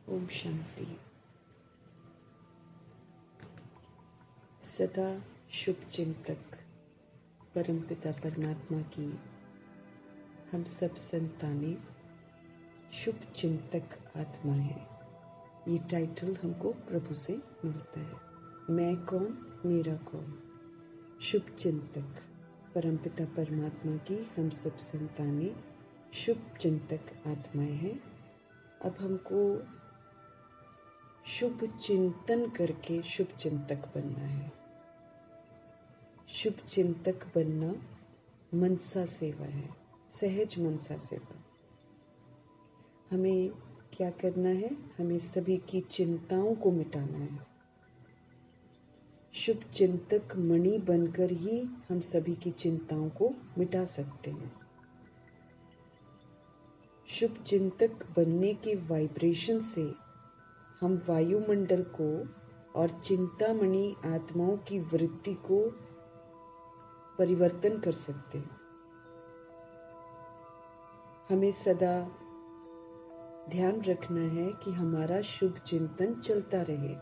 ओम शांति। सदा शुभ चिंतक परमपिता परमात्मा की हम सब संतानें शुभ चिंतक आत्मा है। ये टाइटल हमको प्रभु से मिलता है। मैं कौन, मेरा कौन। शुभ चिंतक परमपिता परमात्मा की हम सब संतानें शुभ चिंतक आत्माएं हैं। अब हमको शुभ चिंतन करके शुभ चिंतक बनना है। शुभ चिंतक बनना मनसा सेवा है, सहज मनसा सेवा। हमें क्या करना है? हमें सभी की चिंताओं को मिटाना है। शुभ चिंतक मणि बनकर ही हम सभी की चिंताओं को मिटा सकते हैं। शुभ चिंतक बनने के वाइब्रेशन से हम वायुमंडल को और चिंतामणि आत्माओं की वृत्ति को परिवर्तन कर सकते हैं। हमें सदा ध्यान रखना है कि हमारा शुभ चिंतन चलता रहे।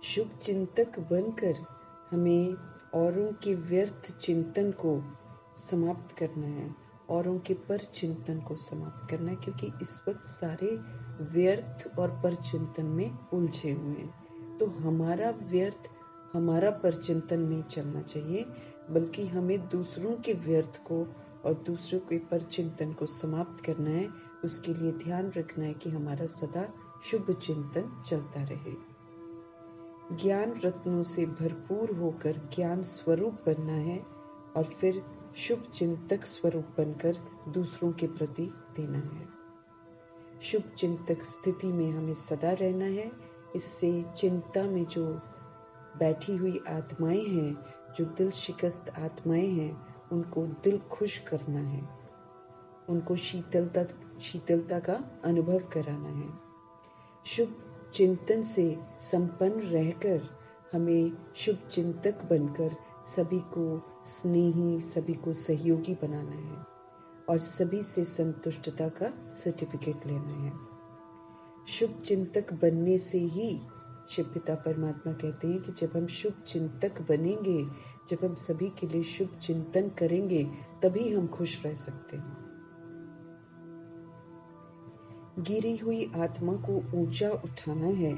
शुभ चिंतक बनकर हमें औरों के व्यर्थ चिंतन को समाप्त करना है, औरों के पर चिंतन को समाप्त करना है, क्योंकि इस वक्त सारे व्यर्थ और पर चिंतन में उलझे हुए हैं। तो हमारा व्यर्थ, हमारा पर चिंतन नहीं चलना चाहिए, बल्कि हमें दूसरों के व्यर्थ को और दूसरों के पर चिंतन को समाप्त करना है। उसके लिए ध्यान रखना है कि हमारा सदा शुभ चिंतन चलता रहे। ज्ञान रत्नों से भरपूर होकर ज्ञान स्वरूप बनना है और फिर शुभ चिंतक स्वरूप बनकर दूसरों के प्रति देना है। शुभ चिंतक स्थिति में हमें सदा रहना है। इससे चिंता में जो बैठी हुई आत्माएं हैं, जो दिल शिकस्त आत्माएं हैं, उनको दिल खुश करना है, उनको शीतलता का अनुभव कराना है। शुभ चिंतन से संपन्न रहकर हमें शुभ चिंतक बनकर सभी को स्नेही, सभी को सहयोगी बनाना है और सभी से संतुष्टता का सर्टिफिकेट लेना है। शुभ चिंतक बनने से ही शिव पिता परमात्मा कहते हैं कि जब हम शुभ चिंतक बनेंगे, जब हम सभी के लिए शुभ चिंतन करेंगे, तभी हम खुश रह सकते हैं। गिरी हुई आत्मा को ऊंचा उठाना है,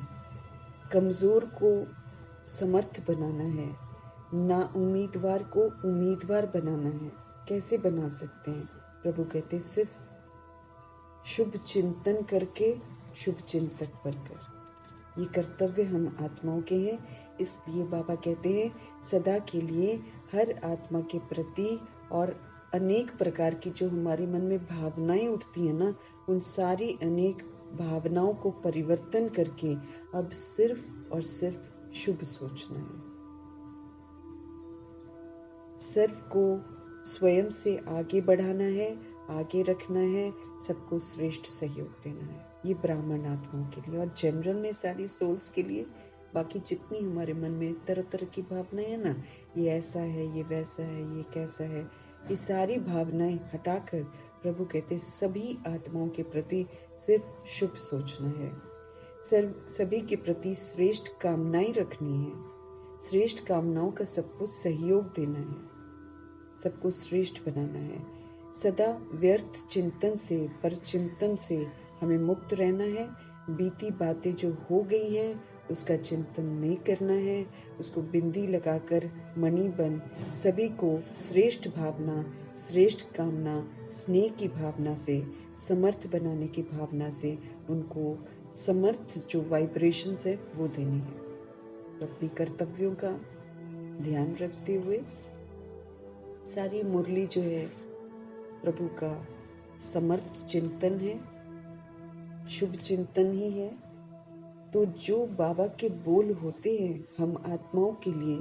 कमजोर को समर्थ बनाना है, ना उम्मीदवार को उम्मीदवार बनाना है। कैसे बना सकते हैं? प्रभु कहते सिर्फ शुभ चिंतन करके, शुभ चिंतक बनकर। ये कर्तव्य हम आत्माओं के हैं। इसलिए बाबा कहते हैं सदा के लिए हर आत्मा के प्रति और अनेक प्रकार की जो हमारे मन में भावनाएं उठती हैं ना, उन सारी अनेक भावनाओं को परिवर्तन करके अब सिर्फ और सिर्फ शुभ सोचना है। सर्व को स्वयं से आगे बढ़ाना है, आगे रखना है, सबको श्रेष्ठ सहयोग देना है। ये ब्राह्मण आत्माओं के लिए और जनरल में सारी सोल्स के लिए। बाकी जितनी हमारे मन में तरह तरह की भावनाएं है ना, ये ऐसा है, ये वैसा है, ये कैसा है, ये सारी भावनाएं हटाकर प्रभु कहते सभी आत्माओं के प्रति सिर्फ शुभ सोचना है। सभी के प्रति श्रेष्ठ कामनाएं रखनी है, श्रेष्ठ कामनाओं का सबको सहयोग देना है, सबको श्रेष्ठ बनाना है। सदा व्यर्थ चिंतन से, पर चिंतन से हमें मुक्त रहना है। बीती बातें जो हो गई है उसका चिंतन नहीं करना है, उसको बिंदी लगाकर मणि बन सभी को श्रेष्ठ भावना, श्रेष्ठ कामना, स्नेह की भावना से, समर्थ बनाने की भावना से उनको समर्थ जो वाइब्रेशंस है वो देनी है। तो अपने कर्तव्यों का ध्यान रखते हुए सारी मुरली जो है प्रभु का समर्थ चिंतन है, शुभ चिंतन ही है। तो जो बाबा के बोल होते हैं हम आत्माओं के लिए,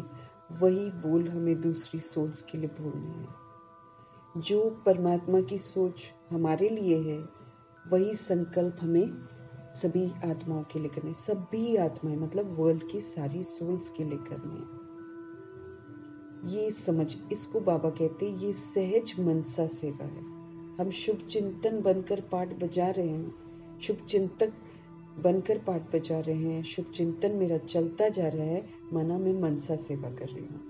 वही बोल हमें दूसरी सोल्स के लिए बोलने हैं। जो परमात्मा की सोच हमारे लिए है, वही संकल्प हमें सभी आत्माओं के लिए करने, सभी आत्माएं मतलब वर्ल्ड की सारी सोल्स के लिए करने। ये समझ, इसको बाबा कहते हैं ये सहज मनसा सेवा है। हम शुभ चिंतन बनकर पाठ बजा रहे हैं, शुभ चिंतक बनकर पाठ बजा रहे हैं, शुभ चिंतन मेरा चलता जा रहा है, माना मैं मनसा सेवा कर रही हूँ।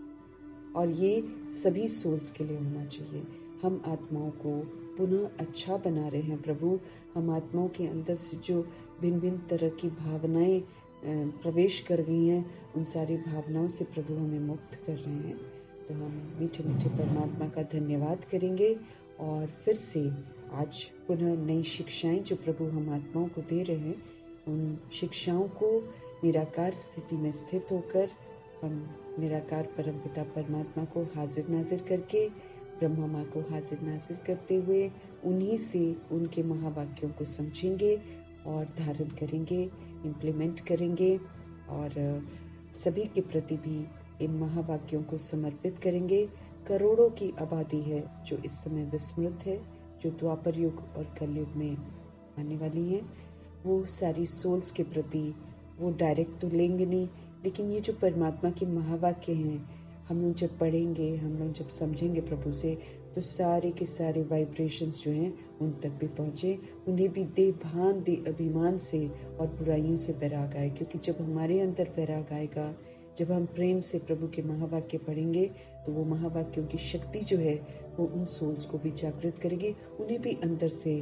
और ये सभी सोल्स के लिए होना चाहिए। हम आत्माओं को पुनः अच्छा बना रहे हैं प्रभु। हम आत्माओं के अंदर से जो भिन्न भिन्न तरह की भावनाएं प्रवेश कर गई हैं, उन सारी भावनाओं से प्रभु हमें मुक्त कर रहे हैं। तो हम मीठे मीठे परमात्मा का धन्यवाद करेंगे और फिर से आज पुनः नई शिक्षाएं जो प्रभु हम आत्माओं को दे रहे हैं, उन शिक्षाओं को निराकार स्थिति में स्थित होकर हम निराकार परमपिता परमात्मा को हाजिर नाजिर करके, ब्रह्मा माँ को हाजिर नाजिर करते हुए उन्हीं से उनके महावाक्यों को समझेंगे और धारण करेंगे, इम्प्लीमेंट करेंगे और सभी के प्रति भी इन महावाक्यों को समर्पित करेंगे। करोड़ों की आबादी है जो इस समय विस्मृत है, जो द्वापर युग और कलयुग में आने वाली हैं। वो सारी सोल्स के प्रति वो डायरेक्ट तो लेंगे नहीं, लेकिन ये जो परमात्मा के महावाक्य हैं, हम लोग जब पढ़ेंगे, हम लोग जब समझेंगे प्रभु से, तो सारे के सारे वाइब्रेशंस जो हैं उन तक भी पहुँचे, उन्हें भी दे भान दे अभिमान से और बुराइयों से वैराग आए। क्योंकि जब हमारे अंदर वैराग आएगा, जब हम प्रेम से प्रभु के महावाक्य पढ़ेंगे, तो वो महावाक्यों की शक्ति जो है वो उन सोल्स को भी जागृत करेगी। उन्हें भी अंदर से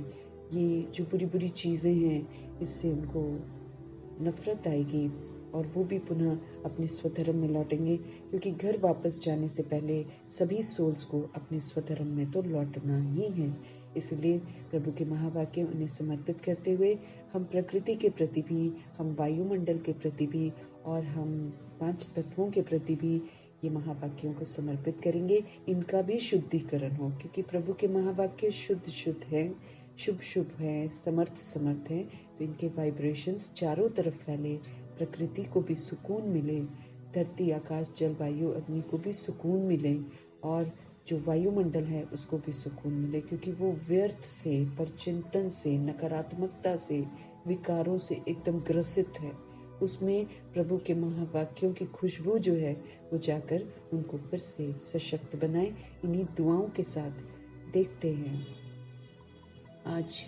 ये जो बुरी बुरी चीज़ें हैं, इससे उनको नफरत आएगी और वो भी पुनः अपने स्वधर्म में लौटेंगे। क्योंकि घर वापस जाने से पहले सभी सोल्स को अपने स्वधर्म में तो लौटना ही है। इसलिए प्रभु के महावाक्य उन्हें समर्पित करते हुए हम प्रकृति के प्रति भी, हम वायुमंडल के प्रति भी और हम 5 तत्वों के प्रति भी ये महावाक्यों को समर्पित करेंगे। इनका भी शुद्धिकरण हो, क्योंकि प्रभु के महावाक्य शुद्ध शुद्ध हैं, शुभ शुभ है, समर्थ समर्थ है। तो इनके वाइब्रेशंस चारों तरफ फैले, प्रकृति को भी सुकून मिले, धरती आकाश जल वायु अग्नि को भी सुकून मिले और जो वायुमंडल है उसको भी सुकून मिले। क्योंकि वो व्यर्थ से, परचिंतन से, नकारात्मकता से, विकारों से एकदम ग्रसित है। उसमें प्रभु के महावाक्यों की खुशबू जो है वो जाकर उनको फिर से सशक्त बनाए। इन्हीं दुआओं के साथ देखते हैं आज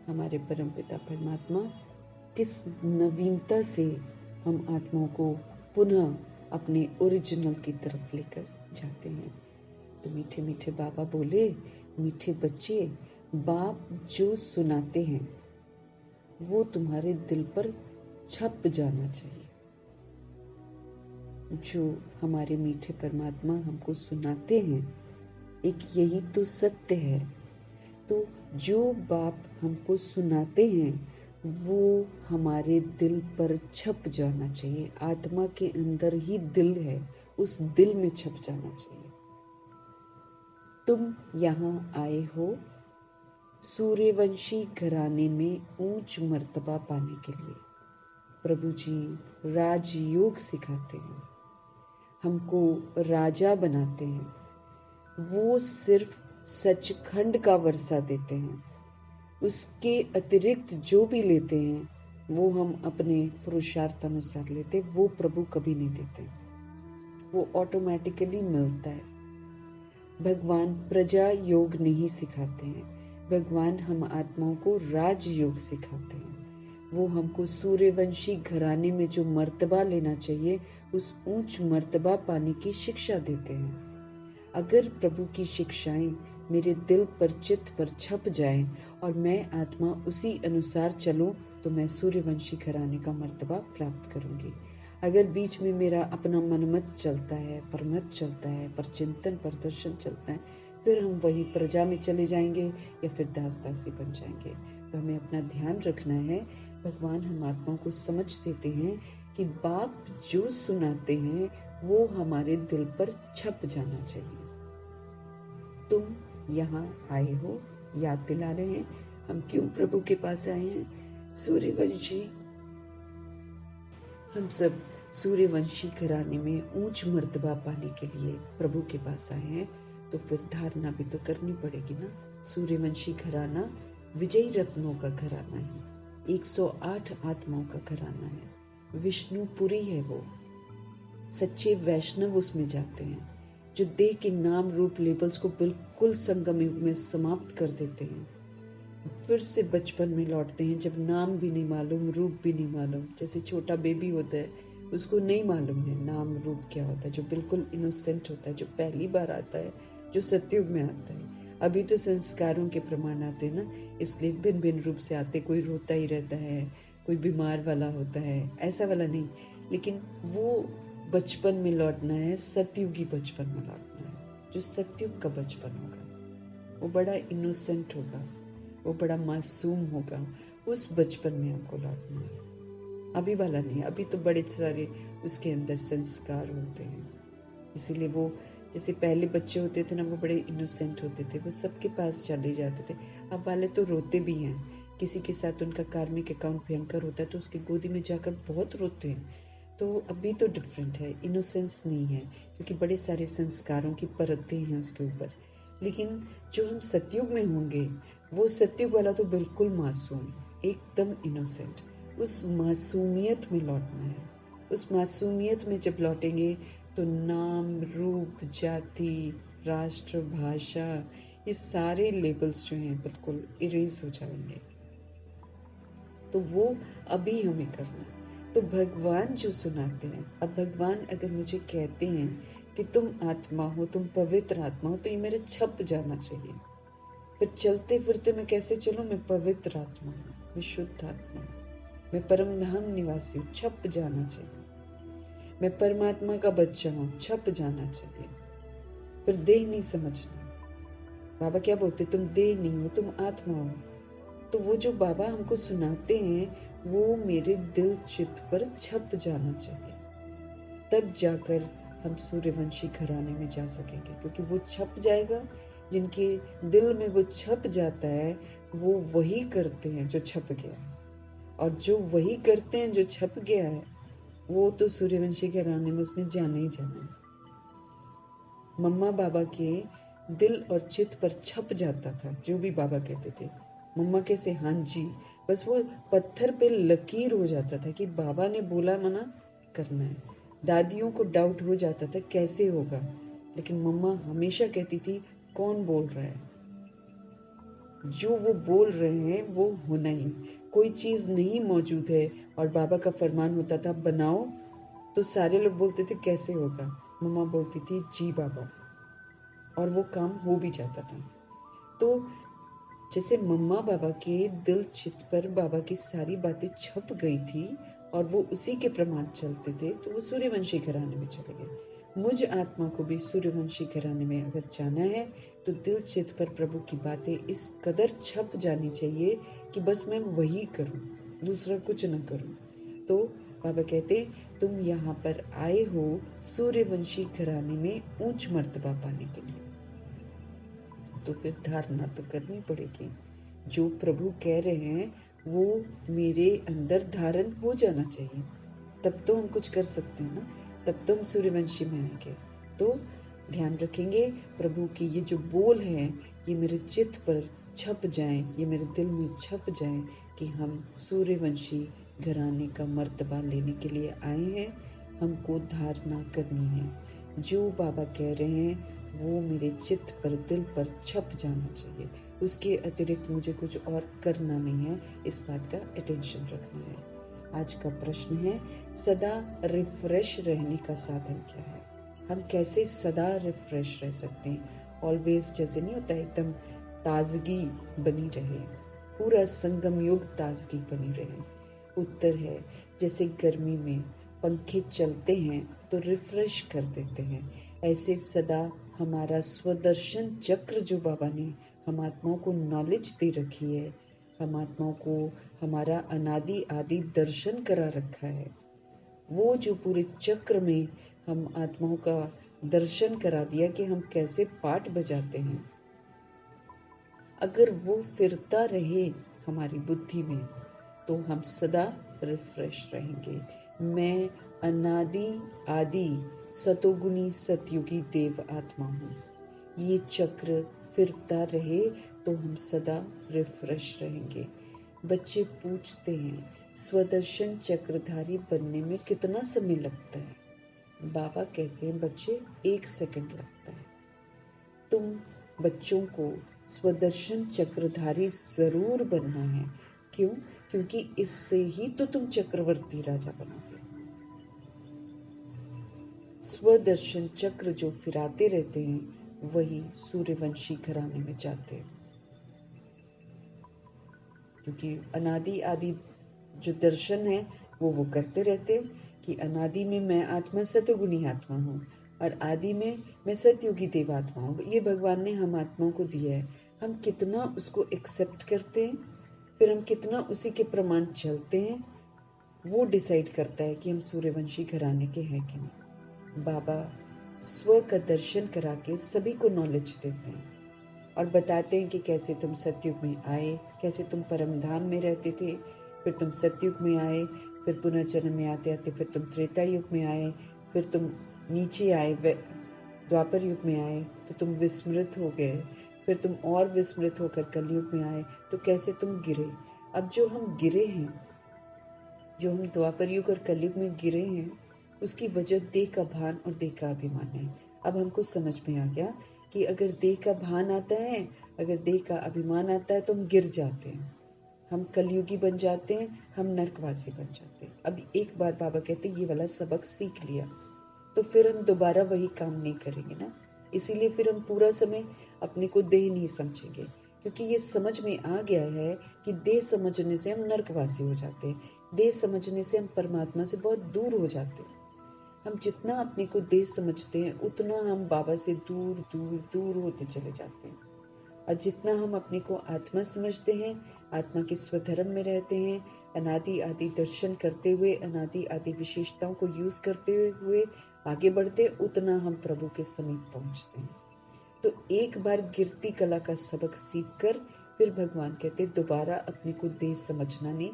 हमारे परमपिता परमात्मा किस नवीनता से हम आत्माओं को पुनः अपने ओरिजिनल की तरफ लेकर जाते हैं। तो मीठे मीठे बाबा बोले, मीठे बच्चे, बाप जो सुनाते हैं वो तुम्हारे दिल पर छप जाना चाहिए। जो हमारे मीठे परमात्मा हमको सुनाते हैं, एक यही तो सत्य है। तो जो बाप हमको सुनाते हैं वो हमारे दिल पर छप जाना चाहिए। आत्मा के अंदर ही दिल है, उस दिल में छप जाना चाहिए। तुम यहाँ आए हो सूर्यवंशी घराने में ऊंच मर्तबा पाने के लिए। प्रभु जी राजयोग सिखाते हैं, हमको राजा बनाते हैं। वो सिर्फ सचखंड का वर्षा देते हैं, उसके अतिरिक्त जो भी लेते हैं वो हम अपने पुरुषार्थ अनुसार लेते, वो प्रभु कभी नहीं देते, वो ऑटोमेटिकली मिलता है। भगवान प्रजा योग नहीं सिखाते हैं, भगवान हम आत्माओं को राजयोग सिखाते हैं। वो हमको सूर्यवंशी घराने में जो मर्तबा लेना चाहिए, उस ऊंच मर्तबा पाने की शिक्षा देते हैं। अगर प्रभु की शिक्षाएं मेरे दिल पर, चित्त पर छप जाएं और मैं आत्मा उसी अनुसार चलूं, तो मैं सूर्यवंशी घराने का मर्तबा प्राप्त करूंगी। अगर बीच में मेरा अपना मनमत चलता है, परमत चलता है, पर चिंतन प्रदर्शन चलता है, फिर हम वही प्रजा में चले जाएंगे या फिर दास दासी बन जाएंगे। तो हमें अपना ध्यान रखना है। भगवान हम आत्माओं को समझ देते हैं कि बाप जो सुनाते हैं वो हमारे दिल पर छप जाना चाहिए। तुम यहाँ आए हो, याद दिला रहे हैं हम क्यों प्रभु के पास आए हैं। सूर्यवंशी, हम सब सूर्यवंशी घराने में ऊंच मर्तबा पाने के लिए प्रभु के पास आए हैं। तो फिर धारणा भी तो करनी पड़ेगी ना। सूर्यवंशी घराना विजयी रत्नों का घराना है, 108 आत्माओं का घराना है, विष्णुपुरी है वो। सच्चे वैष्णव उसमें जाते हैं, जो देह के नाम रूप लेबल्स को बिल्कुल संगम युग में समाप्त कर देते हैं। फिर से बचपन में लौटते हैं, जब नाम भी नहीं मालूम, रूप भी नहीं मालूम। जैसे छोटा बेबी होता है, उसको नहीं मालूम है नाम रूप क्या होता है, जो बिल्कुल इनोसेंट होता है, जो पहली बार आता है, जो सतयुग में आता है। अभी तो संस्कारों के प्रमाण आते हैं ना, इसलिए भिन्न भिन्न रूप से आते। कोई रोता ही रहता है, कोई बीमार वाला होता है, ऐसा वाला नहीं। लेकिन वो बचपन में लौटना है, सतयुगी बचपन में लौटना है, जो सतयुग का बचपन होगा। वो बड़ा इनोसेंट होगा, वो बड़ा मासूम होगा। उस बचपन में आपको लौटना है, अभी वाला नहीं। अभी तो बड़े सारे उसके अंदर संस्कार होते हैं, इसीलिए वो जैसे पहले बच्चे होते थे ना, वो बड़े इनोसेंट होते थे, वो सबके पास चले जाते थे। अब वाले तो रोते भी हैं, किसी के साथ उनका कार्मिक अकाउंट भयंकर होता है तो उसकी गोदी में जाकर बहुत रोते हैं। तो अभी तो डिफरेंट है, इनोसेंस नहीं है, क्योंकि बड़े सारे संस्कारों की परतें हैं उसके ऊपर। लेकिन जो हम सतयुग में होंगे, वो सतयुग वाला तो बिल्कुल मासूम, एकदम इनोसेंट। उस मासूमियत में लौटना है। उस मासूमियत में जब लौटेंगे तो नाम, रूप, जाति, राष्ट्र, भाषा, ये सारे लेबल्स जो हैं बिल्कुल इरेज हो जाएंगे। तो वो अभी हमें करना है। तो भगवान जो सुनाते हैं, अब भगवान अगर मुझे कहते हैं कि तुम आत्मा हो, तुम पवित्र आत्मा हो, तो ये मेरे छप जाना चाहिए। फिर चलते फिरते मैं कैसे चलूं? मैं पवित्र आत्मा हूँ, मैं शुद्ध आत्मा हूँ, मैं परम धाम निवासी हूँ, छप जाना चाहिए। मैं परमात्मा का बच्चा हूँ, छप जाना चाहिए। फिर देह नहीं समझना। बाबा क्या बोलते, तुम देह नहीं हो, तुम आत्मा हो। तो वो जो बाबा हमको सुनाते हैं, वो मेरे दिल चित्त पर छप जाना चाहिए। तब जाकर हम सूर्यवंशी घराने में जा सकेंगे, क्योंकि वो छप जाएगा। जिनके दिल में वो छप जाता है, वो वही करते हैं जो छप गया है। और जो वही करते हैं जो छप गया है, वो तो सूर्यवंशी घराने में उसने जाना ही जाना है। मम्मा बाबा के दिल और चित्त पर छप जाता था जो भी बाबा कहते थे। मम्मा कैसे, हाँ जी, बस वो पत्थर पे लकीर हो जाता था कि बाबा ने बोला, मना करना है। दादियों को डाउट हो जाता था कैसे होगा, लेकिन मम्मा हमेशा कहती थी कौन बोल रहा है, जो वो बोल रहे हैं वो होना ही। कोई चीज नहीं मौजूद है और बाबा का फरमान होता था बनाओ, तो सारे लोग बोलते थे कैसे होगा, मम्मा बोलती थी जी बाबा, और वो काम हो भी जाता था। तो जैसे मम्मा बाबा के दिल चित्त पर बाबा की सारी बातें छप गई थी और वो उसी के प्रमाण चलते थे, तो वो सूर्यवंशी घराने में चले गए। मुझ आत्मा को भी सूर्यवंशी घराने में अगर जाना है, तो दिल चित्त पर प्रभु की बातें इस कदर छप जानी चाहिए कि बस मैं वही करूं, दूसरा कुछ न करूं। तो बाबा कहते, तुम यहाँ पर आए हो सूर्यवंशी घराने में ऊंच मर्तबा पाने के लिए, तो फिर धारणा तो करनी पड़ेगी। जो प्रभु कह रहे हैं वो मेरे अंदर धारण हो जाना चाहिए, तब तो हम कुछ कर सकते हैं ना, तब तो हम सूर्यवंशी में आएंगे। तो ध्यान रखेंगे प्रभु की ये जो बोल है, ये मेरे चित्त पर छप जाएं, ये मेरे दिल में छप जाएं कि हम सूर्यवंशी घराने का मर्तबा लेने के लिए आए हैं। हमको धारणा करनी है, जो बाबा कह रहे हैं वो मेरे चित्त पर, दिल पर छप जाना चाहिए। उसके अतिरिक्त मुझे कुछ और करना नहीं है, इस बात का अटेंशन रखना है। आज का प्रश्न है, सदा रिफ्रेश रहने का साधन क्या है? हम कैसे सदा रिफ्रेश रह सकते हैं? ऑलवेज जैसे नहीं होता, एकदम ताजगी बनी रहे, पूरा संगम युग ताजगी बनी रहे। उत्तर है, जैसे गर्मी में पंखे चलते हैं तो रिफ्रेश कर देते हैं, ऐसे सदा हमारा स्वदर्शन चक्र जो बाबा ने हम आत्माओं को नॉलेज दे रखी है, हम आत्माओं को हमारा अनादि आदि दर्शन करा रखा है, वो जो पूरे चक्र में हम आत्माओं का दर्शन करा दिया कि हम कैसे पाठ बजाते हैं, अगर वो फिरता रहे हमारी बुद्धि में, तो हम सदा रिफ्रेश रहेंगे। मैं अनादि आदि सतोगुनी सतयुगी देव आत्मा हूँ। ये चक्र फिरता रहे तो हम सदा रिफ्रेश रहेंगे। बच्चे पूछते हैं, स्वदर्शन चक्रधारी बनने में कितना समय लगता है? बाबा कहते हैं, बच्चे 1 सेकंड लगता है। तुम बच्चों को स्वदर्शन चक्रधारी जरूर बनना है। क्यों? क्योंकि इससे ही तो तुम चक्रवर्ती राजा बनोगे। स्वदर्शन चक्र जो फिराते रहते हैं वही सूर्यवंशी घराने में जाते हैं, क्योंकि अनादि आदि जो दर्शन है वो करते रहते हैं कि अनादि में मैं आत्मा सतोगुणी आत्मा हूँ और आदि में मैं सतयुगी देवात्मा हूँ। ये भगवान ने हम आत्माओं को दिया है। हम कितना उसको एक्सेप्ट करते हैं, फिर हम कितना उसी के प्रमाण चलते हैं, वो डिसाइड करता है कि हम सूर्यवंशी घराने के हैं कि नहीं। बाबा स्व का दर्शन करा के सभी को नॉलेज देते हैं और बताते हैं कि कैसे तुम सतयुग में आए, कैसे तुम परम धाम में रहते थे, फिर तुम सतयुग में आए, फिर पुनर्जन्म में आते आते फिर तुम त्रेता युग में आए, फिर तुम नीचे आए, द्वापर युग में आए तो तुम विस्मृत हो गए, फिर तुम और विस्मृत होकर कलयुग में आए तो कैसे तुम गिरे। अब जो हम गिरे हैं, जो हम द्वापर युग और कलयुग में गिरे हैं, उसकी वजह देह का भान और देह का अभिमान है। अब हमको समझ में आ गया कि अगर देह का भान आता है, अगर देह का अभिमान आता है तो हम गिर जाते हैं, हम कलयुगी बन जाते हैं, हम नरकवासी बन जाते हैं। अब एक बार बाबा कहते ये वाला सबक सीख लिया तो फिर हम दोबारा वही काम नहीं करेंगे ना। इसीलिए फिर हम पूरा समय अपने को देह नहीं समझेंगे, क्योंकि ये समझ में आ गया है कि देह समझने से हम नरकवासी हो जाते हैं, देह समझने से हम परमात्मा से बहुत दूर हो जाते हैं। हम जितना अपने को देह समझते हैं उतना हम बाबा से दूर दूर दूर होते चले जाते हैं, और जितना हम अपने को आत्मा समझते हैं, आत्मा के स्वधर्म में रहते हैं, अनादि आदि दर्शन करते हुए, अनादि आदि विशेषताओं को यूज करते हुए आगे बढ़ते, उतना हम प्रभु के समीप पहुंचते हैं। तो एक बार गिरती कला का सबक सीखकर फिर भगवान कहते दोबारा अपने को देह समझना नहीं,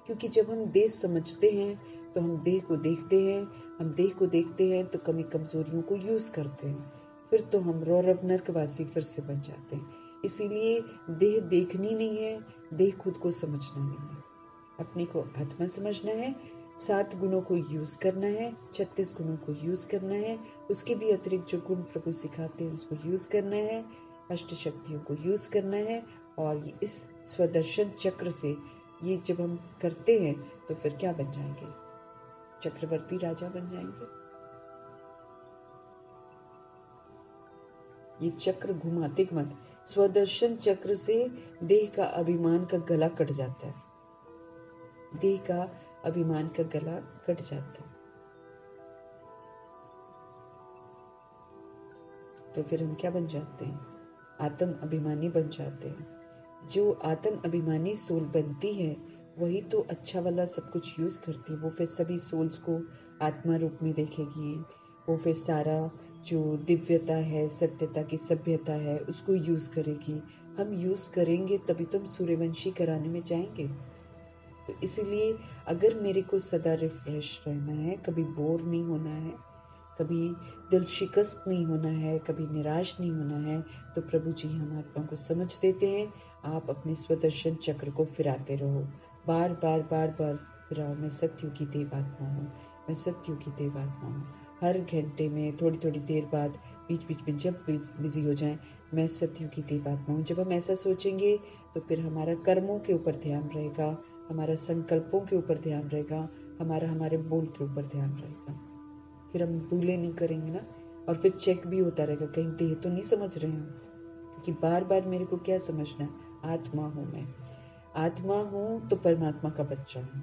क्योंकि जब हम देह समझते हैं तो हम देह को देखते हैं, हम देह को देखते हैं तो कमी कमजोरियों को यूज करते हैं, फिर तो हम रौरव नरकवासी फिर से बन जाते हैं। इसीलिए देह देखनी नहीं है, देह खुद को समझना नहीं है, अपने को आत्मा समझना है, 7 गुणों को यूज करना है, 36 गुणों को यूज करना है, उसके भी अतिरिक्त जो गुण प्रभु सिखाते हैं उसको यूज करना है, अष्ट शक्तियों को यूज करना है। और इस स्वदर्शन चक्र से ये जब हम करते हैं तो फिर क्या बन जाएंगे? चक्रवर्ती राजा बन जाएंगे। ये चक्र घुमाते घुमाते स्वदर्शन चक्र से देह का अभिमान का गला कट जाता है, देह का अभिमान का गला कट जाता है। तो फिर हम क्या बन जाते हैं? आत्म अभिमानी बन जाते हैं। जो आत्म अभिमानी सोल बनती है वही तो अच्छा वाला सब कुछ यूज करती है। वो फिर सभी सोल्स को आत्मा रूप में देखेगी, वो फिर सारा जो दिव्यता है, सत्यता की सभ्यता है, उसको यूज करेगी। हम यूज करेंगे तभी तो हम सूर्यवंशी कराने में जाएंगे। तो इसीलिए अगर मेरे को सदा रिफ्रेश रहना है, कभी बोर नहीं होना है, कभी दिल शिकस्त नहीं होना है, कभी निराश नहीं होना है, तो प्रभु जी हम आत्मा को समझ देते हैं। आप अपने स्वदर्शन चक्र को फिराते रहो, बार बार बार बार फिराओ। मैं सतयुगी देवात्मा हूँ, मैं सतयुगी देवात्मा हूँ। हर घंटे में थोड़ी थोड़ी देर बाद बीच बीच में जब बिजी हो जाएं, मैं सतयुगी देवात्मा हूँ। जब हम ऐसा सोचेंगे तो फिर हमारा कर्मों के ऊपर ध्यान रहेगा, हमारा संकल्पों के ऊपर ध्यान रहेगा, हमारा हमारे बोल के ऊपर ध्यान रहेगा। फिर हम भूले नहीं करेंगे ना, और फिर चेक भी होता रहेगा कहीं देह तो नहीं समझ रहे हैं, क्योंकि बार बार मेरे को क्या समझना है? आत्मा हूँ मैं, आत्मा हूँ तो परमात्मा का बच्चा हूँ।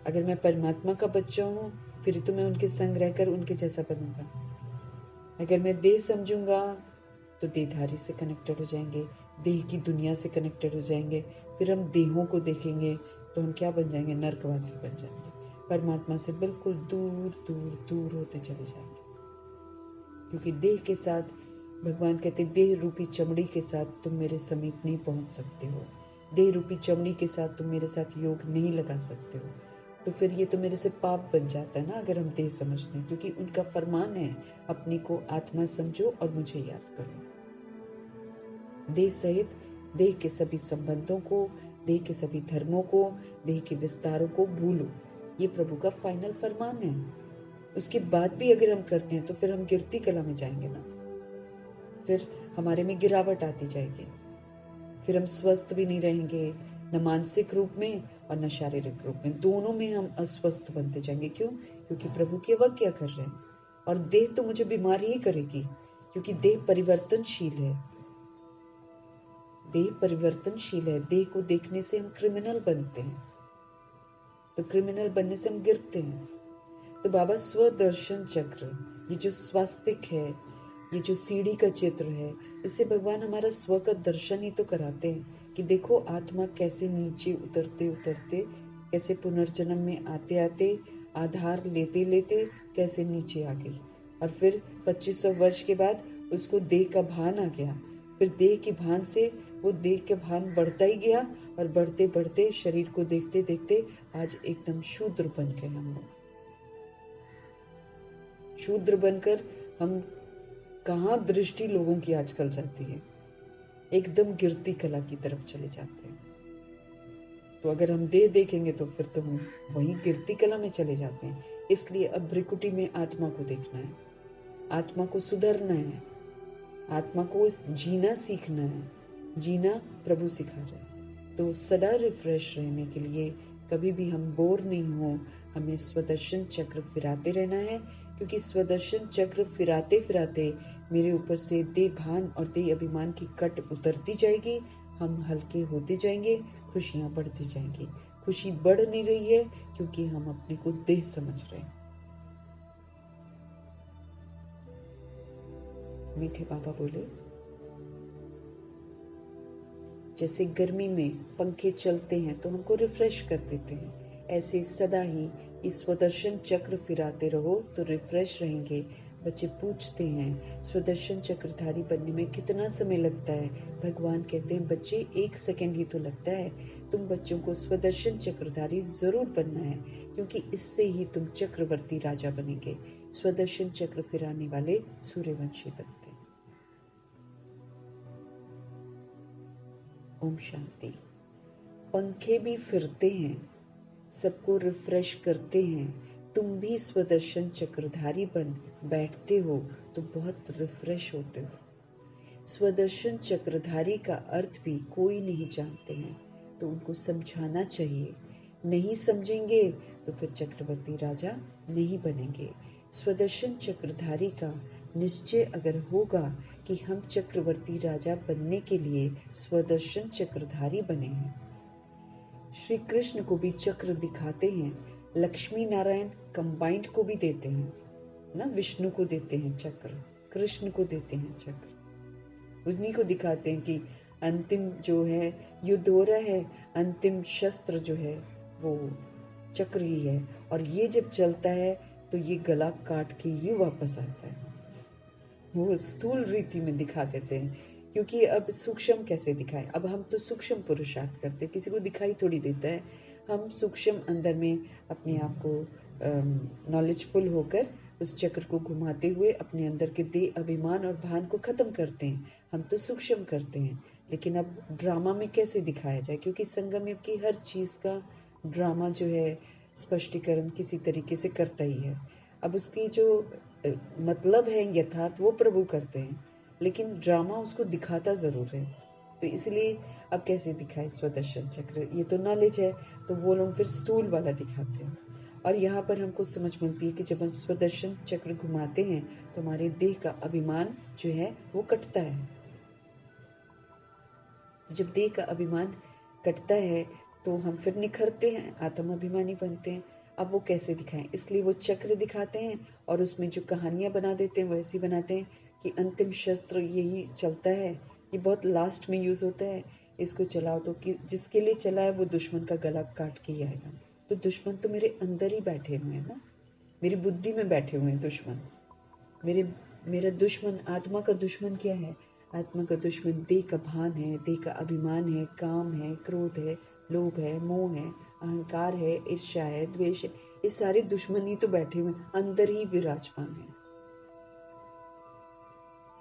अगर मैं परमात्मा का बच्चा हूँ फिर तो मैं उनके संग रहकर उनके जैसा बनूंगा। अगर मैं देह समझूंगा तो देहधारी से कनेक्टेड हो जाएंगे, देह की दुनिया से कनेक्टेड हो जाएंगे, फिर हम देहों को देखेंगे तो हम क्या बन जाएंगे? नरकवासी बन जाएंगे, परमात्मा से बिल्कुल दूर दूर दूर होते चले जाएंगे। क्योंकि देह के साथ भगवान कहते देह रूपी चमड़ी के साथ तुम मेरे समीप नहीं पहुंच सकते हो, देह रूपी चमड़ी के साथ तुम मेरे साथ योग नहीं लगा सकते हो। तो फिर ये तो मेरे से पाप बन जाता है ना अगर हम देह समझते हैं, क्योंकि उनका फरमान है अपने को आत्मा समझो और मुझे याद करो। देह सहित देह के सभी संबंधों को, देह के सभी धर्मों को, देह के विस्तारों को भूलो, ये प्रभु का फाइनल फरमान है। उसके बाद भी अगर हम करते हैं तो फिर हम गिरती कला में जाएंगे ना, फिर हमारे में गिरावट आती जाएगी। फिर हम स्वस्थ भी नहीं रहेंगे, न मानसिक रूप में और न शारीरिक रूप में, दोनों में हम अस्वस्थ बनते जाएंगे। क्यों? क्योंकि प्रभु की अवज्ञा कर रहे हैं। और देह तो मुझे बीमार ही करेगी, क्योंकि देह परिवर्तनशील है। देह परिवर्तनशील है। देह को देखने से हम क्रिमिनल बनते हैं, तो क्रिमिनल बनने से हम गिरते हैं। तो बाबा स्वदर्शन चक्र, ये जो स्वास्तिक है, ये जो सीढ़ी का चित्र है, इससे भगवान हमारा स्व का दर्शन ही तो कराते हैं कि देखो आत्मा कैसे नीचे उतरते उतरते, कैसे पुनर्जन्म में आते आते, आधार लेते लेते कैसे नीचे आ गई। और फिर 2500 वर्ष के बाद उसको देह का भान आ गया। फिर देह के भान से वो देह का भान बढ़ता ही गया, और बढ़ते बढ़ते शरीर को देखते देखते आज एकदम शूद्र बन गए हम लोग। शूद्र बनकर हम कहाँ दृष्टि लोगों की आजकल जाती है, एकदम गिरती कला की तरफ चले जाते हैं। तो अगर हम देह देखेंगे तो फिर तो हम वहीं गिरती कला में चले जाते हैं। इसलिए अब भ्रिकुटी में आत्मा को देखना है, आत्मा को सुधरना है, आत्मा को जीना सीखना है। जीना प्रभु सिखा रहे हैं। तो सदा रिफ्रेश रहने के लिए, कभी भी हम बोर नहीं हो, हमें स्वदर्शन चक्र फिराते रहना है। क्योंकि स्वदर्शन चक्र फिराते फिराते मेरे ऊपर से देह भान और देह अभिमान की कट उतरती जाएगी, हम हल्के होते जाएंगे, खुशियां बढ़ती जाएंगी। खुशी बढ़ नहीं रही है क्योंकि हम अपने को देह समझ रहे हैं। मीठे बाबा बोले, जैसे गर्मी में पंखे चलते हैं तो हमको रिफ्रेश कर देते हैं, ऐसे सदा ही इस स्वदर्शन चक्र फिराते रहो तो रिफ्रेश रहेंगे। बच्चे पूछते हैं स्वदर्शन चक्रधारी बनने में कितना समय लगता है? भगवान कहते हैं बच्चे 1 सेकंड ही तो लगता है। तुम बच्चों को स्वदर्शन चक्रधारी जरूर बनना है, क्योंकि इससे ही तुम चक्रवर्ती राजा बनेंगे। स्वदर्शन चक्र फिराने वाले सूर्यवंशी बनते हैं। ओम शांति। पंखे भी फिरते हैं, सबको रिफ्रेश करते हैं। तुम भी स्वदर्शन चक्रधारी बन बैठते हो तो बहुत रिफ्रेश होते हो। स्वदर्शन चक्रधारी का अर्थ भी कोई नहीं जानते हैं, तो उनको समझाना चाहिए। नहीं समझेंगे तो फिर चक्रवर्ती राजा नहीं बनेंगे। स्वदर्शन चक्रधारी का निश्चय अगर होगा कि हम चक्रवर्ती राजा बनने के लिए स्वदर्शन चक्रधारी बने हैं। श्री कृष्ण को भी चक्र दिखाते हैं, लक्ष्मी नारायण कंबाइंड को भी देते हैं ना, विष्णु को देते हैं चक्र, कृष्ण को देते हैं चक्र। उन्हीं को दिखाते हैं कि अंतिम जो है युद्ध हो रहा है, अंतिम शस्त्र जो है वो चक्र ही है। और ये जब चलता है तो ये गला काट के ही वापस आता है। वो स्थूल रीति में दिखा देते हैं, क्योंकि अब सूक्ष्म कैसे दिखाए। अब हम तो सूक्ष्म पुरुषार्थ करते हैं, किसी को दिखाई थोड़ी देता है। हम सूक्ष्म अंदर में अपने आप को नॉलेजफुल होकर उस चक्र को घुमाते हुए अपने अंदर के देह अभिमान और भान को खत्म करते हैं। हम तो सूक्ष्म करते हैं, लेकिन अब ड्रामा में कैसे दिखाया जाए, क्योंकि संगम युग की हर चीज का ड्रामा जो है स्पष्टीकरण किसी तरीके से करता ही है। अब उसकी जो मतलब है यथार्थ वो प्रभु करते हैं, लेकिन ड्रामा उसको दिखाता जरूर है। तो इसलिए अब कैसे दिखाए स्वदर्शन चक्र, ये तो नॉलेज है, तो वो लोग फिर स्थूल वाला दिखाते हैं। और यहाँ पर हमको समझ मिलती है कि जब हम स्वदर्शन चक्र घुमाते हैं तो हमारे देह का अभिमान जो है वो कटता है। जब देह का अभिमान कटता है तो हम फिर निखरते हैं, आत्म अभिमानी बनते हैं। अब वो कैसे दिखाएं, इसलिए वो चक्र दिखाते हैं और उसमें जो कहानियां बना देते हैं वो ऐसी बनाते हैं कि अंतिम शस्त्र यही चलता है, ये बहुत लास्ट में यूज होता है, इसको चलाओ तो कि जिसके लिए चला है वो दुश्मन का गला काट के ही आएगा। तो दुश्मन तो मेरे अंदर ही बैठे हुए हैं ना, मेरी बुद्धि में बैठे हुए हैं दुश्मन। मेरा दुश्मन, आत्मा का दुश्मन क्या है? आत्मा का दुश्मन देह का भान है, देह का अभिमान है, काम है, क्रोध है, लोभ है, मोह है, अहंकार है, ईर्ष्या है, द्वेष है। ये सारे दुश्मन ही तो बैठे हुए अंदर ही विराजमान है।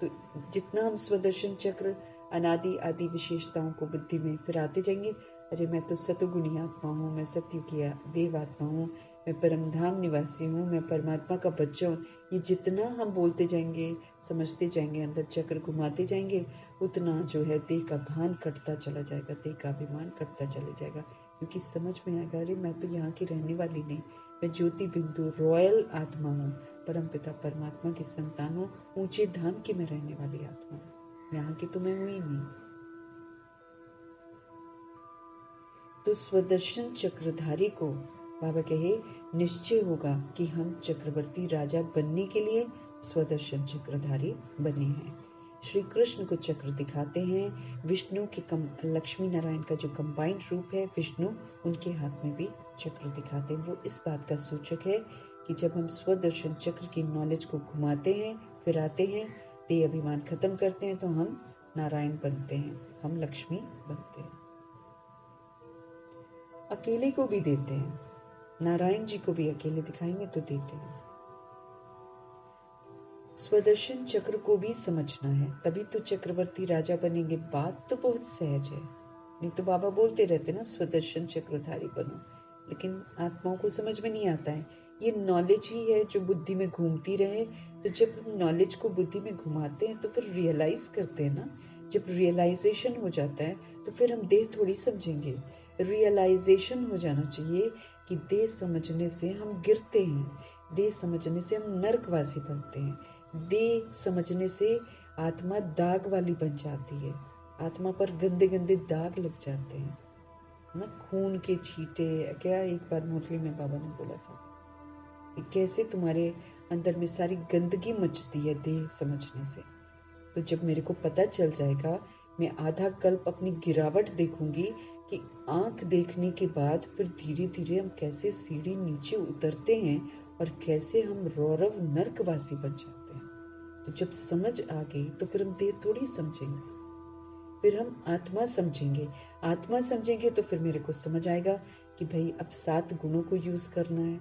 तो जितना हम स्वदर्शन चक्र अनादि आदि विशेषताओं को बुद्धि में फिराते जाएंगे, अरे मैं तो सतुगुणी आत्मा हूँ, मैं सत्य की देव आत्मा हूँ, मैं परमधाम निवासी हूँ, मैं परमात्मा का बच्चा हूँ। ये जितना हम बोलते जाएंगे, समझते जाएंगे, अंदर चक्र घुमाते जाएंगे, उतना जो है देह का भान कटता चला जाएगा, देह का अभिमान कटता चला जाएगा। क्योंकि समझ में आएगा, अरे मैं तो यहाँ की रहने वाली नहीं, मैं ज्योति बिंदु रॉयल आत्मा हूँ, परमपिता परमात्मा की संतान हूँ, ऊंचे धाम की मैं रहने वाली आत्मा हूँ, यहाँ की तो मैं हुई नहीं। तो स्वदर्शन चक्रधारी को बाबा कहे निश्चय होगा कि हम चक्रवर्ती राजा बनने के लिए स्वदर्शन चक्रधारी बने हैं। श्री कृष्ण को चक्र दिखाते हैं, विष्णु के लक्ष्मी नारायण का जो कंबाइंड रूप है विष्णु, उनके हाथ में भी चक्र दिखाते हैं। वो इस बात का सूचक है कि जब हम स्वदर्शन चक्र की नॉलेज को घुमाते हैं, फिराते हैं, देह अभिमान खत्म करते हैं, तो हम नारायण बनते हैं, हम लक्ष्मी बनते हैं। अकेले को भी देते हैं, नारायण जी को भी अकेले दिखाएंगे तो देते हैं। स्वदर्शन चक्र को भी समझना है, तभी तो चक्रवर्ती राजा बनेंगे। बात तो बहुत सहज है, नहीं तो बाबा बोलते रहते ना स्वदर्शन चक्रधारी बनो, लेकिन आत्माओं को समझ में नहीं आता है। ये नॉलेज ही है जो बुद्धि में घूमती रहे। तो जब हम नॉलेज को बुद्धि में घुमाते हैं तो फिर रियलाइज करते हैं ना, जब रियलाइजेशन हो जाता है तो फिर हम देह थोड़ी समझेंगे। रियलाइजेशन हो जाना चाहिए कि देह समझने से हम गिरते हैं, देह समझने से हम नरकवासी बनते हैं, देह समझने से आत्मा दाग वाली बन जाती है, आत्मा पर गंदे गंदे दाग लग जाते हैं ना, खून के छींटे। क्या एक बार मुरली में बाबा ने बोला था कि कैसे तुम्हारे अंदर में सारी गंदगी मचती है देह समझने से। तो जब मेरे को पता चल जाएगा, मैं आधा कल्प अपनी गिरावट देखूंगी कि आंख देखने के बाद फिर धीरे धीरे हम कैसे सीढ़ी नीचे उतरते हैं और कैसे हम रौरव नरकवासी बन जाते हैं। तो जब समझ आ गई तो फिर हम देह थोड़ी समझेंगे, फिर हम आत्मा समझेंगे। आत्मा समझेंगे तो फिर मेरे को समझ आएगा कि भाई अब 7 गुणों को यूज करना है।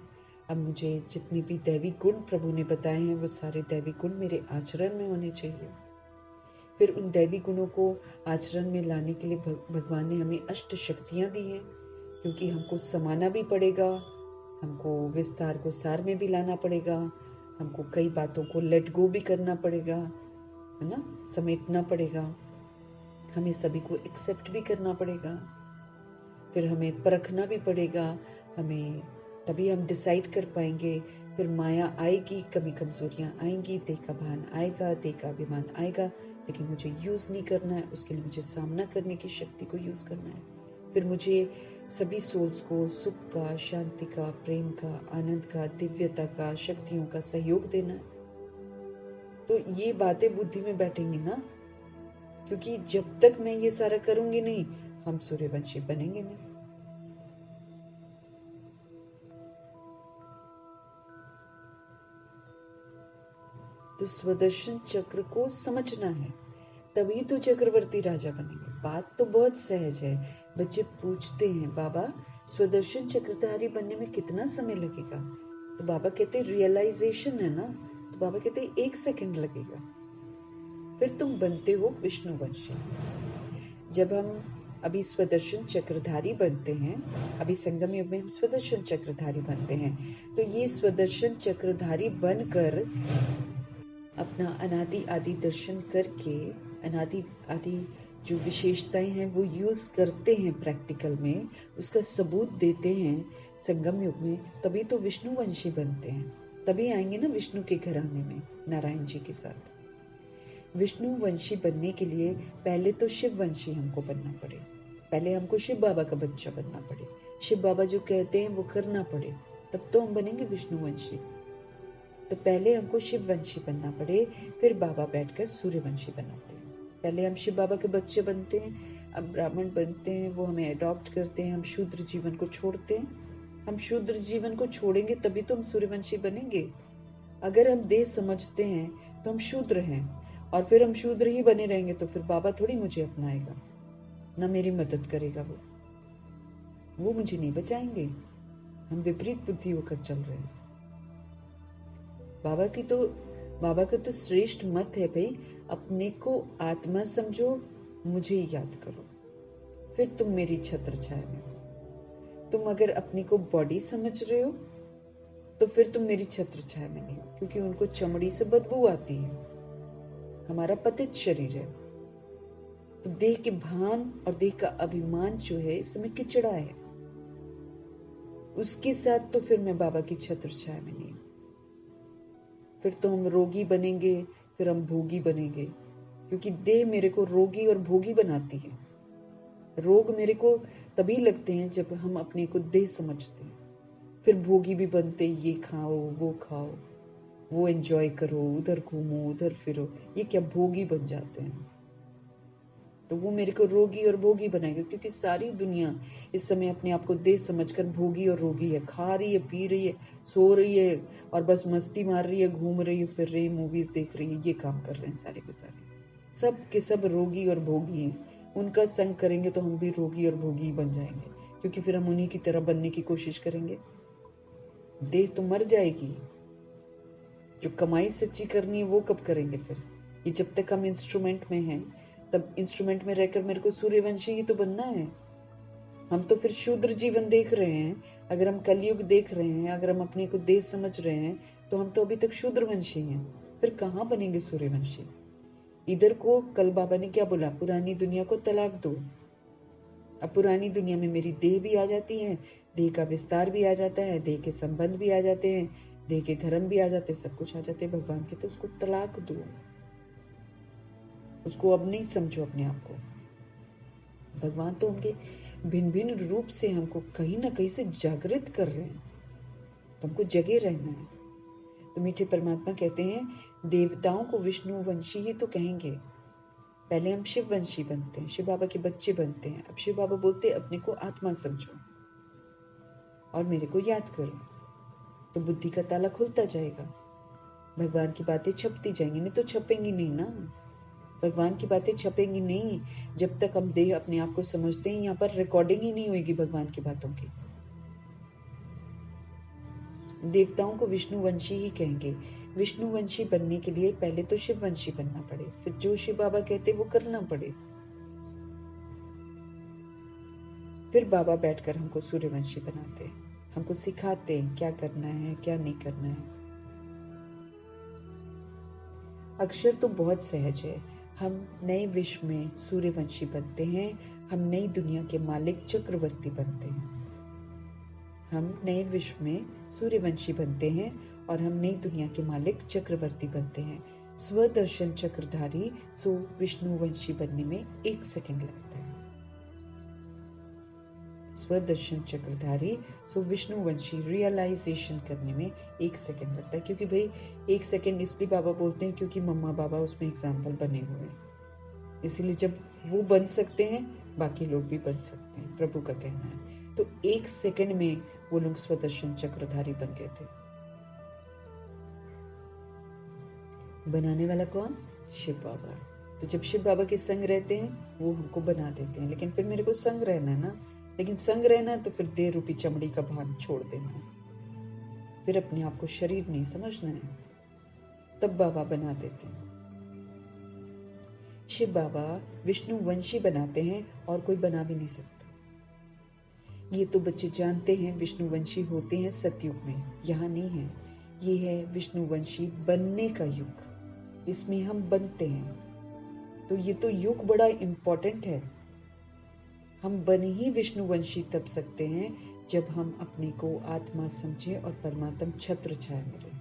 अब मुझे जितने भी दैवी गुण प्रभु ने बताए हैं वो सारे दैवी गुण मेरे आचरण में होने चाहिए। फिर उन दैवी गुणों को आचरण में लाने के लिए भगवान ने हमें अष्ट शक्तियां दी हैं, क्योंकि हमको समाना भी पड़ेगा, हमको विस्तार को सार में भी लाना पड़ेगा, हमको कई बातों को लेट गो भी करना पड़ेगा, है ना, समेटना पड़ेगा, हमें सभी को एक्सेप्ट भी करना पड़ेगा, फिर हमें परखना भी पड़ेगा, हमें तभी हम डिसाइड कर पाएंगे। फिर माया आएगी, कमी कमजोरियां आएंगी, देह का भान आएगा, देह का अभिमान आएगा, लेकिन मुझे यूज नहीं करना है, उसके लिए मुझे सामना करने की शक्ति को यूज करना है। फिर मुझे सभी सोल्स को सुख का, शांति का, प्रेम का, आनंद का, दिव्यता का, शक्तियों का सहयोग देना है। तो ये बातें बुद्धि में बैठेंगी ना, क्योंकि जब तक मैं ये सारा करूंगी नहीं, हम सूर्यवंशी बनेंगे नहीं। तो स्वदर्शन चक्र को समझना है, तभी तो चक्रवर्ती राजा बनेंगे। बात तो बहुत सहज है। बच्चे पूछते हैं बाबा स्वदर्शन चक्रधारी बनने में कितना समय लगेगा, तो बाबा कहते रियलाइजेशन है ना, तो बाबा कहते 1 सेकंड लगेगा, फिर तुम बनते हो विष्णुवंशी। जब हम अभी स्वदर्शन चक्रधारी बनते हैं, अभी संगम युग में हम स्वदर्शन चक्रधारी बनते हैं, तो ये स्वदर्शन चक्रधारी बनकर अपना अनादि आदि दर्शन करके, अनादि आदि जो विशेषताएं हैं वो यूज करते हैं प्रैक्टिकल में, उसका सबूत देते हैं संगम युग में, तभी तो विष्णुवंशी बनते हैं, तभी आएंगे ना विष्णु के घराने में नारायण जी के साथ। विष्णुवंशी बनने के लिए पहले तो शिववंशी हमको बनना पड़े, पहले हमको शिव बाबा का बच्चा बनना पड़े, शिव बाबा जो कहते हैं वो करना पड़े, तब तो हम बनेंगे विष्णुवंशी। तो पहले हमको शिववंशी बनना पड़े, फिर बाबा बैठकर सूर्यवंशी बनाते हैं। पहले हम शिव बाबा के बच्चे बनते हैं, अब ब्राह्मण बनते हैं, वो हमें अडॉप्ट करते हैं, हम शूद्र जीवन को छोड़ते हैं। हम शूद्र जीवन को छोड़ेंगे तभी तो हम सूर्यवंशी बनेंगे। अगर हम देह समझते हैं तो हम शूद्र हैं, और फिर हम शूद्र ही बने रहेंगे तो फिर बाबा थोड़ी मुझे अपनाएगा, ना मेरी मदद करेगा, वो मुझे नहीं बचाएंगे। हम विपरीत बुद्धि होकर चल रहे हैं। बाबा का तो श्रेष्ठ मत है भाई, अपने को आत्मा समझो, मुझे याद करो, फिर तुम मेरी छत्र छाया में हो। तुम अगर अपनी को बॉडी समझ रहे हो तो फिर तुम मेरी छत्र छाया में नहीं हो, क्योंकि उनको चमड़ी से बदबू आती है। हमारा पतित शरीर है, तो देह के भान और देह का अभिमान जो है इस समय किचड़ा है, उसके साथ तो फिर मैं बाबा की छत्र छाया में नहीं हूं। फिर तो हम रोगी बनेंगे, फिर हम भोगी बनेंगे, क्योंकि देह मेरे को रोगी और भोगी बनाती है। रोग मेरे को तभी लगते हैं जब हम अपने को देह समझते हैं। फिर भोगी भी बनते, ये खाओ, वो एंजॉय करो, उधर घूमो, उधर फिरो, ये क्या भोगी बन जाते हैं। तो वो मेरे को रोगी और भोगी बनाएगा, क्योंकि सारी दुनिया इस समय अपने आप को देह समझकर भोगी और रोगी है। खा रही है, पी रही है, सो रही है और बस मस्ती मार रही है, घूम रही है, फिर रही, मूवीज देख रही है, ये काम कर रहे हैं सारे के सारे। सब के सब रोगी और भोगी हैं। उनका संग करेंगे तो हम भी रोगी और भोगी बन जाएंगे, क्योंकि फिर हम उन्हीं की तरह बनने की कोशिश करेंगे। देह तो मर जाएगी, जो कमाई सच्ची करनी है वो कब करेंगे फिर। ये जब तक हम इंस्ट्रूमेंट में हैं, तब इंस्ट्रूमेंट में रहकर मेरे को सूर्यवंशी ही तो बनना है। हम तो फिर शूद्र जीवन देख रहे हैं। अगर हम कलयुग देख रहे हैं, अगर हम अपने को देह समझ रहे हैं, तो हम तो अभी तक शूद्रवंशी हैं। फिर कहाँ बनेंगे सूर्यवंशी। इधर को कल बाबा ने क्या बोला, पुरानी दुनिया को तलाक दो। अब पुरानी दुनिया में मेरी देह भी आ जाती है, देह का विस्तार भी आ जाता है, देह के संबंध भी आ जाते हैं, देह के धर्म भी आ जाते हैं, सब कुछ आ जाते हैं। भगवान कहते उसको तलाक दो, उसको अब नहीं समझो अपने आप को। भगवान तो उनके भिन्न भिन्न रूप से हमको कहीं ना कहीं से जागृत कर रहे हैं, तो हमको जगे रहना है। तो मीठे परमात्मा कहते हैं देवताओं को विष्णु वंशी ही तो कहेंगे। पहले हम शिव वंशी बनते हैं, शिव बाबा के बच्चे बनते हैं। अब शिव बाबा बोलते हैं अपने को आत्मा समझो और मेरे को याद करो, तो बुद्धि का ताला खुलता जाएगा। भगवान की बातें छपती जाएंगी, नहीं तो छपेंगी नहीं ना। भगवान की बातें छपेंगी नहीं जब तक हम देह अपने आप को समझते हैं। यहाँ पर रिकॉर्डिंग ही नहीं होगी भगवान की बातों की। देवताओं को विष्णुवंशी ही कहेंगे। विष्णुवंशी बनने के लिए पहले तो शिववंशी बनना पड़े, फिर जो शिव बाबा कहते वो करना पड़े, फिर बाबा बैठकर हमको सूर्यवंशी बनाते हैं, हमको सिखाते हैं क्या करना है क्या नहीं करना है। अक्षर तो बहुत सहज है। हम नए विश्व में सूर्यवंशी बनते हैं, हम नई दुनिया के मालिक चक्रवर्ती बनते हैं। हम नए विश्व में सूर्यवंशी बनते हैं और हम नई दुनिया के मालिक चक्रवर्ती बनते हैं। स्वदर्शन चक्रधारी सो विष्णुवंशी बनने में 1 सेकंड लगता है। स्वदर्शन चक्रधारी सो विष्णुवंशी रियलाइजेशन करने में 1 सेकंड लगता है। क्योंकि भाई 1 सेकंड इसलिए बाबा बोलते हैं क्योंकि मम्मा बाबा उसमें एग्जाम्पल बने हुए हैं। इसीलिए जब वो बन सकते हैं बाकी लोग भी बन सकते हैं, प्रभु का कहना है। तो 1 सेकंड में वो लोग स्वदर्शन चक्रधारी बन गए थे। बनाने वाला कौन? शिव बाबा। तो जब शिव बाबा के संग रहते हैं वो हमको बना देते हैं। लेकिन फिर मेरे को संग रहना है ना, लेकिन संग रहना है तो फिर देह रूपी चमड़ी का भान छोड़ देना है, फिर अपने आप को शरीर नहीं समझना है, तब बाबा बना देते हैं। शिव बाबा विष्णुवंशी बनाते हैं और कोई बना भी नहीं सकता। ये तो बच्चे जानते हैं विष्णुवंशी होते हैं सतयुग में, यहाँ नहीं है। ये है विष्णुवंशी बनने का युग, इसमें हम बनते हैं। तो ये तो युग बड़ा इम्पोर्टेंट है। हम बन ही विष्णुवंशी तब सकते हैं जब हम अपने को आत्मा समझे और परमात्म छत्र छाया में रहे।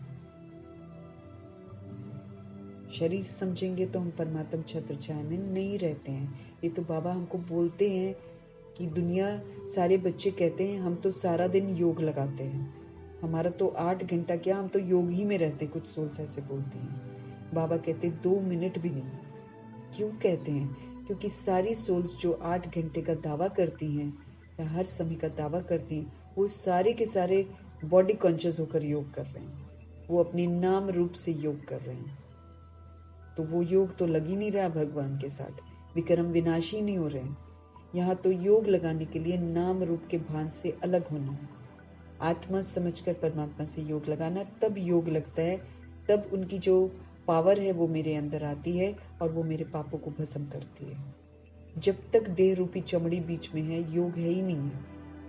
शरीर समझेंगे तो हम परमात्म छत्र छाया में नहीं रहते हैं। ये तो बाबा हमको बोलते हैं कि दुनिया सारे बच्चे कहते हैं हम तो सारा दिन योग लगाते हैं, हमारा तो 8 घंटा क्या, हम तो योग ही में रहते। कुछ सोल्स ऐसे बोलती हैं। बाबा कहते 2 मिनट भी नहीं। क्यों कहते हैं? क्योंकि सारी सोल्स जो 8 घंटे का दावा करती हैं या हर समय का दावा करती हैं, वो सारे के सारे बॉडी कॉन्शियस होकर योग कर रहे हैं, वो अपने नाम रूप से योग कर रहे हैं। तो वो योग तो लग ही नहीं रहा भगवान के साथ, विक्रम विनाशी नहीं हो रहे हैं। यहाँ तो योग लगाने के लिए नाम रूप के भान से अलग होना है, आत्मा समझकर परमात्मा से योग लगाना, तब योग लगता है। तब उनकी जो पावर है वो मेरे अंदर आती है और वो मेरे पापों को भस्म करती है। जब तक देह रूपी चमड़ी बीच में है, योग है ही नहीं है।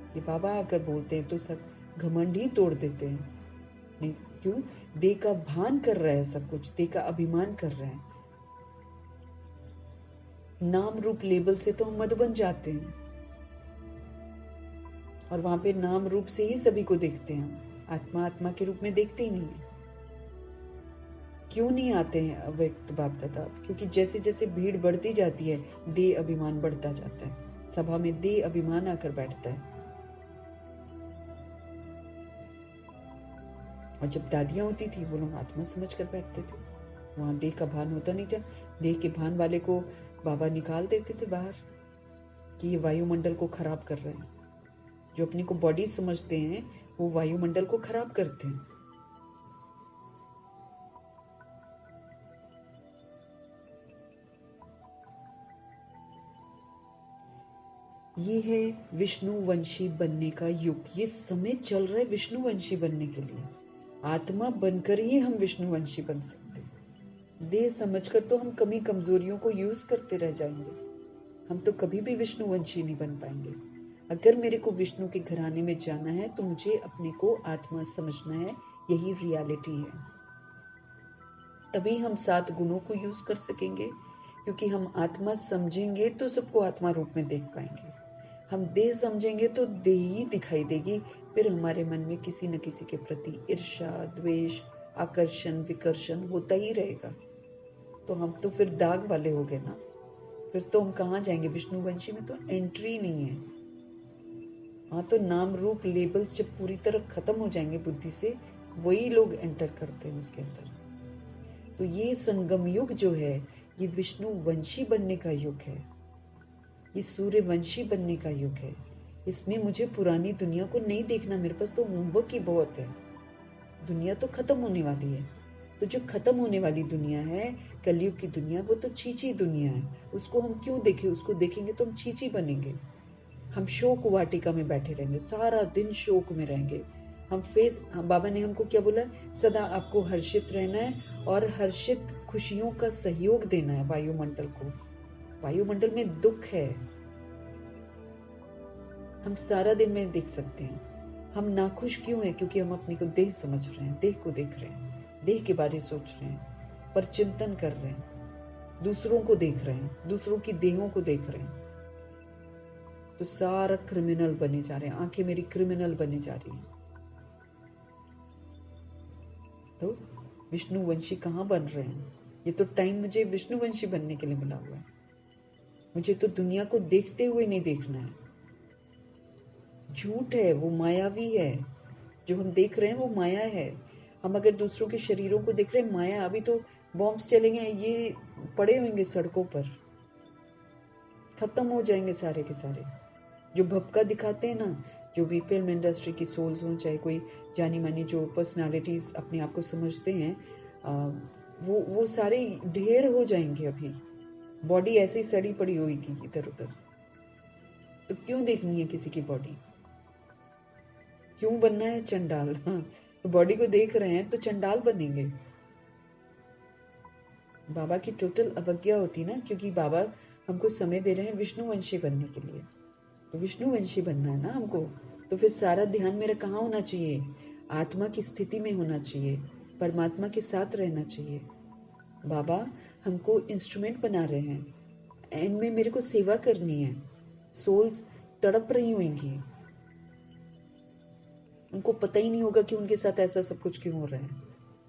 ये बाबा आकर बोलते हैं तो सब घमंड ही तोड़ देते हैं। नहीं, क्यों? देह का भान कर रहा है, सब कुछ देह का अभिमान कर रहे हैं। नाम रूप लेबल से तो हम मत बन जाते हैं, और वहां पे नाम रूप से ही सभी को देखते हैं, आत्मा आत्मा के रूप में देखते ही नहीं है। क्यों नहीं आते हैं अव्यक्त बाप दादा? क्योंकि जैसे जैसे भीड़ बढ़ती जाती है, देह अभिमान बढ़ता जाता है। सभा में देह अभिमान आकर बैठता है। और जब दादियां होती थी, वो लोग आत्मा समझ कर बैठते थे, वहां देह का भान होता नहीं था। देह के भान वाले को बाबा निकाल देते थे बाहर कि ये वायुमंडल को खराब कर रहे हैं। जो अपने को बॉडी समझते हैं, वो वायुमंडल को खराब करते हैं। ये है विष्णुवंशी बनने का युग। ये समय चल रहा है विष्णुवंशी बनने के लिए। आत्मा बनकर ही हम विष्णुवंशी बन सकते हैं। देह समझकर तो हम कमी कमजोरियों को यूज करते रह जाएंगे। हम तो कभी भी विष्णुवंशी नहीं बन पाएंगे। अगर मेरे को विष्णु के घराने में जाना है, तो मुझे अपने को आत्मा समझना है। यही रियलिटी है। तभी हम 7 गुणों को यूज कर सकेंगे, क्योंकि हम आत्मा समझेंगे तो सबको आत्मा रूप में देख पाएंगे। हम देह समझेंगे तो देह ही दिखाई देगी। फिर हमारे मन में किसी न किसी के प्रति ईर्ष्या, द्वेष, आकर्षण, विकर्षण होता ही रहेगा। तो हम तो फिर दाग वाले हो गए ना। फिर तो हम कहाँ जाएंगे? विष्णुवंशी में तो एंट्री नहीं है। हाँ, तो नाम रूप लेबल्स जब पूरी तरह खत्म हो जाएंगे बुद्धि से, वही लोग एंटर करते हैं उसके अंदर। तो ये संगम युग जो है, ये विष्णुवंशी बनने का युग है। ये सूर्यवंशी बनने का युग है। इसमें मुझे पुरानी दुनिया को नहीं देखना। मेरे पास तो होमवर्क ही बहुत है। दुनिया तो खत्म होने वाली है। तो जो खत्म होने वाली दुनिया है, कलयुग की दुनिया, वो तो छीछी दुनिया है। उसको हम क्यों देखें? उसको देखेंगे तो हम छीछी बनेंगे। हम शोक वाटिका में बैठे रहेंगे, सारा दिन शोक में रहेंगे। बाबा ने हमको क्या बोला? सदा आपको हर्षित रहना है और हर्षित खुशियों का सहयोग देना है वायुमंडल को। वायुमंडल में दुख है, हम सारा दिन में देख सकते हैं। हम नाखुश क्यों हैं? क्योंकि हम अपने को देह समझ रहे हैं, देह को देख रहे हैं, देह के बारे सोच रहे हैं, पर चिंतन कर रहे हैं, दूसरों को देख रहे हैं, दूसरों की देहों को देख रहे हैं। तो सारा क्रिमिनल बने जा रहे हैं। आंखें मेरी क्रिमिनल बने जा रही हैं। तो विष्णुवंशी कहाँ बन रहे हैं? ये तो टाइम मुझे विष्णुवंशी बनने के लिए मिला हुआ है। मुझे तो दुनिया को देखते हुए नहीं देखना है। झूठ है, वो मायावी है। जो हम देख रहे हैं वो माया है। हम अगर दूसरों के शरीरों को देख रहे हैं, माया। अभी तो बॉम्ब्स चलेंगे, ये पड़े होंगे सड़कों पर, खत्म हो जाएंगे सारे के सारे। जो भपका दिखाते हैं ना, जो भी फिल्म इंडस्ट्री की सोल्स हों, चाहे कोई जानी मानी जो पर्सनालिटीज अपने आप को समझते हैं, वो सारे ढेर हो जाएंगे। अभी बॉडी ऐसे ही सड़ी पड़ी होगी इधर उधर। तो क्यों देखनी है किसी की बॉडी? क्यों बनना है चंडाल? हाँ, तो बॉडी को देख रहे हैं तो चंडाल बनेंगे। बाबा की टोटल अवज्ञा होती ना, क्योंकि बाबा हमको समय दे रहे हैं विष्णुवंशी बनने के लिए। तो विष्णुवंशी बनना है ना हमको। तो फिर सारा ध्यान मेरा कहाँ होना चाहिए? आत्मा की स्थिति में होना चाहिए, परमात्मा के साथ रहना चाहिए। बाबा हमको इंस्ट्रूमेंट बना रहे हैं, एंड में मेरे को सेवा करनी है। सोल्स तड़प रही होंगी, उनको पता ही नहीं होगा कि उनके साथ ऐसा सब कुछ क्यों हो रहा है,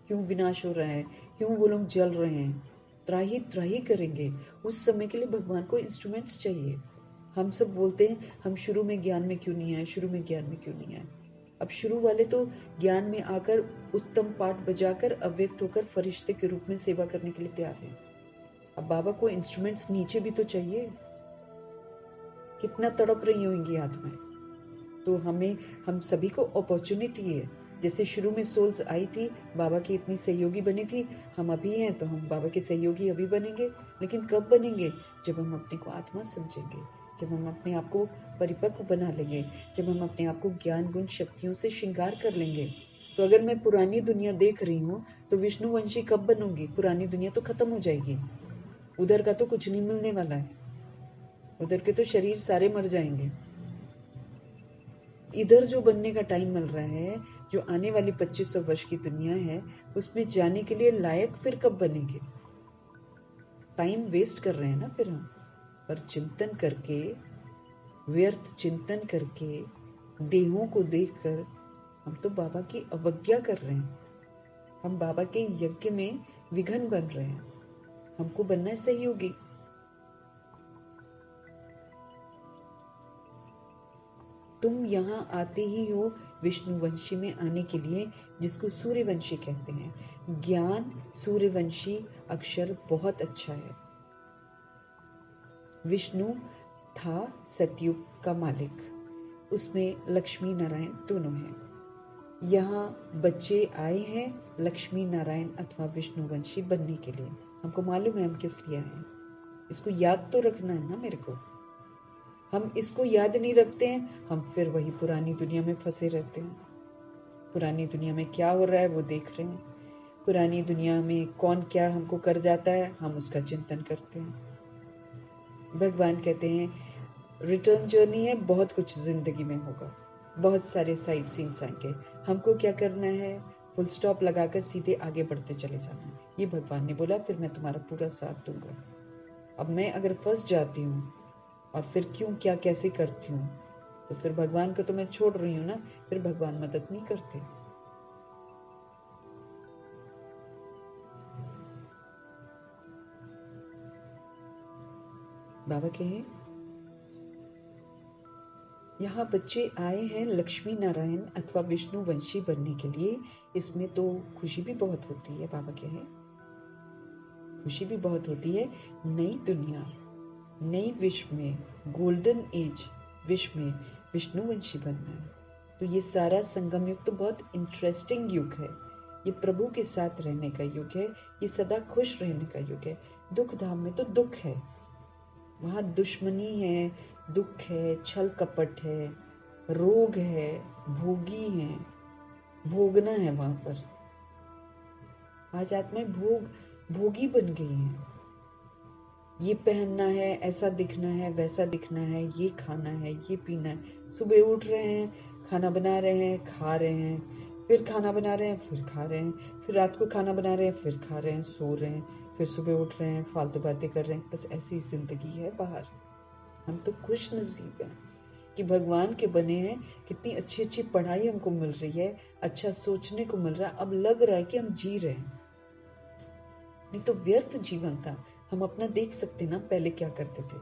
क्यों विनाश हो रहा है, क्यों वो लोग जल रहे हैं। त्राही त्राही करेंगे। उस समय के लिए भगवान को इंस्ट्रूमेंट्स चाहिए। हम सब बोलते हैं हम शुरू में ज्ञान में क्यों नहीं आए, शुरू में ज्ञान में क्यों नहीं आए। अब शुरू वाले तो ज्ञान में आकर उत्तम पाठ बजाकर अव्यक्त होकर फरिश्ते के रूप में सेवा करने के लिए तैयार हैं। अब बाबा को इंस्ट्रूमेंट्स नीचे भी तो चाहिए। कितना तड़प रही होंगी आत्माएं। तो हम सभी को अपॉर्चुनिटी है। जैसे शुरू में सोल्स आई थी, बाबा की इतनी सहयोगी बनी थी, हम अभी हैं तो हम बाबा के सहयोगी अभी बनेंगे। लेकिन कब बनेंगे? जब हम अपने को आत्मा समझेंगे, जब हम अपने आप को परिपक्व बना लेंगे, जब हम अपने आप को ज्ञान गुण शक्तियों से श्रृंगार कर लेंगे। तो अगर मैं पुरानी दुनिया देख रही हूँ, तो विष्णुवंशी कब बनूंगी? पुरानी दुनिया तो खत्म हो जाएगी, उधर का तो कुछ नहीं मिलने वाला है। उधर के तो शरीर सारे मर जाएंगे। इधर जो बनने का टाइम मिल रहा है, जो आने वाली 2500 वर्ष की दुनिया है, उसमें जाने के लिए लायक फिर कब बनेंगे? टाइम वेस्ट कर रहे हैं ना फिर हम। पर चिंतन करके, व्यर्थ चिंतन करके, देहों को देखकर हम तो बाबा की अवज्ञा कर रहे हैं। हम बाबा के यज्ञ में विघन बन रहे हैं। हमको बनना है सहयोगी। तुम यहाँ आते ही हो विष्णुवंशी में आने के लिए, जिसको सूर्यवंशी कहते हैं। ज्ञान सूर्यवंशी अक्षर बहुत अच्छा है। विष्णु था सतयुग का मालिक, उसमें लक्ष्मी नारायण दोनों हैं। यहाँ बच्चे आए हैं लक्ष्मी नारायण अथवा विष्णुवंशी बनने के लिए। हमको मालूम है हम किस लिए आए हैं। इसको याद तो रखना है ना मेरे को। हम इसको याद नहीं रखते हैं, हम फिर वही पुरानी दुनिया में फंसे रहते हैं। पुरानी दुनिया में क्या हो रहा है वो देख रहे हैं। पुरानी दुनिया में कौन क्या हमको कर जाता है, हम उसका चिंतन करते हैं। भगवान कहते हैं रिटर्न जर्नी है, बहुत कुछ जिंदगी में होगा, बहुत सारे साइड सीन्स आएंगे। हमको क्या करना है, फुल स्टॉप लगाकर सीधे आगे बढ़ते चले जाना है। ये भगवान ने बोला, फिर मैं तुम्हारा पूरा साथ दूंगा। अब मैं अगर फंस जाती हूँ और फिर क्यों क्या कैसे करती हूँ, तो फिर भगवान को तो मैं छोड़ रही हूँ ना, फिर भगवान मदद नहीं करते। बाबा कहे यहाँ बच्चे आए हैं लक्ष्मी नारायण अथवा विष्णु वंशी बनने के लिए। इसमें तो खुशी भी बहुत होती है। बाबा कहे खुशी भी बहुत होती है। नई दुनिया, नई विश्व में, गोल्डन एज विश्व में विष्णुवंशी बनना है। तो ये सारा संगम युग तो बहुत इंटरेस्टिंग युग है। ये प्रभु के साथ रहने का युग है। ये सदा खुश रहने का युग है। दुख धाम में तो दुख है, वहां दुश्मनी है, दुख है, छल कपट है, रोग है, भोगी है, भोगना है वहां पर। आज आत्माएं भोगी बन गई हैं। ये पहनना है, ऐसा दिखना है, वैसा दिखना है, ये खाना है, ये पीना है। सुबह उठ रहे हैं, खाना बना रहे हैं, खा रहे हैं, फिर खाना बना रहे हैं, फिर खा रहे हैं, फिर रात को खाना बना रहे हैं, फिर खा रहे हैं, सो रहे हैं, फिर सुबह उठ रहे हैं, फालतू बातें कर रहे हैं। बस ऐसी जिंदगी है बाहर। हम तो खुश नसीब हैं कि भगवान के बने हैं। कितनी अच्छी अच्छी पढ़ाई हमको मिल रही है, अच्छा सोचने को मिल रहा है। अब लग रहा है कि हम जी रहे हैं, नहीं तो व्यर्थ जीवन था। हम अपना देख सकते ना पहले क्या करते थे।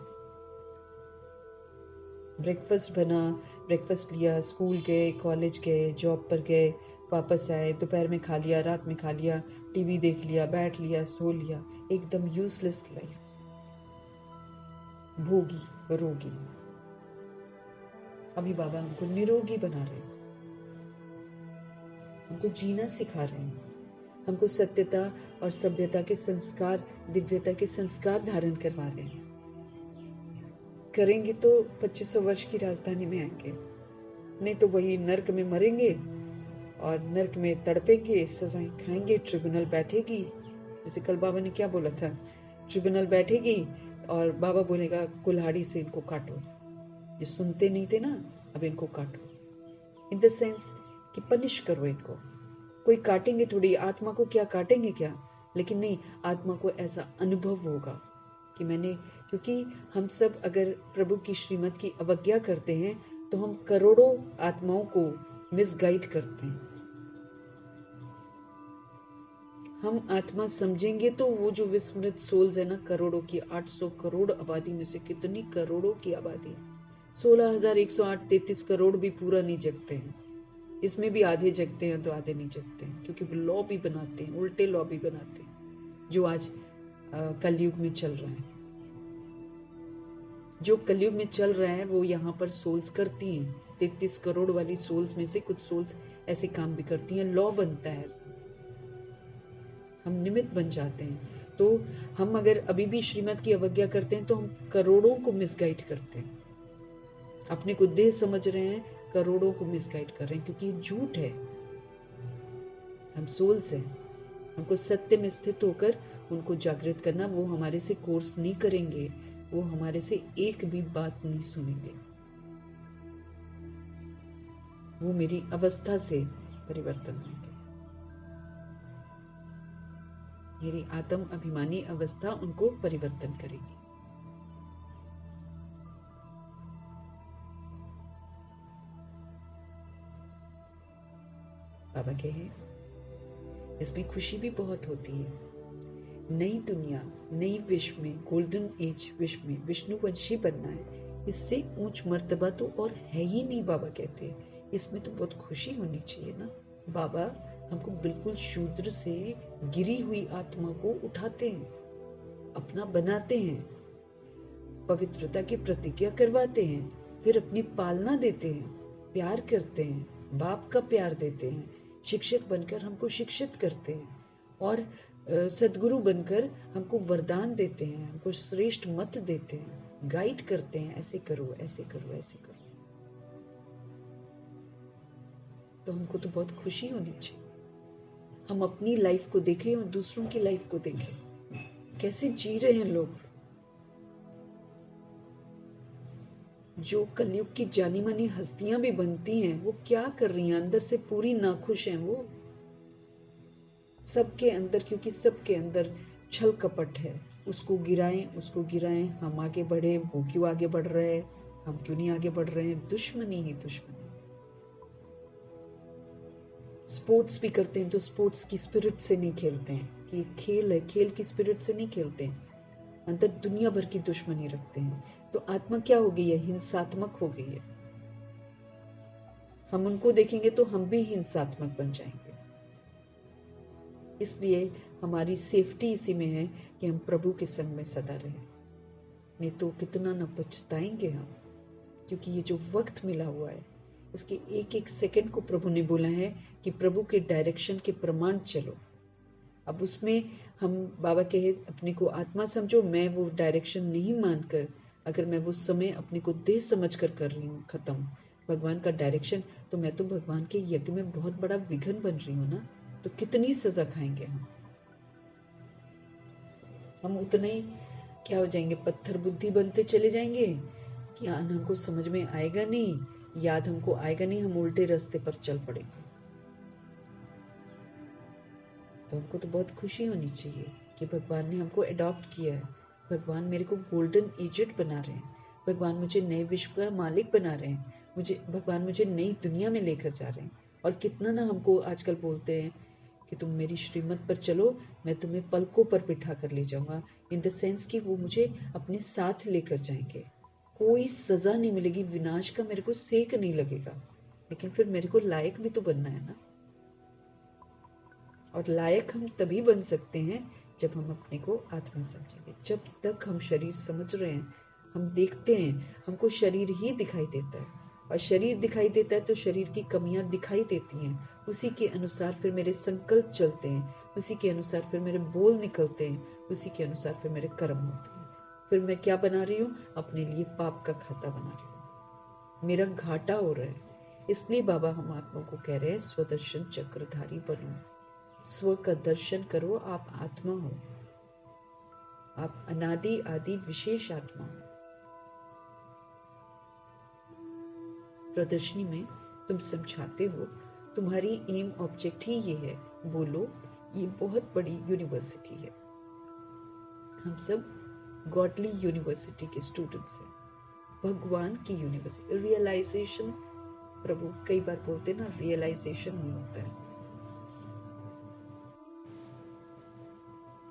ब्रेकफास्ट बना, ब्रेकफास्ट लिया, स्कूल गए, कॉलेज गए, जॉब पर गए, वापस आए, दोपहर में खा लिया, रात में खा लिया, टीवी देख लिया, बैठ लिया, सो लिया। एकदम यूजलेस लाइफ, भोगी, रोगी। अभी बाबा हमको निरोगी बना रहे हैं, हमको जीना सिखा रहे हैं, हमको सत्यता और सभ्यता के संस्कार, दिव्यता के संस्कार धारण करवा रहे हैं। करेंगे तो 2500 वर्ष की राजधानी में आएंगे, नहीं तो वही नर्क में मरेंगे और नर्क में तड़पेंगे, सजाएं खाएंगे, ट्रिब्यूनल बैठेगी। जैसे कल बाबा ने क्या बोला था, ट्रिब्यूनल बैठेगी और बाबा बोलेगा कुल्हाड़ी से इनको काटो। ये सुनते नहीं थे ना, अब इनको काटो। इन द सेंस कि पनिश करो इनको। कोई काटेंगे थोड़ी, आत्मा को क्या काटेंगे क्या, लेकिन नहीं, आत्मा को ऐसा अनुभव होगा कि मैंने, क्योंकि हम सब अगर प्रभु की श्रीमत की अवज्ञा करते हैं तो हम करोड़ों आत्माओं को मिसगाइड करते हैं। हम आत्मा समझेंगे तो वो जो विस्मृत सोल्स है ना, करोड़ों की, 800 करोड़ आबादी में से कितनी करोड़ों की आबादी, 16,108 33 करोड़ भी पूरा नहीं जगते हैं। इसमें भी आधे जगते हैं तो आधे नहीं जगते हैं, क्योंकि वो लॉ भी बनाते हैं, उल्टे लॉ भी बनाते हैं, जो आज कलयुग में चल रहा है। जो कलयुग में चल रहा है वो यहाँ पर सोल्स करती हैं। 33 करोड़ वाली सोल्स में से कुछ सोल्स ऐसे काम भी करती हैं, लॉ बनता है, हम निमित्त बन जाते हैं। तो हम अगर अभी भी श्रीमत की अवज्ञा करते हैं तो हम करोड़ों को मिसगाइड करते हैं। अपने को देह समझ रहे हैं, करोड़ों को मिसगाइड कर रहे हैं, क्योंकि ये झूठ है। हम सोल्स हैं, हमको सत्य में स्थित होकर उनको जागृत करना। वो हमारे से कोर्स नहीं करेंगे, वो हमारे से एक भी बात नहीं सुनेंगे। वो मेरी अवस्था से परिवर्तन होंगे। मेरी आत्म अभिमानी अवस्था उनको परिवर्तन करेगी। बाबा कहे इसमें खुशी भी बहुत होती है। नई दुनिया, नई विश्व में, गोल्डन एज विश्व में विष्णुवंशी बनना है। इससे ऊंच मर्तबा तो और है ही नहीं। बाबा कहते हैं इसमें तो बहुत खुशी होनी चाहिए ना। बाबा हमको बिल्कुल शूद्र से गिरी हुई आत्मा को उठाते हैं, अपना बनाते हैं, पवित्रता की प्रतिज्ञा करवाते हैं, फिर अपनी पालना देते हैं, प्यार करते हैं, बाप का प्यार देते हैं, शिक्षक बनकर हमको शिक्षित करते हैं और सदगुरु बनकर हमको वरदान देते हैं, हमको श्रेष्ठ मत देते हैं, गाइड करते हैं, ऐसे करो, ऐसे करो, ऐसे करो। तो हमको तो बहुत खुशी होनी चाहिए। हम अपनी लाइफ को देखें और दूसरों की लाइफ को देखें, कैसे जी रहे हैं लोग। जो कलयुग की जानी मानी हस्तियां भी बनती हैं, वो क्या कर रही हैं? अंदर से पूरी नाखुश हैं वो सबके अंदर, क्योंकि सबके अंदर छल कपट है। उसको गिराएं, हम आगे बढ़े, वो क्यों आगे बढ़ रहे हैं, हम क्यों नहीं आगे बढ़ रहे हैं। दुश्मनी ही दुश्मनी। स्पोर्ट्स भी करते हैं तो स्पोर्ट्स की स्पिरिट से नहीं खेलते हैं कि खेल है, खेल की स्पिरिट से नहीं खेलते हैं। अंदर दुनिया भर की दुश्मनी रखते हैं। तो आत्मा क्या हो गई है? हिंसात्मक हो गई है। हम उनको देखेंगे तो हम भी हिंसात्मक बन जाएंगे। इसलिए हमारी सेफ्टी इसी में है कि हम प्रभु के संग में सदा रहें। नहीं तो कितना न पछताएंगे हम, क्योंकि ये जो वक्त मिला हुआ है, इसके एक एक सेकंड को प्रभु ने बोला है कि प्रभु के डायरेक्शन के प्रमाण चलो। अब उसमें हम बाबा कहे अपने को आत्मा समझो, मैं वो डायरेक्शन नहीं मानकर, अगर मैं वो समय अपने को देह समझ कर रही हूँ खत्म भगवान का डायरेक्शन, तो मैं तो भगवान के यज्ञ में बहुत बड़ा विघ्न बन रही हूँ ना। तो कितनी सजा खाएंगे हम उतना ही क्या हो जाएंगे, पत्थर बुद्धि बनते चले जाएंगे। ज्ञान हमको समझ में आएगा नहीं, याद हमको आएगा नहीं, हम उल्टे रास्ते पर चल पड़ेंगे। तो हमको तो बहुत खुशी होनी चाहिए कि भगवान ने हमको अडॉप्ट किया है। भगवान मेरे को गोल्डन एजेंट बना रहे हैं। भगवान मुझे नए विश्व का मालिक बना रहे हैं। भगवान मुझे नई दुनिया में लेकर जा रहे हैं। और कितना ना हमको आजकल बोलते हैं कि तुम मेरी श्रीमत पर चलो, मैं तुम्हें पलकों पर बिठा कर ले जाऊंगा। इन द सेंस कि वो मुझे अपने साथ लेकर जाएंगे। कोई सजा नहीं मिलेगी, विनाश का मेरे को सेक नहीं लगेगा। लेकिन फिर मेरे को लायक भी तो बनना है ना। और लायक हम तभी बन सकते हैं जब हम अपने को आत्मा समझेंगे। जब तक हम शरीर समझ रहे हैं, हम देखते हैं, हमको शरीर ही दिखाई देता है। और शरीर दिखाई देता है तो शरीर की कमियां दिखाई देती हैं। उसी के अनुसार फिर मेरे संकल्प चलते हैं, उसी के अनुसार फिर मेरे बोल निकलते हैं, उसी के अनुसार फिर मेरे कर्म होते हैं। फिर मैं क्या बना रही हूँ? अपने लिए पाप का खाता बना रही हूँ। मेरा घाटा हो रहा है। इसलिए बाबा हम आत्मा को कह रहे हैं स्वदर्शन चक्रधारी बनो। स्व का दर्शन करो। आप आत्मा हो, आप अनादि आदि विशेष आत्मा हो। प्रदर्शनी में तुम समझाते हो, तुम्हारी एम ऑब्जेक्ट ही ये है। बोलो ये बहुत बड़ी यूनिवर्सिटी है। हम सब गॉडली यूनिवर्सिटी के स्टूडेंट्स हैं, भगवान की यूनिवर्सिटी। रियलाइजेशन, प्रभु कई बार बोलते ना, रियलाइजेशन नहीं होता है।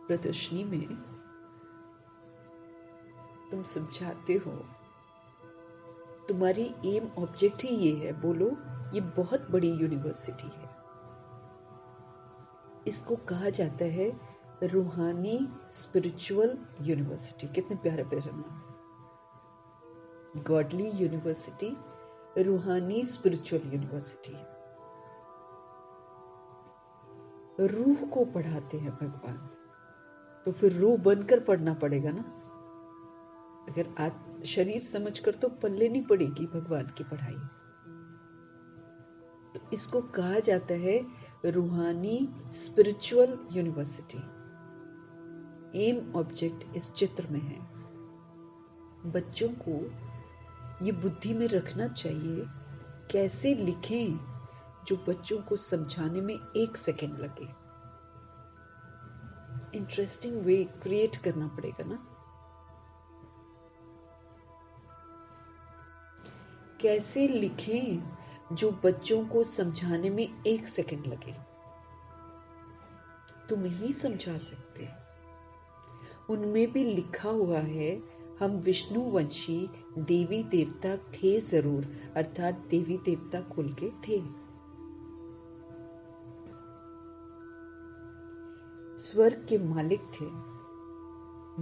प्रदर्शनी में तुम समझाते हो, तुम्हारी एम ऑब्जेक्ट ही ये है। बोलो ये बहुत बड़ी यूनिवर्सिटी है। इसको कहा जाता है रूहानी स्पिरिचुअल यूनिवर्सिटी। कितने प्यारे प्यारे नाम, गॉडली यूनिवर्सिटी, रूहानी स्पिरिचुअल यूनिवर्सिटी। रूह को पढ़ाते हैं भगवान, तो फिर रूह बनकर पढ़ना पड़ेगा ना। अगर शरीर समझकर तो पल्ले नहीं पड़ेगी भगवान की पढ़ाई। तो इसको कहा जाता है रूहानी स्पिरिचुअल यूनिवर्सिटी। एम ऑब्जेक्ट इस चित्र में है। बच्चों को ये बुद्धि में रखना चाहिए, कैसे लिखें जो बच्चों को समझाने में 1 सेकंड लगे। इंटरेस्टिंग वे क्रिएट करना पड़ेगा ना। कैसे लिखें जो बच्चों को समझाने में 1 सेकंड लगे। तुम ही समझा सकते हैं। उनमें भी लिखा हुआ है, हम विष्णुवंशी देवी देवता थे जरूर, अर्थात देवी देवता कुल के थे। स्वर्ग के मालिक थे।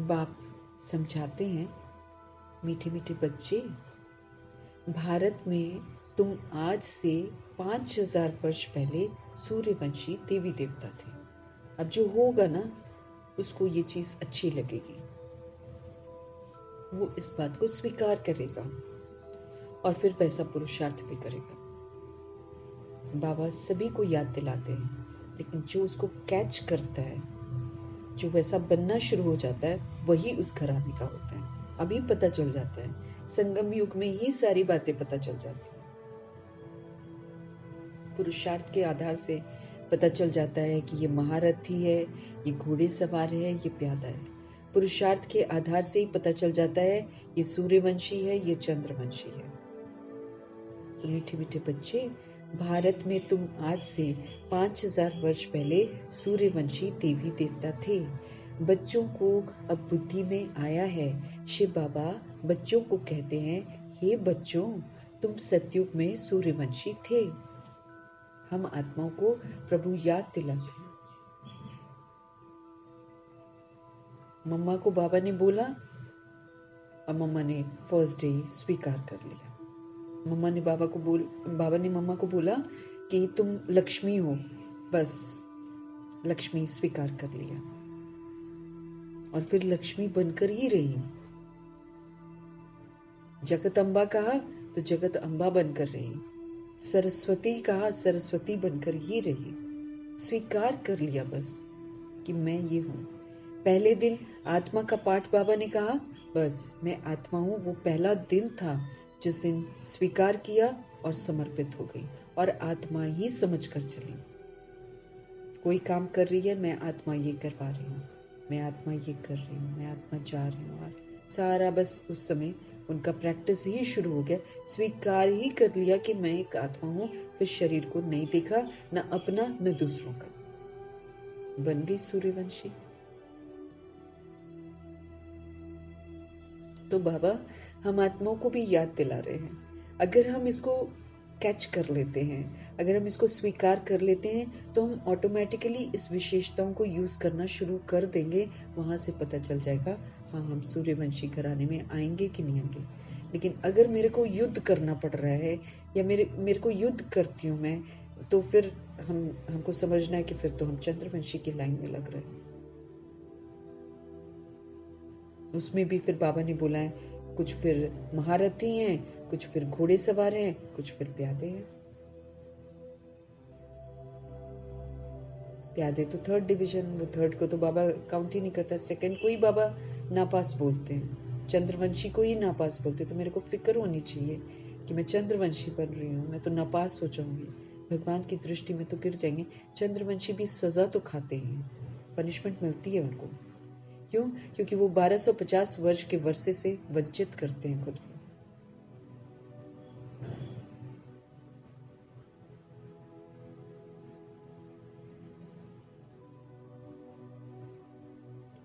बाप समझाते हैं, मीठे मीठे बच्चे, भारत में तुम आज से 5000 वर्ष पहले सूर्यवंशी देवी देवता थे। अब जो होगा ना, उसको ये चीज अच्छी लगेगी, वो इस बात को स्वीकार करेगा और फिर वैसा पुरुषार्थ भी करेगा। बाबा सभी को याद दिलाते हैं, लेकिन जो उसको कैच करता है, जो वैसा बनना शुरू हो जाता है, वही उस घराने का होता है। अभी पता चल जाता है, संगम युग में ही सारी बातें पता चल जाती हैं। पुरुषार्थ के आधार से पता चल जाता है कि ये महारथी है, ये घोड़े सवार है, ये प्यादा है। पुरुषार्थ के आधार से ही पता चल जाता है, ये सूर्यवंशी है, ये चंद्रवंशी है। तो मीठे मीठे बच्चे, भारत में तुम आज से 5000 वर्ष पहले सूर्यवंशी देवी देवता थे। बच्चों को अब बुद्धि में आया है। शिव बाबा बच्चों को कहते हैं, हे बच्चों, तुम सतयुग में सूर्यवंशी थे। हम आत्माओं को प्रभु याद दिलाते हैं। मम्मा को बाबा ने बोला और मम्मा ने फर्स्ट डे स्वीकार कर लिया। बाबा ने मम्मा को बोला कि तुम लक्ष्मी हो, बस लक्ष्मी स्वीकार कर लिया और फिर लक्ष्मी बनकर ही रही। जगत अम्बा कहा तो जगत अम्बा बनकर रही। सरस्वती कहा, सरस्वती बनकर ही रही। स्वीकार कर लिया बस कि मैं ये हूं। पहले दिन आत्मा का पाठ बाबा ने कहा, बस मैं आत्मा हूं। वो पहला दिन था जिस दिन स्वीकार किया और समर्पित हो गई और आत्मा ही समझ कर चली। कोई काम कर रही है, मैं आत्मा ये करवा रही हूँ, मैं आत्मा ये कर रही हूँ, मैं आत्मा जा रही हूँ। सारा बस उस समय उनका प्रैक्टिस ही शुरू हो गया। स्वीकार ही कर लिया कि मैं एक आत्मा हूँ। फिर शरीर को नहीं देखा, न अपना न दूसरों का। बन गई सूर्यवंशी। तो बाबा हम आत्माओं को भी याद दिला रहे हैं, अगर हम इसको कैच कर लेते हैं, अगर हम इसको स्वीकार कर लेते हैं, तो हम ऑटोमेटिकली इस विशेषताओं को यूज करना शुरू कर देंगे। वहां से पता चल जाएगा, हाँ हम सूर्यवंशी घराने में आएंगे कि नहीं आएंगे। लेकिन अगर मेरे को युद्ध करना पड़ रहा है या मेरे को युद्ध करती हूँ मैं, तो फिर हमको समझना है कि फिर तो हम चंद्रवंशी की लाइन में लग रहे हैं। उसमें भी फिर बाबा ने बोला है, कुछ फिर महारथी हैं, कुछ फिर घोड़े सवार हैं, कुछ फिर प्यादे हैं। प्यादे तो 3rd डिवीजन, वो 3rd को तो बाबा काउंट ही नहीं करता। 2nd को ही बाबा नापास बोलते हैं, चंद्रवंशी को ही नापास बोलते हैं। तो मेरे को फिक्र होनी चाहिए कि मैं चंद्रवंशी बन रही हूँ, मैं तो नापास हो जाऊंगी, भगवान की दृष्टि में तो गिर जाएंगे। चंद्रवंशी भी सजा तो खाते हैं, पनिशमेंट मिलती है उनको। क्यों? क्योंकि वो 1250 वर्ष के वर्षे से वंचित करते हैं खुद को।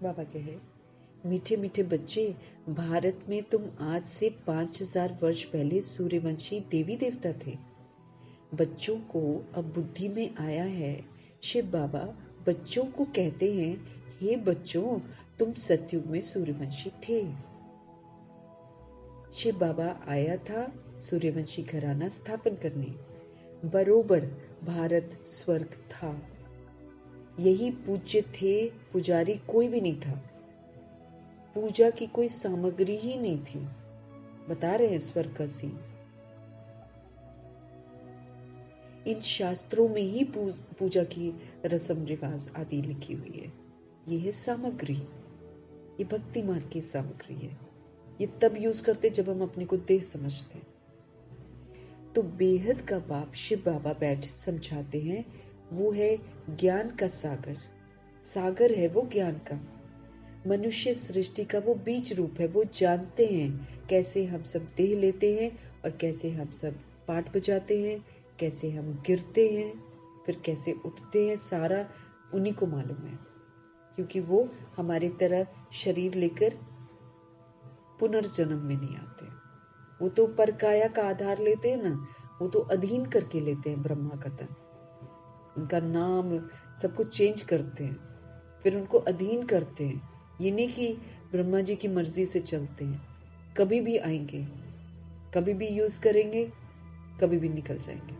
बाबा कहे, मीठे मीठे बच्चे, भारत में तुम आज से 5000 वर्ष पहले सूर्यवंशी देवी देवता थे। बच्चों को अब बुद्धि में आया है। शिव बाबा बच्चों को कहते हैं, हे बच्चों, तुम सतयुग में सूर्यवंशी थे। शिव बाबा आया था सूर्यवंशी घराना स्थापन करने। बरोबर भारत स्वर्ग था, यही पूज्य थे। पुजारी कोई भी नहीं था, पूजा की कोई सामग्री ही नहीं थी। बता रहे हैं स्वर्ग का सीन। इन शास्त्रों में ही पूजा की रस्म रिवाज आदि लिखी हुई है। ये है सामग्री, ये भक्ति मार्ग की सामग्री है। ये तब यूज करते जब हम अपने को देह समझते हैं। तो बेहद का बाप शिव बाबा बैठ समझाते हैं, वो है ज्ञान का सागर। सागर है वो ज्ञान का। मनुष्य सृष्टि का वो बीज रूप है। वो जानते हैं कैसे हम सब देह लेते हैं और कैसे हम सब पाठ बजाते हैं, कैसे हम गिरते हैं, फिर कैसे उठते हैं। सारा उन्हीं को मालूम है, क्योंकि वो हमारी तरह शरीर लेकर पुनर्जन्म में नहीं आते। वो तो परकाया का आधार लेते हैं ना, वो तो अधीन करके लेते हैं ब्रह्मा का तन। उनका नाम सब कुछ चेंज करते हैं, फिर उनको अधीन करते हैं। ये नहीं कि ब्रह्मा जी की मर्जी से चलते हैं। कभी भी आएंगे, कभी भी यूज करेंगे, कभी भी निकल जाएंगे।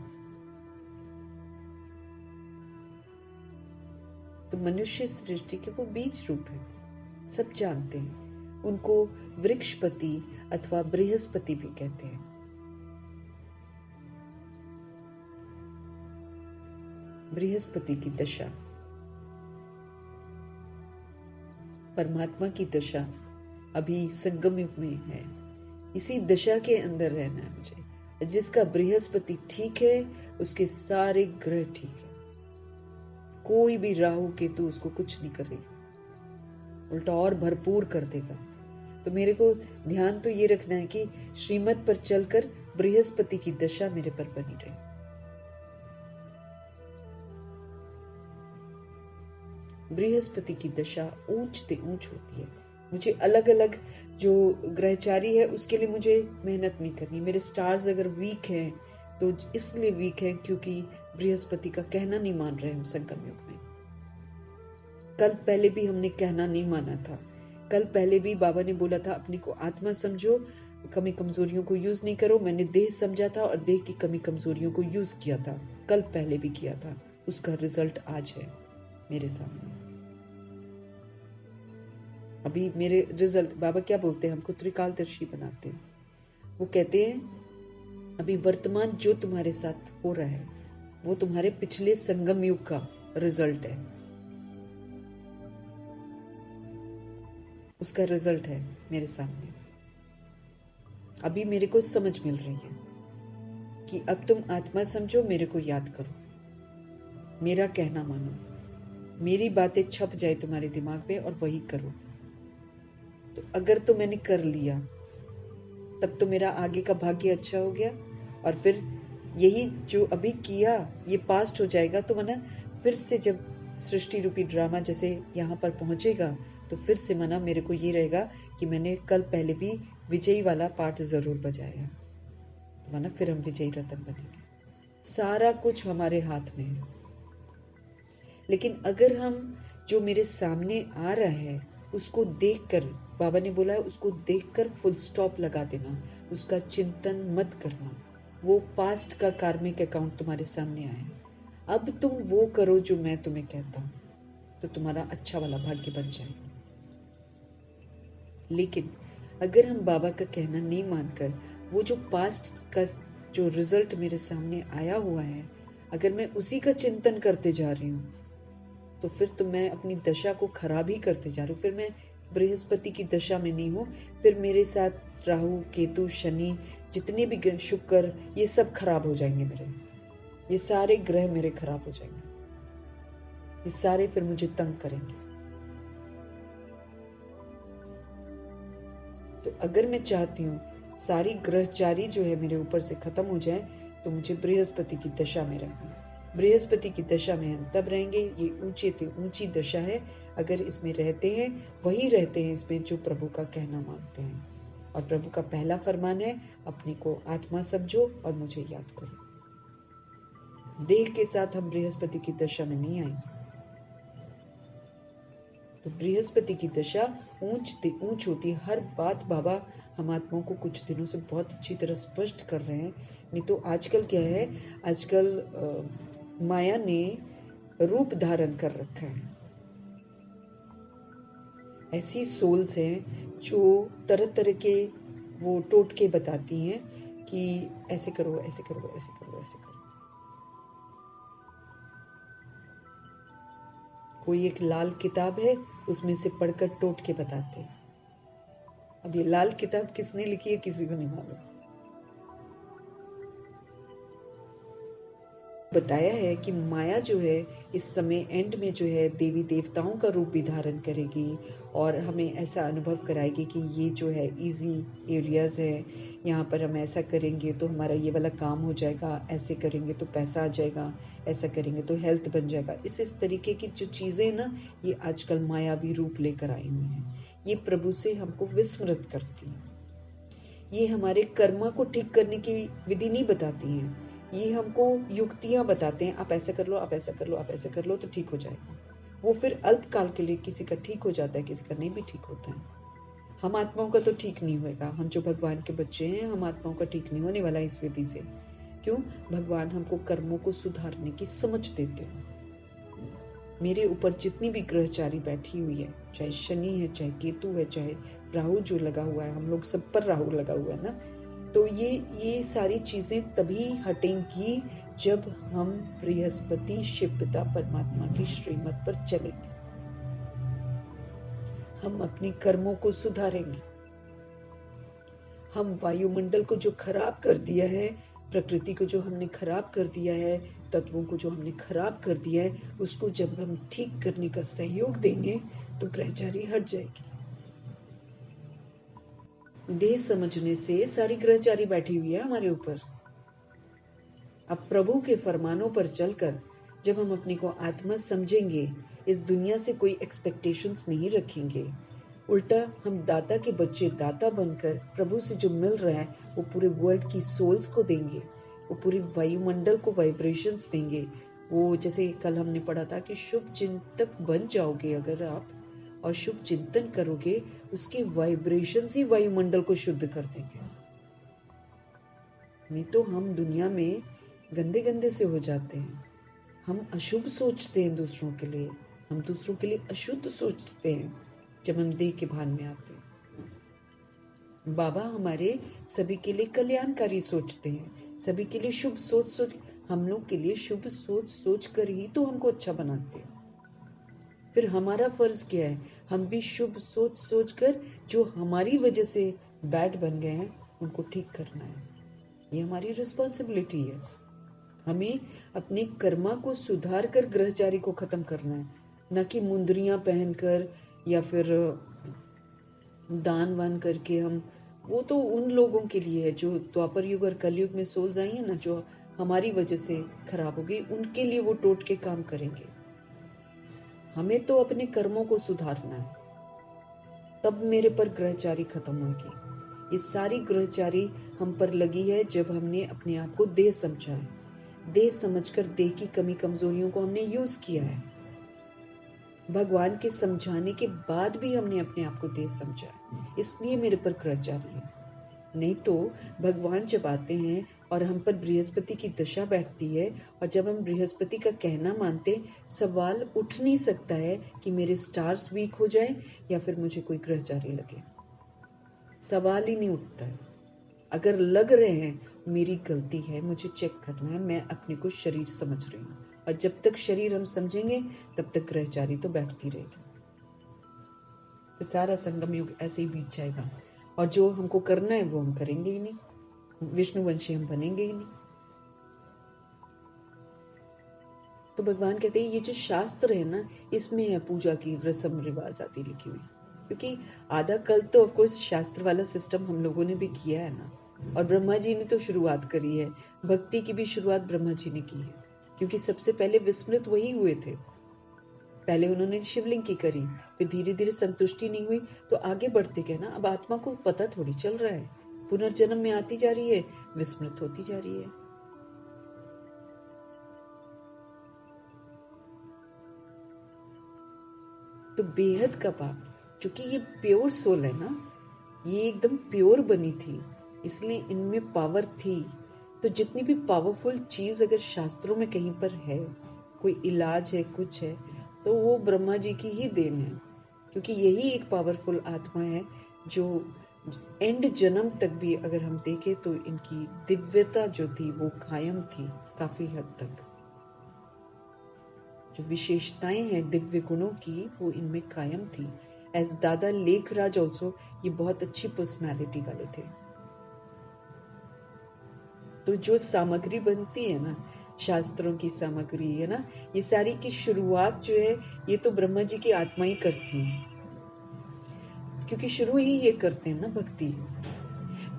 तो मनुष्य सृष्टि के वो बीज रूप है, सब जानते हैं। उनको वृक्षपति अथवा बृहस्पति भी कहते हैं। बृहस्पति की दशा, परमात्मा की दशा अभी संगम युग में है। इसी दशा के अंदर रहना है मुझे। जिसका बृहस्पति ठीक है, उसके सारे ग्रह ठीक है। कोई भी राहु केतु उसको कुछ नहीं करेगा, उल्टा और भरपूर कर देगा। तो मेरे को ध्यान तो ये रखना है कि श्रीमत पर चलकर बृहस्पति की दशा मेरे पर बनी रहे। बृहस्पति की दशा ऊंच ते ऊंच होती है। मुझे अलग अलग जो ग्रहचारी है उसके लिए मुझे मेहनत नहीं करनी। मेरे स्टार्स अगर वीक हैं तो इसलिए वीक है क्योंकि बृहस्पति का कहना नहीं मान रहे हम संगम युग में। कल पहले भी हमने कहना नहीं माना था। कल पहले भी बाबा ने बोला था अपने को आत्मा समझो, कमी कमजोरियों को यूज नहीं करो। मैंने देह समझा था और देह की कमी कमजोरियों को यूज किया था। कल पहले भी किया था। उसका रिजल्ट आज है मेरे सामने। अभी मेरे रिजल्ट, बाबा क्या बोलते हैं, हमको त्रिकालदर्शी बनाते हैं। वो कहते हैं अभी वर्तमान जो तुम्हारे साथ हो रहा है वो तुम्हारे पिछले संगम युग का रिजल्ट है। उसका रिजल्ट है मेरे सामने। अभी मेरे को समझ मिल रही है कि अब तुम आत्मा समझो, मेरे को याद करो, मेरा कहना मानो, मेरी बातें छप जाए तुम्हारे दिमाग में और वही करो। तो अगर तो मैंने कर लिया तब तो मेरा आगे का भाग्य अच्छा हो गया, और फिर यही जो अभी किया ये पास्ट हो जाएगा। तो मना फिर से जब सृष्टि रूपी ड्रामा जैसे यहाँ पर पहुंचेगा तो फिर से मना मेरे को ये रहेगा कि मैंने कल पहले भी विजयी वाला पार्ट जरूर बजाया। तो मना फिर हम विजयी रतन बनेंगे। सारा कुछ हमारे हाथ में है। लेकिन अगर हम जो मेरे सामने आ रहा है उसको देखकर, बाबा ने बोला है उसको देखकर फुल स्टॉप लगा देना, उसका चिंतन मत करना। वो पास्ट का कार्मिक अकाउंट तुम्हारे सामने आया, अब तुम वो करो जो मैं तुम्हें कहता हूं, तो तुम्हारा अच्छा वाला भाग्य बन जाएगा। लेकिन अगर हम बाबा का कहना नहीं मानकर वो जो पास्ट का जो रिजल्ट मेरे सामने आया हुआ है, अगर मैं उसी का चिंतन करते जा रही हूँ तो फिर तो मैं अपनी दशा को खराब ही करते जा रही हूँ। फिर मैं बृहस्पति की दशा में नहीं हूँ। फिर मेरे साथ राहु केतु शनि जितने भी ग्रह, शुक्र, ये सब खराब हो जाएंगे मेरे। ये सारे ग्रह मेरे खराब हो जाएंगे। ये सारे फिर मुझे तंग करेंगे। तो अगर मैं चाहती हूँ सारी ग्रहचारी जो है मेरे ऊपर से खत्म हो जाए तो मुझे बृहस्पति की दशा में रहना। बृहस्पति की दशा में हम तब रहेंगे, ये ऊंचे से ऊंची दशा है। अगर इसमें रहते हैं वही रहते हैं इसमें जो प्रभु का कहना मानते हैं। और प्रभु का पहला फरमान है अपने को आत्मा समझो और मुझे याद करो। देह के साथ हम बृहस्पति की दशा में नहीं आएंगे। तो बृहस्पति की दशा ऊंच होती है। हर बात बाबा हम आत्माओं को कुछ दिनों से बहुत अच्छी तरह स्पष्ट कर रहे हैं। नहीं तो आजकल क्या है, आजकल माया ने रूप धारण कर रखा है। ऐसी सोल्स हैं जो तरह तरह के वो टोटके बताती हैं कि ऐसे करो, ऐसे करो, ऐसे करो, ऐसे करो। कोई एक लाल किताब है, उसमें से पढ़कर टोटके बताते हैं। अब ये लाल किताब किसने लिखी है किसी को नहीं मालूम। बताया है कि माया जो है इस समय एंड में जो है देवी देवताओं का रूप भी धारण करेगी और हमें ऐसा अनुभव कराएगी कि ये जो है इजी एरियाज है, यहाँ पर हम ऐसा करेंगे तो हमारा ये वाला काम हो जाएगा, ऐसे करेंगे तो पैसा आ जाएगा, ऐसा करेंगे तो हेल्थ बन जाएगा। इस तरीके की जो चीज़ें ना ये आजकल मायावी रूप लेकर आई हुई हैं। ये प्रभु से हमको विस्मृत करती हैं। ये हमारे कर्मा को ठीक करने की विधि नहीं बताती हैं। ये हमको युक्तियां बताते हैं, आप ऐसा कर लो, आप ऐसा कर लो, आप ऐसा कर लो तो ठीक हो जाएगा। वो फिर अल्पकाल के लिए किसी का ठीक हो जाता है, किसी का नहीं भी ठीक होता है। हम आत्माओं का तो ठीक नहीं होगा। हम जो भगवान के बच्चे हैं, हम आत्माओं का ठीक नहीं होने वाला इस विधि से। क्यों? भगवान हमको कर्मों को सुधारने की समझ देते हैं। मेरे ऊपर जितनी भी ग्रहचारी बैठी हुई है, चाहे शनि है, चाहे केतु है, चाहे राहु जो लगा हुआ है, हम लोग सब पर राहु लगा हुआ है ना, तो ये सारी चीजें तभी हटेंगी जब हम बृहस्पति शिव पिता परमात्मा की श्रीमत पर चलेंगे। हम अपने कर्मों को सुधारेंगे। हम वायुमंडल को जो खराब कर दिया है, प्रकृति को जो हमने खराब कर दिया है, तत्वों को जो हमने खराब कर दिया है, उसको जब हम ठीक करने का सहयोग देंगे तो ग्रहचारी हट जाएगी। देह समझने से सारी ग्रहचारी बैठी हुई है हमारे ऊपर। अब प्रभु के फरमानों पर चलकर जब हम अपने को आत्मा समझेंगे, इस दुनिया से कोई एक्सपेक्टेशंस नहीं रखेंगे, उल्टा हम दाता के बच्चे दाता बनकर प्रभु से जो मिल रहा है वो पूरे वर्ल्ड की सोल्स को देंगे, वो पूरे वायुमंडल को वाइब्रेशंस देंगे। वो जैसे कल हमने पढ़ा था कि शुभ चिंतक बन जाओगे अगर आप और शुभ चिंतन करोगे, उसके वाइब्रेशंस ही वायुमंडल को शुद्ध कर देंगे। नहीं तो हम दुनिया में गंदे गंदे से हो जाते हैं। हम अशुभ सोचते हैं दूसरों के लिए, हम दूसरों के लिए अशुद्ध सोचते हैं जब हम देह के भान में आते हैं। बाबा हमारे सभी के लिए कल्याणकारी सोचते हैं, सभी के लिए शुभ सोच हम लोग के लिए शुभ सोच कर ही तो हमको अच्छा बनाते हैं। फिर हमारा फर्ज क्या है? हम भी शुभ सोच कर जो हमारी वजह से बैड बन गए हैं उनको ठीक करना है। ये हमारी रिस्पॉन्सिबिलिटी है। हमें अपने कर्मा को सुधार कर ग्रहचारी को खत्म करना है, न कि मुंदरियां पहनकर या फिर दान वान करके। हम वो तो उन लोगों के लिए है जो द्वापर युग और कलयुग में सोल्स आई है ना, जो हमारी वजह से खराब हो गई, उनके लिए वो टोट के काम करेंगे। हमें तो अपने कर्मों को सुधारना है, तब मेरे पर ग्रहचारी खत्म होगी। ये सारी ग्रहचारी हम पर लगी है जब हमने अपने आप को देह समझा है। देह समझकर देह की कमी कमजोरियों को हमने यूज किया है। भगवान के समझाने के बाद भी हमने अपने आप को देह समझा है, इसलिए मेरे पर ग्रहचारी है। नहीं तो भगवान जब आते हैं और हम पर बृहस्पति की दशा बैठती है और जब हम बृहस्पति का कहना मानते, सवाल उठ नहीं सकता है कि मेरे स्टार्स वीक हो जाए या फिर मुझे कोई ग्रहचारी लगे। सवाल ही नहीं उठता है। अगर लग रहे हैं, मेरी गलती है, मुझे चेक करना है, मैं अपने को शरीर समझ रही हूँ। और जब तक शरीर हम समझेंगे तब तक ग्रहचारी तो बैठती रहेगी। तो सारा संगम युग ऐसे ही बीत जाएगा और जो हमको करना है वो हम करेंगे ही नहीं, विष्णुवंशी हम बनेंगे ही नहीं। तो भगवान कहते हैं ये जो शास्त्र है ना, इसमें है पूजा की रस्म रिवाज आदि लिखी हुई। क्योंकि आधा कल तो ऑफकोर्स शास्त्र वाला सिस्टम हम लोगों ने भी किया है ना, और ब्रह्मा जी ने तो शुरुआत करी है। भक्ति की भी शुरुआत ब्रह्मा जी ने की है, क्योंकि सबसे पहले विस्मृत वही हुए थे। पहले उन्होंने शिवलिंग की करी, फिर धीरे धीरे संतुष्टि नहीं हुई तो आगे बढ़ते गए ना। अब आत्मा को पता थोड़ी चल रहा है, पुनर्जन्म में आती जा रही है, विस्मृत होती जा रही है। तो बेहद का पाप, क्योंकि ये प्योर सोल है ना, ये एकदम प्योर बनी थी, इसलिए इनमें पावर थी। तो जितनी भी पावरफुल चीज अगर शास्त्रों में कहीं पर है, कोई इलाज है, कुछ है, तो वो ब्रह्मा जी की ही देन है। क्योंकि यही एक पावरफुल आत्मा है जो एंड जन्म तक भी अगर हम देखें तो इनकी दिव्यता जो थी वो कायम थी काफी हद तक। जो विशेषताएं हैं दिव्य गुणों की वो इनमें कायम थी। एज दादा लेखराज ऑल्सो ये बहुत अच्छी पर्सनालिटी वाले थे। तो जो सामग्री बनती है ना, शास्त्रों की सामग्री है ना, ये सारी की शुरुआत जो है ये तो ब्रह्मा जी की आत्मा ही करती है, क्योंकि शुरू ही ये करते हैं ना भक्ति।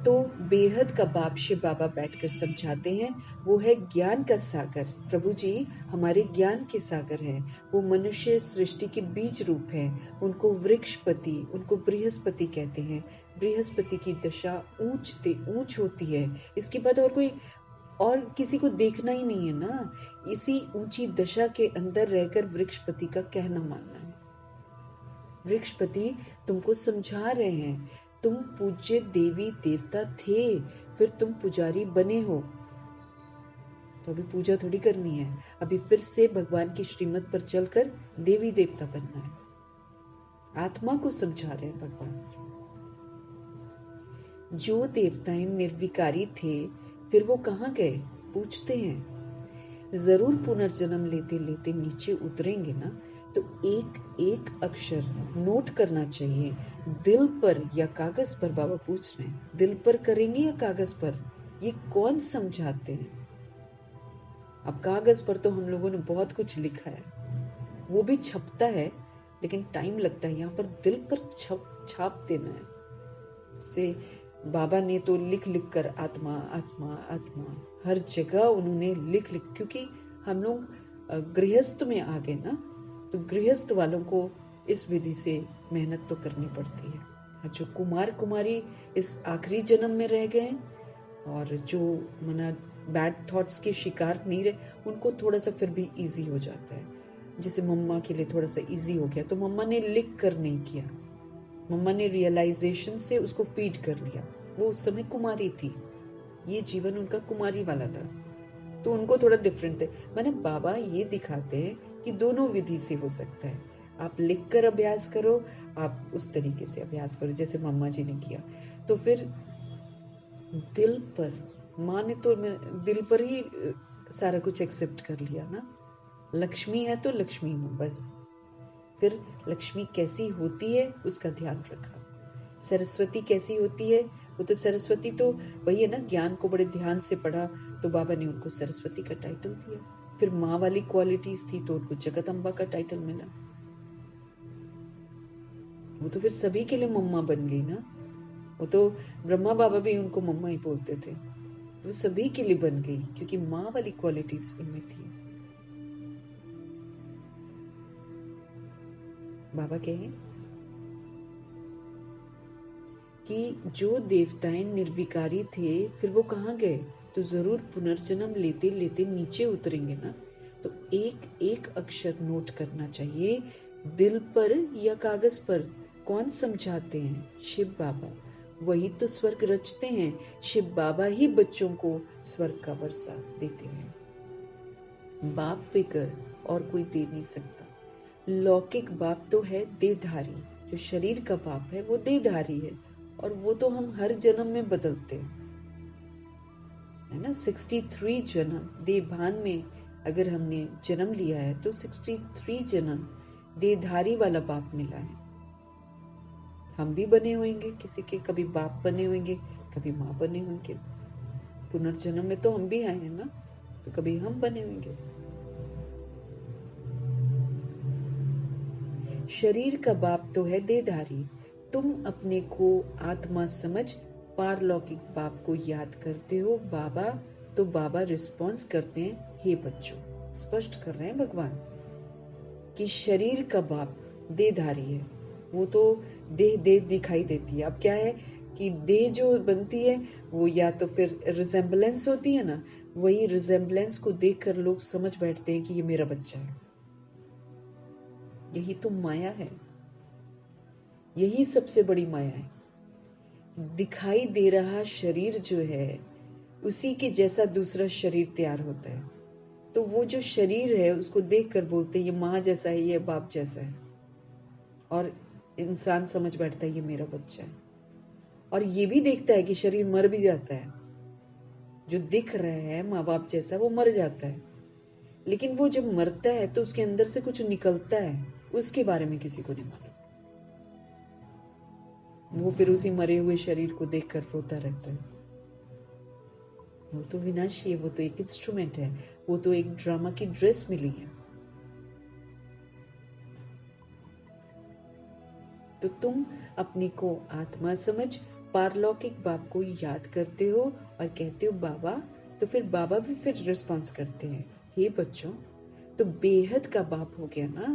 तो बेहद का बाप शिव बाबा बैठकर समझाते हैं, वो है ज्ञान का सागर। प्रभु जी हमारे ज्ञान के सागर हैं। वो मनुष्य सृष्टि के बीज रूप हैं। उनको वृक्षपति, उनको बृहस्पति कहते हैं। बृहस्पति की दशा ऊंच होती है। इसके बाद और किसी को देखना ही नहीं है ना। इसी ऊंची दशा के अंदर रहकर वृक्षपति का कहना मानना है। वृक्षपति तुमको समझा रहे हैं, तुम पूज्य देवी देवता थे, फिर तुम पुजारी बने हो। तो अभी पूजा थोड़ी करनी है, अभी फिर से भगवान की श्रीमत पर चलकर देवी देवता बनना है। आत्मा को समझा रहे हैं भगवान। जो देवताएं निर्विकारी थे, फिर वो कहाँ गए? पूछते हैं। जरूर पुनर्जन्म लेते लेते नीचे उतरेंगे ना, तो एक एक अक्षर नोट करना चाहिए, दिल पर या कागज पर। बाबा पूछ रहे हैं, दिल पर करेंगे या कागज पर? ये कौन समझाते हैं? अब कागज पर तो हम लोगों ने बहुत कुछ लिखा है, वो भी छपता है, लेकिन टाइम लगता है। यहाँ पर दिल पर छाप देना है। से बाबा ने तो लिख लिख कर आत्मा आत्मा आत्मा हर जगह उन्होंने लिख लिख, क्योंकि हम लोग गृहस्थ में आ गए ना, तो गृहस्थ वालों को इस विधि से मेहनत तो करनी पड़ती है। जो कुमार कुमारी इस आखिरी जन्म में रह गए और जो मना बैड थॉट्स के शिकार नहीं रहे, उनको थोड़ा सा फिर भी इजी हो जाता है। जैसे मम्मा के लिए थोड़ा सा इजी हो गया, तो मम्मा ने लिख कर नहीं किया, मम्मा ने रियलाइजेशन से उसको फीड कर लिया। वो उस समय कुमारी थी, ये जीवन उनका कुमारी वाला था, तो उनको थोड़ा डिफरेंट थे। मैंने बाबा ये दिखाते हैं कि दोनों विधि से हो सकता है। आप लिख कर अभ्यास करो, आप उस तरीके से अभ्यास करो जैसे मम्मा जी ने किया। तो फिर दिल पर, माँ ने तो दिल पर ही सारा कुछ एक्सेप्ट कर लिया ना। लक्ष्मी है तो लक्ष्मी हूँ बस। फिर लक्ष्मी कैसी होती है उसका ध्यान रखा। सरस्वती कैसी होती है? वो तो सरस्वती तो वही है ना, ज्ञान को बड़े ध्यान से पढ़ा तो बाबा ने उनको सरस्वती का टाइटल दिया। फिर माँ वाली क्वालिटीज थी तो उनको जगदम्बा का टाइटल मिला। वो तो फिर सभी के लिए मम्मा बन गई ना। वो तो ब्रह्मा बाबा भी उनको मम्मा ही बोलते थे, तो वो सभी के लिए बन गई क्योंकि माँ वाली क्वालिटीज उनमें थी। बाबा कहे कि जो देवताएं निर्विकारी थे, फिर वो कहाँ गए? तो जरूर पुनर्जन्म लेते लेते नीचे उतरेंगे ना, तो एक एक अक्षर नोट करना चाहिए, दिल पर या कागज पर। कौन समझाते हैं? शिव बाबा। वही तो स्वर्ग रचते हैं। शिव बाबा ही बच्चों को स्वर्ग का वर्षा देते हैं। बाप बेकर और कोई दे नहीं सकता। लौकिक बाप तो है देहधारी, जो शरीर का बाप है वो देहधारी है, और वो तो हम हर जन्म में बदलते हैं, है ना। 63 जन्म देहभान में अगर हमने जन्म लिया है तो 63 जन्म देहधारी वाला बाप मिला है। हम भी बने होंगे किसी के, कभी बाप बने होंगे, कभी माँ बने होंगे। पुनर्जन्म में तो हम भी आए हैं ना, तो कभी हम बने होंगे। शरीर का बाप तो है देहधारी। तुम अपने को आत्मा समझ पारलौकिक बाप को याद करते हो बाबा, तो बाबा रिस्पॉन्स करते हैं, हे बच्चों। स्पष्ट कर रहे हैं भगवान कि शरीर का बाप देहधारी है, वो तो देह दिखाई देती है। अब क्या है कि देह जो बनती है वो या तो फिर रिजेम्बलेंस होती है ना, वही रिजेम्बलेंस को देखकर लोग समझ बैठते हैं कि ये मेरा बच्चा है। यही तो माया है, यही सबसे बड़ी माया है। दिखाई दे रहा शरीर जो है उसी के जैसा दूसरा शरीर तैयार होता है, तो वो जो शरीर है उसको देखकर बोलते हैं ये माँ जैसा है, ये बाप जैसा है, और इंसान समझ बैठता है ये मेरा बच्चा है। और ये भी देखता है कि शरीर मर भी जाता है, जो दिख रहा है माँ बाप जैसा वो मर जाता है, लेकिन वो जब मरता है तो उसके अंदर से कुछ निकलता है, उसके बारे में किसी को नहीं मालूम। वो फिर उसी मरे हुए शरीर को देखकर रोता रहता है। वो तो विनाशी है, वो तो एक इंस्ट्रूमेंट है, वो तो एक ड्रामा की ड्रेस मिली है। तो तुम अपने को आत्मा समझ पारलौकिक बाप को याद करते हो और कहते हो बाबा, तो फिर बाबा भी फिर रिस्पॉन्स करते हैं, हे बच्चों। तो बेहद का बाप हो गया ना।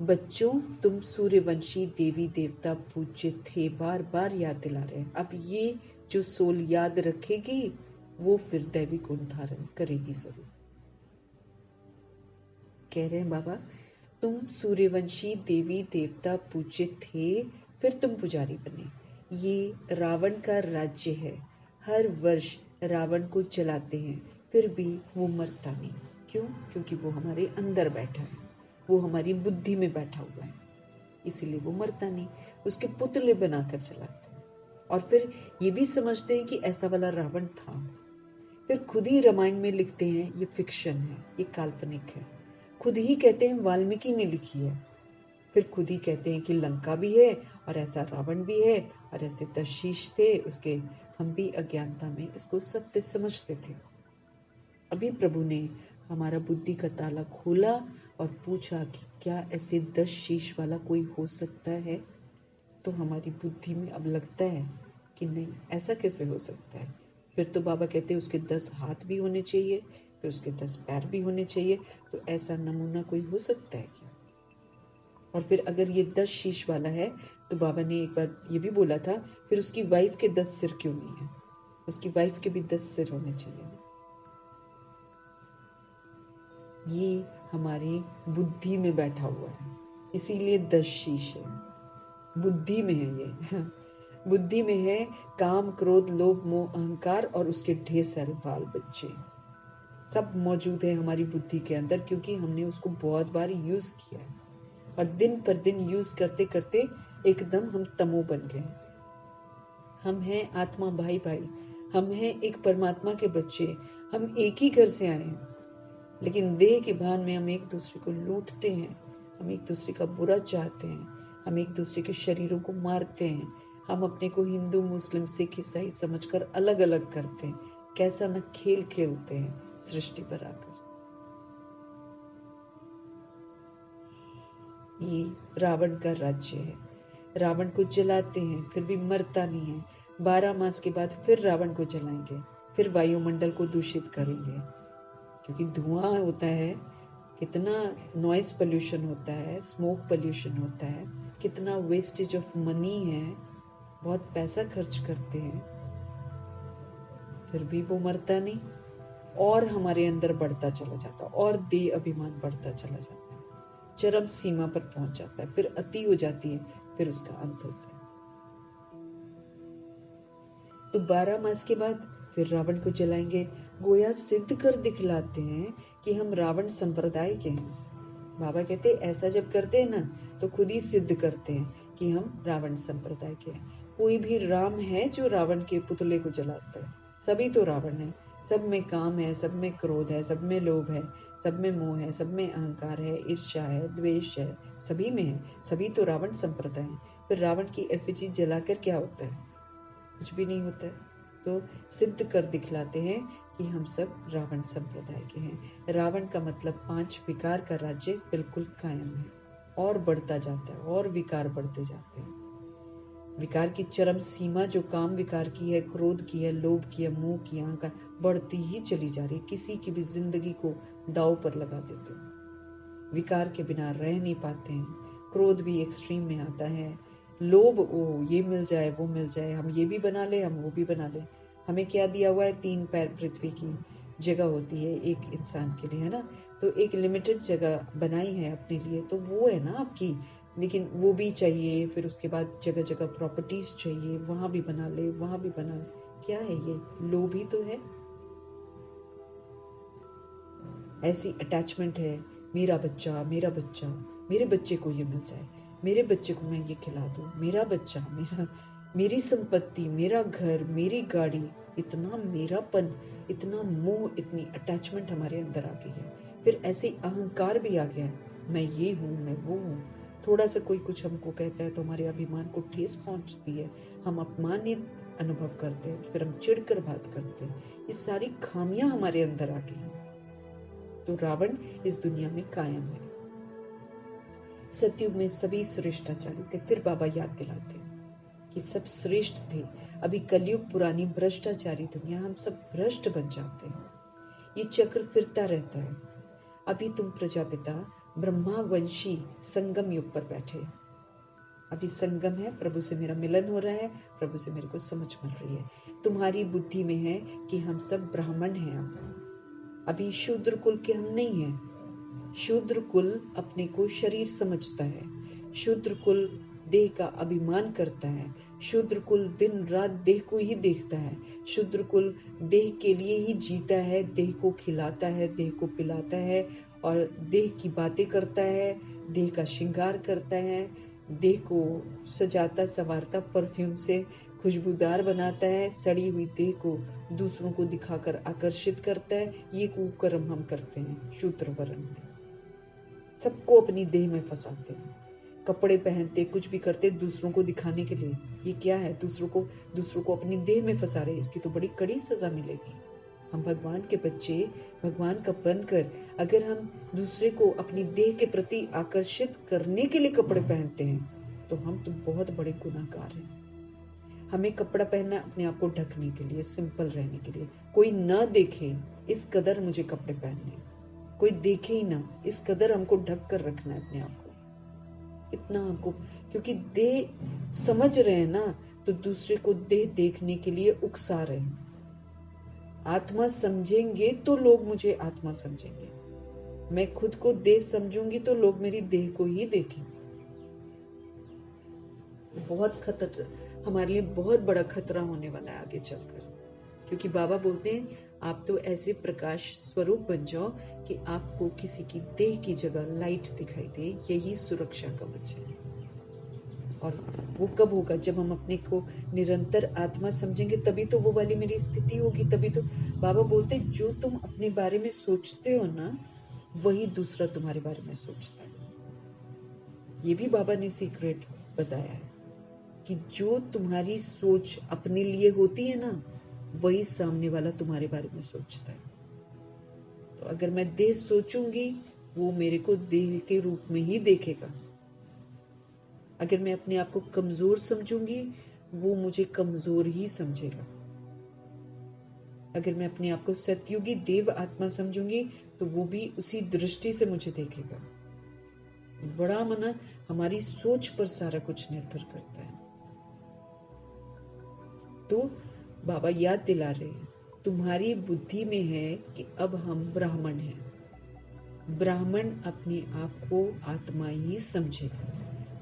बच्चों, तुम सूर्यवंशी देवी देवता पूज्य थे, बार बार याद दिला रहे हैं। अब ये जो सोल याद रखेगी वो फिर दैवी गुण धारण करेगी जरूर। कह रहे हैं बाबा, तुम सूर्यवंशी देवी देवता पूज्य थे, फिर तुम पुजारी बने। ये रावण का राज्य है। हर वर्ष रावण को जलाते हैं, फिर भी वो मरता नहीं। क्यों? क्योंकि वो हमारे अंदर बैठा है, वो हमारी बुद्धि में बैठा हुआ है, इसीलिए वो मरता नहीं। उसके पुतले बनाकर जलाते हैं और फिर ये भी समझते हैं कि ऐसा वाला रावण था। फिर खुद ही रामायण में लिखते हैं ये फिक्शन है, ये काल्पनिक है। खुद ही कहते हैं वाल्मीकि ने लिखी है। फिर खुद ही कहते हैं कि लंका भी है और ऐसा रावण भी है और ऐसे 10 शीश थे उसके। हम भी अज्ञानता में इसको सत्य समझते थे। अभी प्रभु ने हमारा बुद्धि का ताला खोला और पूछा कि क्या ऐसे 10 शीश वाला कोई हो सकता है? तो हमारी बुद्धि में अब लगता है कि नहीं, ऐसा कैसे हो सकता है। फिर तो बाबा कहते हैं उसके 10 हाथ भी होने चाहिए, फिर उसके 10 पैर भी होने चाहिए। तो ऐसा नमूना कोई हो सकता है क्या? और फिर अगर ये 10 शीश वाला है तो बाबा ने एक बार ये भी बोला था, फिर उसकी वाइफ के 10 सिर क्यों नहीं है? उसकी वाइफ के भी 10 सिर होने चाहिए। ये हमारी बुद्धि में बैठा हुआ है, इसीलिए 10 शीश है। बुद्धि में है ये बुद्धि में है काम, क्रोध, लोभ, मोह, अहंकार और उसके ढेर सारे बाल बच्चे सब मौजूद है हमारी बुद्धि के अंदर, क्योंकि हमने उसको बहुत बार यूज किया है और दिन पर दिन यूज करते करते एकदम हम तमो बन गए। हम हैं आत्मा भाई भाई, हम हैं एक परमात्मा के बच्चे, हम एक ही घर से आए हैं, लेकिन देह के भान में हम एक दूसरे को लूटते हैं, हम एक दूसरे का बुरा चाहते हैं, हम एक दूसरे के शरीरों को मारते हैं, हम अपने को हिंदू, मुस्लिम, सिख, ईसाई समझकर अलग अलग करते हैं। कैसा न खेल खेलते हैं सृष्टि पर आकर। ये रावण का राज्य है। रावण को जलाते हैं, फिर भी मरता नहीं है। 12 मास के बाद फिर रावण को जलाएंगे, फिर वायुमंडल को दूषित करेंगे, क्योंकि धुआं होता है, कितना नॉइज पोल्यूशन होता है, स्मोक पोल्यूशन होता है, कितना वेस्टेज ऑफ मनी है, बहुत पैसा खर्च करते हैं, फिर भी वो मरता नहीं और हमारे अंदर बढ़ता चला जाता, और देह अभिमान बढ़ता चला जाता है, चरम सीमा पर पहुंच जाता है, फिर अति हो जाती है, फिर उसका अंत होता है। तो 12 मास के बाद फिर रावण को जलाएंगे, गोया सिद्ध कर दिखलाते हैं कि हम रावण संप्रदाय के हैं। बाबा कहते ऐसा जब करते हैं ना तो खुद ही सिद्ध करते हैं कि हम रावण संप्रदाय के हैं। कोई भी राम है जो रावण के पुतले को जलाता है? सभी तो रावण है। सब में काम है, सब में क्रोध है, सब में लोभ है, सब में मोह है, सब में अहंकार है, ईर्ष्या है, द्वेष है, सभी में है। सभी तो रावण संप्रदाय है। फिर रावण की एफिजी जलाकर क्या होता है? कुछ भी नहीं होता है। तो सिद्ध कर दिखलाते हैं कि हम सब रावण संप्रदाय के हैं। रावण का मतलब 5 विकार का राज्य बिल्कुल कायम है और बढ़ता जाता है, और विकार बढ़ते जाते हैं। विकार की चरम सीमा जो काम विकार की है, क्रोध की है, लोभ की है, मोह की, अहंकार, बढ़ती ही चली जा रही है। किसी की भी जिंदगी को दांव पर लगा देते हैं। विकार के बिना रह नहीं पाते हैं। क्रोध भी एक्सट्रीम में आता है। लोभ, ओ ये मिल जाए, वो मिल जाए, हम ये भी बना ले, हम वो भी बना ले। हमें क्या दिया हुआ है? 3 पैर पृथ्वी की जगह होती है एक इंसान के लिए, है ना? तो एक लिमिटेड जगह बनाई है अपने लिए, तो वो है ना आपकी। लेकिन वो भी चाहिए, फिर उसके बाद जगह जगह प्रॉपर्टीज चाहिए, वहां भी बना ले, वहां भी बना ले। क्या है ये? लोभ ही तो है। ऐसी अटैचमेंट है, मेरा बच्चा, मेरा बच्चा, मेरे बच्चे को ये मिल जाए, मेरे बच्चे को मैं ये खिला दूं, मेरा बच्चा, मेरी संपत्ति, मेरा घर, मेरी गाड़ी, इतना मेरापन, इतना मोह, इतनी अटैचमेंट हमारे अंदर आ गई है। फिर ऐसे अहंकार भी आ गया है, मैं ये हूं, मैं वो हूं। थोड़ा सा कोई कुछ हमको कहता है तो हमारे अभिमान को ठेस पहुंचती है, हम अपमानित अनुभव करते हैं, फिर हम चिढ़कर बात करते हैं। ये सारी खामियां हमारे अंदर आ गई हैं। तो रावण इस दुनिया में कायम है। सतयुग में सभी श्रेष्ठाचारी थे। फिर बाबा याद दिलाते कि सब श्रेष्ठ थे। अभी कलयुग पुरानी भ्रष्टाचारी दुनिया, हम सब भ्रष्ट बन जाते हैं। ये चक्र फिरता रहता है। अभी तुम प्रजापिता ब्रह्मा वंशी संगम युग पर बैठे। अभी संगम है, प्रभु से मेरा मिलन हो रहा है, प्रभु से मेरे को समझ मिल रही है। तुम्हारी बुद्धि में है कि हम सब ब्राह्मण हैं। अभी शूद्र कुल के हम नहीं हैं। शूद्र कुल अपने को शरीर समझता है। शूद्र कुल देह का अभिमान करता है। शूद्र कुल दिन रात देह को ही देखता है। शूद्र कुल देह के लिए ही जीता है, देह को खिलाता है, देह को पिलाता है और देह की बातें करता है, देह का श्रृंगार करता है, देह को सजाता संवारता, परफ्यूम से खुशबूदार बनाता है, सड़ी हुई देह को दूसरों को दिखाकर आकर्षित करता है। ये कुकर्म हम करते हैं शूद्र वर्ण में। सबको अपनी देह में फंसाते हैं, कपड़े पहनते, कुछ भी करते दूसरों को दिखाने के लिए। ये क्या है? दूसरों को अपनी देह में फंसा रहे। इसकी तो बड़ी कड़ी सजा मिलेगी। हम भगवान के बच्चे, भगवान का बनकर अगर हम दूसरे को अपनी देह के प्रति आकर्षित करने के लिए कपड़े पहनते हैं तो हम तो बहुत बड़े गुनाहगार हैं। हमें कपड़ा पहनना अपने आप को ढकने के लिए, सिंपल रहने के लिए, कोई न देखे इस कदर मुझे कपड़े पहनने, कोई देखे ही ना इस कदर हमको ढक कर रखना है अपने आप को। इतना हमको, क्योंकि देह समझ रहे हैं ना, तो दूसरे को देह देखने के लिए उकसा रहे हैं। आत्मा समझेंगे तो लोग मुझे आत्मा समझेंगे, मैं खुद को देह समझूंगी तो लोग मेरी देह को ही देखेंगे। बहुत खतरा, हमारे लिए बहुत बड़ा खतरा होने वाला है आगे चलकर। क्योंकि बाबा बोलते हैं आप तो ऐसे प्रकाश स्वरूप बन जाओ कि आपको किसी की देह की जगह लाइट दिखाई दे। यही सुरक्षा कवच है। और वो कब होगा? जब हम अपने को निरंतर आत्मा समझेंगे, तभी तो वो वाली मेरी स्थिति होगी। तभी तो बाबा बोलते हैं जो तुम अपने बारे में सोचते हो ना, वही दूसरा तुम्हारे बारे में सोचता है। ये भी बाबा ने सीक्रेट बताया है कि जो तुम्हारी सोच अपने लिए होती है ना, वही सामने वाला तुम्हारे बारे में सोचता है। तो अगर मैं देह सोचूंगी, वो मेरे को देह के रूप में ही देखेगा। अगर मैं अपने आप को कमजोर समझूंगी, वो मुझे कमजोर ही समझेगा। अगर मैं अपने आप को सतयुगी देव आत्मा समझूंगी, तो वो भी उसी दृष्टि से मुझे देखेगा। बड़ा मना, हमारी सोच पर सारा कुछ निर्भर करता है। तो बाबा याद दिला रहे हैं, तुम्हारी बुद्धि में है कि अब हम ब्राह्मण हैं। ब्राह्मण अपने आप को आत्मा ही समझेगा।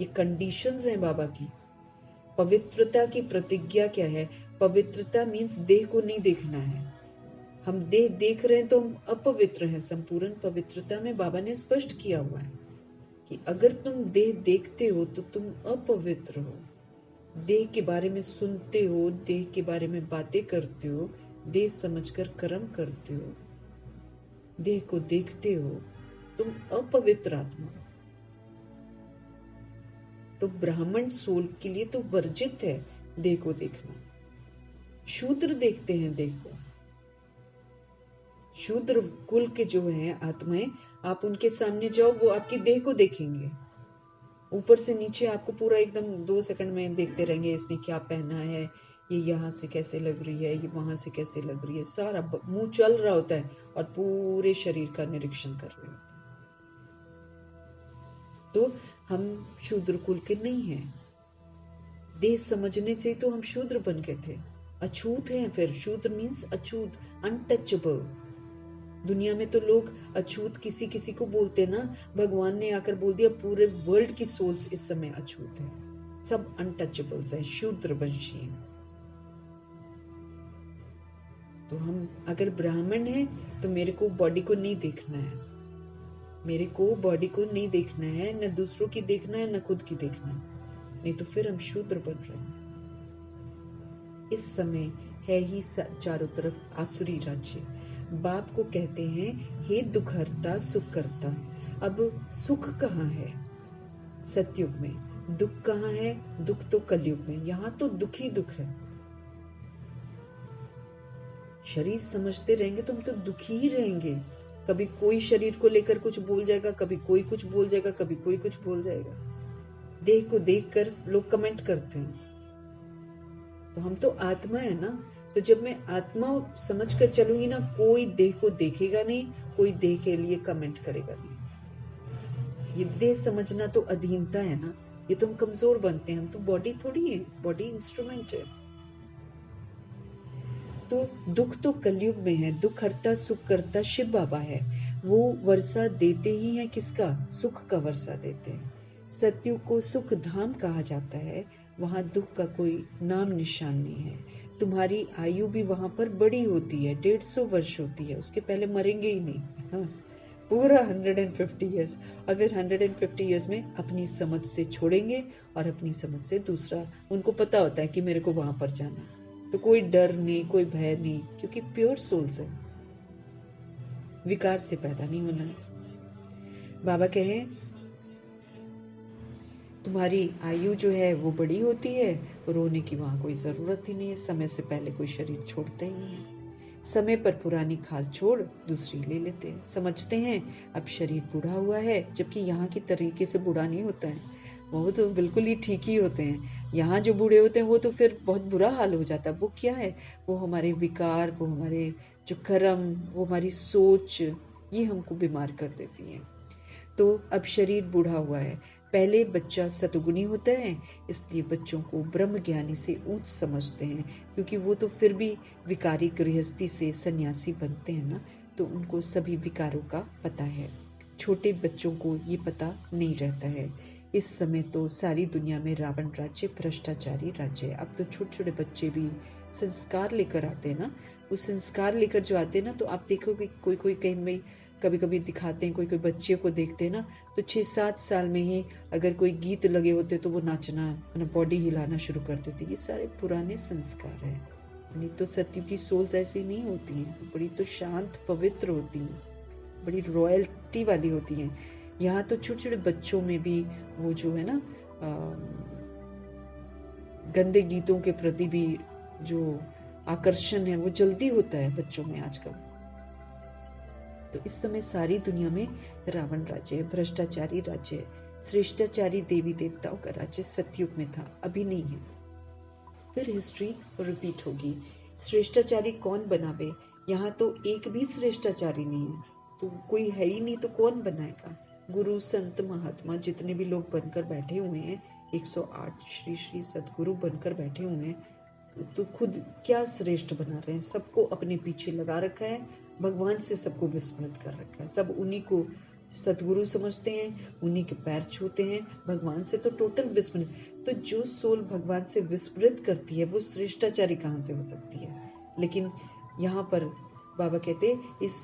ये कंडीशंस हैं बाबा की। पवित्रता की प्रतिज्ञा क्या है? पवित्रता मीन्स देह को नहीं देखना है। हम देह देख रहे हैं तो हम अपवित्र हैं। संपूर्ण पवित्रता में बाबा ने स्पष्ट किया हुआ है कि अगर तुम देह देखते हो तो तुम अपवित्र हो। देह के बारे में सुनते हो, देह के बारे में बातें करते हो, देह समझकर कर्म करते हो, देह को देखते हो, तुम अपवित्र आत्मा। तो ब्राह्मण सोल के लिए तो वर्जित है देह को देखना। शूद्र देखते हैं देह को। शूद्र कुल के जो हैं आत्माएं, आप उनके सामने जाओ, वो आपकी देह को देखेंगे, ऊपर से नीचे आपको पूरा एकदम 2 सेकंड में देखते रहेंगे। इसने क्या पहना है, ये यहाँ से कैसे लग रही है, ये वहां से कैसे लग रही है, सारा मुंह चल रहा होता है और पूरे शरीर का निरीक्षण कर रहे होते हैं। तो हम शूद्र कुल के नहीं हैं। देह समझने से तो हम शूद्र बन गए थे, अछूत हैं। फिर शूद्र मीन्स अछूत, अनटचेबल। दुनिया में तो लोग अछूत किसी किसी को बोलते ना, भगवान ने आकर बोल दिया पूरे वर्ल्ड की सोल्स इस समय अछूत है, सब अनटचेबल्स हैं, शूद्र वंशी हैं। तो हम अगर ब्राह्मण हैं तो मेरे को बॉडी को नहीं देखना है, मेरे को बॉडी को नहीं देखना है, न दूसरों की देखना है, न खुद की देखना है, नहीं तो फिर हम शूद्र बन रहे हैं। इस समय है ही चारों तरफ आसुरी राज्य। बाप को कहते हैं हे दुख हरता सुख करता। अब सुख कहाँ है? सतयुग में। दुख कहाँ है? दुख तो कलयुग में। यहाँ तो दुख ही दुख है। शरीर समझते रहेंगे तो हम तो दुखी ही रहेंगे। कभी कोई शरीर को लेकर कुछ बोल जाएगा, कभी कोई कुछ बोल जाएगा, कभी कोई कुछ बोल जाएगा। देह को देखकर लोग कमेंट करते हैं। तो हम तो आत्मा है ना। तो जब मैं आत्मा समझ कर चलूंगी ना, कोई देह को देखेगा नहीं, कोई देह के लिए कमेंट करेगा नहीं। ये देह समझना तो अधीनता है ना। ये तो हम कमजोर बनते हैं। हम तो बॉडी थोड़ी है, बॉडी इंस्ट्रूमेंट है। तो दुख तो कलयुग में है। दुख हरता सुख करता शिव बाबा है। वो वर्षा देते ही हैं किसका? सुख का वर्षा देते हैं। सतयुग को सुख धाम कहा जाता है। वहां दुख का कोई नाम निशान नहीं है। तुम्हारी आयु भी वहां पर बड़ी होती है, 150 वर्ष होती है। उसके पहले मरेंगे ही नहीं। हाँ, पूरा 150 ईयर्स। और फिर 150 ईयर्स में अपनी समझ से छोड़ेंगे और अपनी समझ से दूसरा। उनको पता होता है कि मेरे को वहां पर जाना है। तो कोई डर नहीं, कोई भय नहीं, क्योंकि प्योर सोल्स है। विकार से पैदा नहीं होना है। बाबा कहे तुम्हारी आयु जो है वो बड़ी होती है, रोने की वहां कोई जरूरत ही नहीं है। समय से पहले कोई शरीर छोड़ता ही नहीं है। समय पर पुरानी खाल छोड़ दूसरी ले लेते हैं। समझते हैं अब शरीर बूढ़ा हुआ है, जबकि यहाँ की तरीके से बूढ़ा नहीं होता है। वो तो बिल्कुल ही ठीक ही होते हैं। यहाँ जो बूढ़े होते हैं वो तो फिर बहुत बुरा हाल हो जाता है। वो क्या है? वो हमारे विकार, वो हमारे जो कर्म, वो हमारी सोच, ये हमको बीमार कर देती है। तो अब शरीर बूढ़ा हुआ है। पहले बच्चा सतुगुणी होता है, इसलिए बच्चों को ब्रह्म ज्ञानी से ऊंच समझते हैं, क्योंकि वो तो फिर भी विकारी गृहस्थी से सन्यासी बनते हैं ना, तो उनको सभी विकारों का पता है। छोटे बच्चों को ये पता नहीं रहता है। इस समय तो सारी दुनिया में रावण राज्य भ्रष्टाचारी राज्य है। अब तो छोटे छोटे बच्चे भी संस्कार लेकर आते हैं ना। वो संस्कार लेकर जो आते हैं ना, तो आप देखोगे कोई कोई कहीं में कभी कभी दिखाते हैं, कोई कोई बच्चे को देखते हैं ना, तो 6-7 साल में ही अगर कोई गीत लगे होते तो वो नाचना, अपना बॉडी हिलाना शुरू कर देते। ये सारे पुराने संस्कार है। नहीं तो सत्य की सोल्स ऐसी नहीं होती हैं। बड़ी तो शांत पवित्र होती हैं, बड़ी रॉयल्टी वाली होती हैं। यहाँ तो छोटे छोटे बच्चों में भी वो जो है ना गंदे गीतों के प्रति भी जो आकर्षण है वो जल्दी होता है बच्चों में आजकल। तो इस समय सारी दुनिया में रावण राज्य है, भ्रष्टाचारी राज्य है। श्रेष्ठाचारी देवी देवताओं का राज्य सतयुग में था, अभी नहीं है। फिर हिस्ट्री रिपीट होगी। श्रेष्ठाचारी कौन बनावे? यहाँ तो एक भी श्रेष्ठाचारी नहीं है। तो कोई है ही नहीं, तो कौन बनाएगा? गुरु संत महात्मा जितने भी लोग बनकर बैठे हुए हैं, 108 श्री श्री सदगुरु बनकर बैठे हुए हैं, तो खुद क्या श्रेष्ठ बना रहे हैं? सबको अपने पीछे लगा रखा है, भगवान से सबको विस्मृत कर रखा है। सब उन्हीं को सतगुरु समझते हैं, उन्हीं के पैर छूते हैं, भगवान से तो टोटल विस्मृत। तो जो सोल भगवान से विस्मृत करती है वो श्रेष्ठाचारी कहाँ से हो सकती है? लेकिन यहाँ पर बाबा कहते इस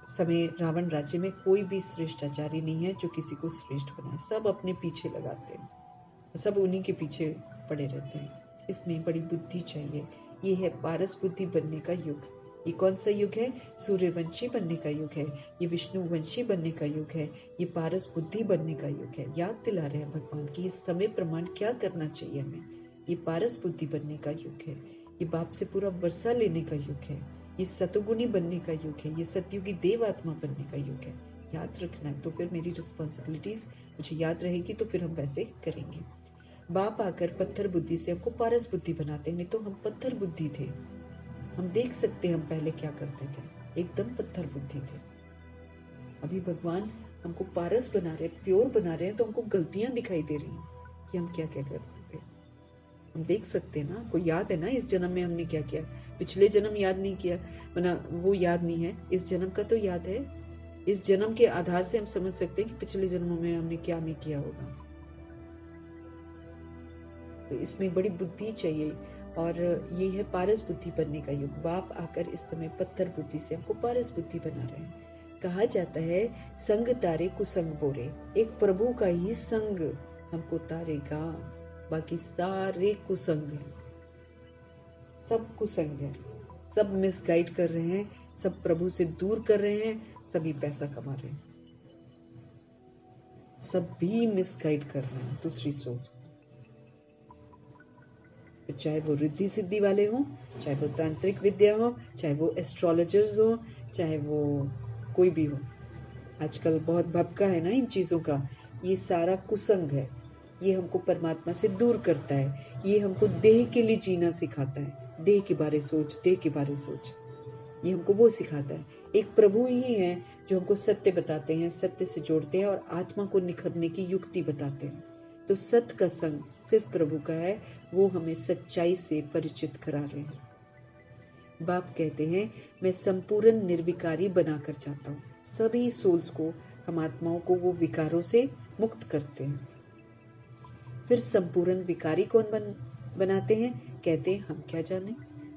समय रावण राज्य में कोई भी श्रेष्ठाचारी नहीं है जो किसी को श्रेष्ठ बनाए। सब अपने पीछे लगाते हैं, सब उन्हीं के पीछे पड़े रहते हैं। इसमें बड़ी बुद्धि चाहिए। ये है पारस बुद्धि बनने का युग। ये कौन सा युग है? सूर्यवंशी बनने का युग है। ये विष्णुवंशी बनने का युग है। ये पारस बुद्धि बनने का युग है। याद दिला रहे हैं भगवान की इस समय प्रमाण क्या करना चाहिए हमें। ये पारस बुद्धि बनने का युग है। ये बाप से पूरा वर्षा लेने का युग है। ये सतुगुणी बनने का युग है। ये सतयुगी देव आत्मा बनने का युग है। याद रखना है। तो फिर मेरी रिस्पॉन्सिबिलिटीज मुझे याद रहेगी, तो फिर हम वैसे करेंगे। बाप आकर पत्थर बुद्धि से हमको पारस बुद्धि बनाते, नहीं तो हम पत्थर बुद्धि थे। हम देख सकते हैं हम पहले क्या करते थे, एकदम पत्थर बुद्धि थे। अभी भगवान हमको पारस बना रहे, प्योर बना रहे हैं, तो हमको गलतियां दिखाई दे रही हैं कि हम क्या क्या करते थे। हम देख सकते हैं ना, आपको याद है ना इस जन्म में हमने क्या किया। पिछले जन्म याद नहीं किया, वरना वो याद नहीं है। इस जन्म का तो याद है। इस जन्म के आधार से हम समझ सकते हैं कि पिछले जन्मों में हमने क्या नहीं किया होगा। तो इसमें बड़ी बुद्धि चाहिए। और ये है पारस बुद्धि बनने का युग। बाप आकर इस समय पत्थर बुद्धि से हमको पारस बुद्धि बना रहे हैं। कहा जाता है संग तारे कुसंग बोरे। एक प्रभु का ही संग हमको तारेगा, बाकी सारे कुसंग है। सब कुसंग है, सब मिसगाइड कर रहे हैं, सब प्रभु से दूर कर रहे हैं, सभी पैसा कमा रहे हैं। सब भी मिसगाइड कर रहे हैं दूसरी सोच को, चाहे वो रिद्धि सिद्धि वाले हों, चाहे वो तांत्रिक विद्या हो, चाहे वो एस्ट्रोलॉजर्स हो, चाहे वो कोई भी हो। आजकल बहुत भपका है ना इन चीजों का। ये सारा कुसंग है। ये हमको परमात्मा से दूर करता है। ये हमको देह के लिए जीना सिखाता है। देह के बारे सोच, देह के बारे सोच, ये हमको वो सिखाता है। एक प्रभु ही है जो हमको सत्य बताते हैं, सत्य से जोड़ते हैं और आत्मा को निखरने की युक्ति बताते हैं। तो सत्य का संग सिर्फ प्रभु का है, वो हमें सच्चाई से परिचित करा रहे हैं। बाप कहते हैं, मैं संपूर्ण निर्विकारी बनाकर चाहता हूँ। सभी सोल्स को, हम आत्माओं को वो विकारों से मुक्त करते हैं। फिर संपूर्ण विकारी कौन बनाते हैं? कहते हैं हम क्या जाने।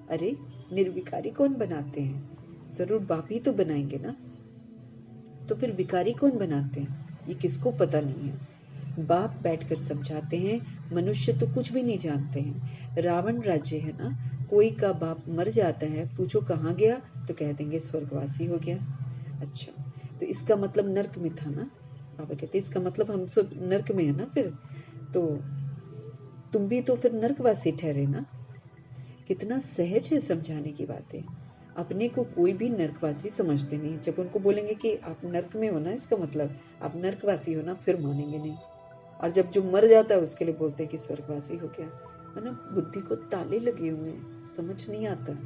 अरे निर्विकारी कौन बनाते हैं? जरूर बाप ही तो बनाएंगे ना। तो फिर विकारी कौन बनाते हैं? ये किसको पता नहीं है। बाप बैठकर समझाते हैं, मनुष्य तो कुछ भी नहीं जानते हैं। रावण राज्य है ना, कोई का बाप मर जाता है, पूछो कहाँ गया, तो कह देंगे स्वर्गवासी हो गया। अच्छा, तो इसका मतलब नर्क में था ना। बाबा कहते इसका मतलब हम सब नर्क में है ना। फिर तो तुम भी तो फिर नर्कवासी ठहरे ना। कितना सहज है समझाने की बातें। अपने को कोई भी नर्कवासी समझते नहीं। जब उनको बोलेंगे कि आप नर्क में हो ना, इसका मतलब आप नर्कवासी हो ना, फिर मानेंगे नहीं। और जब जो मर जाता है उसके लिए बोलते हैं कि स्वर्गवासी हो गया। मतलब बुद्धि को ताले लगे हुए हैं, समझ नहीं आता।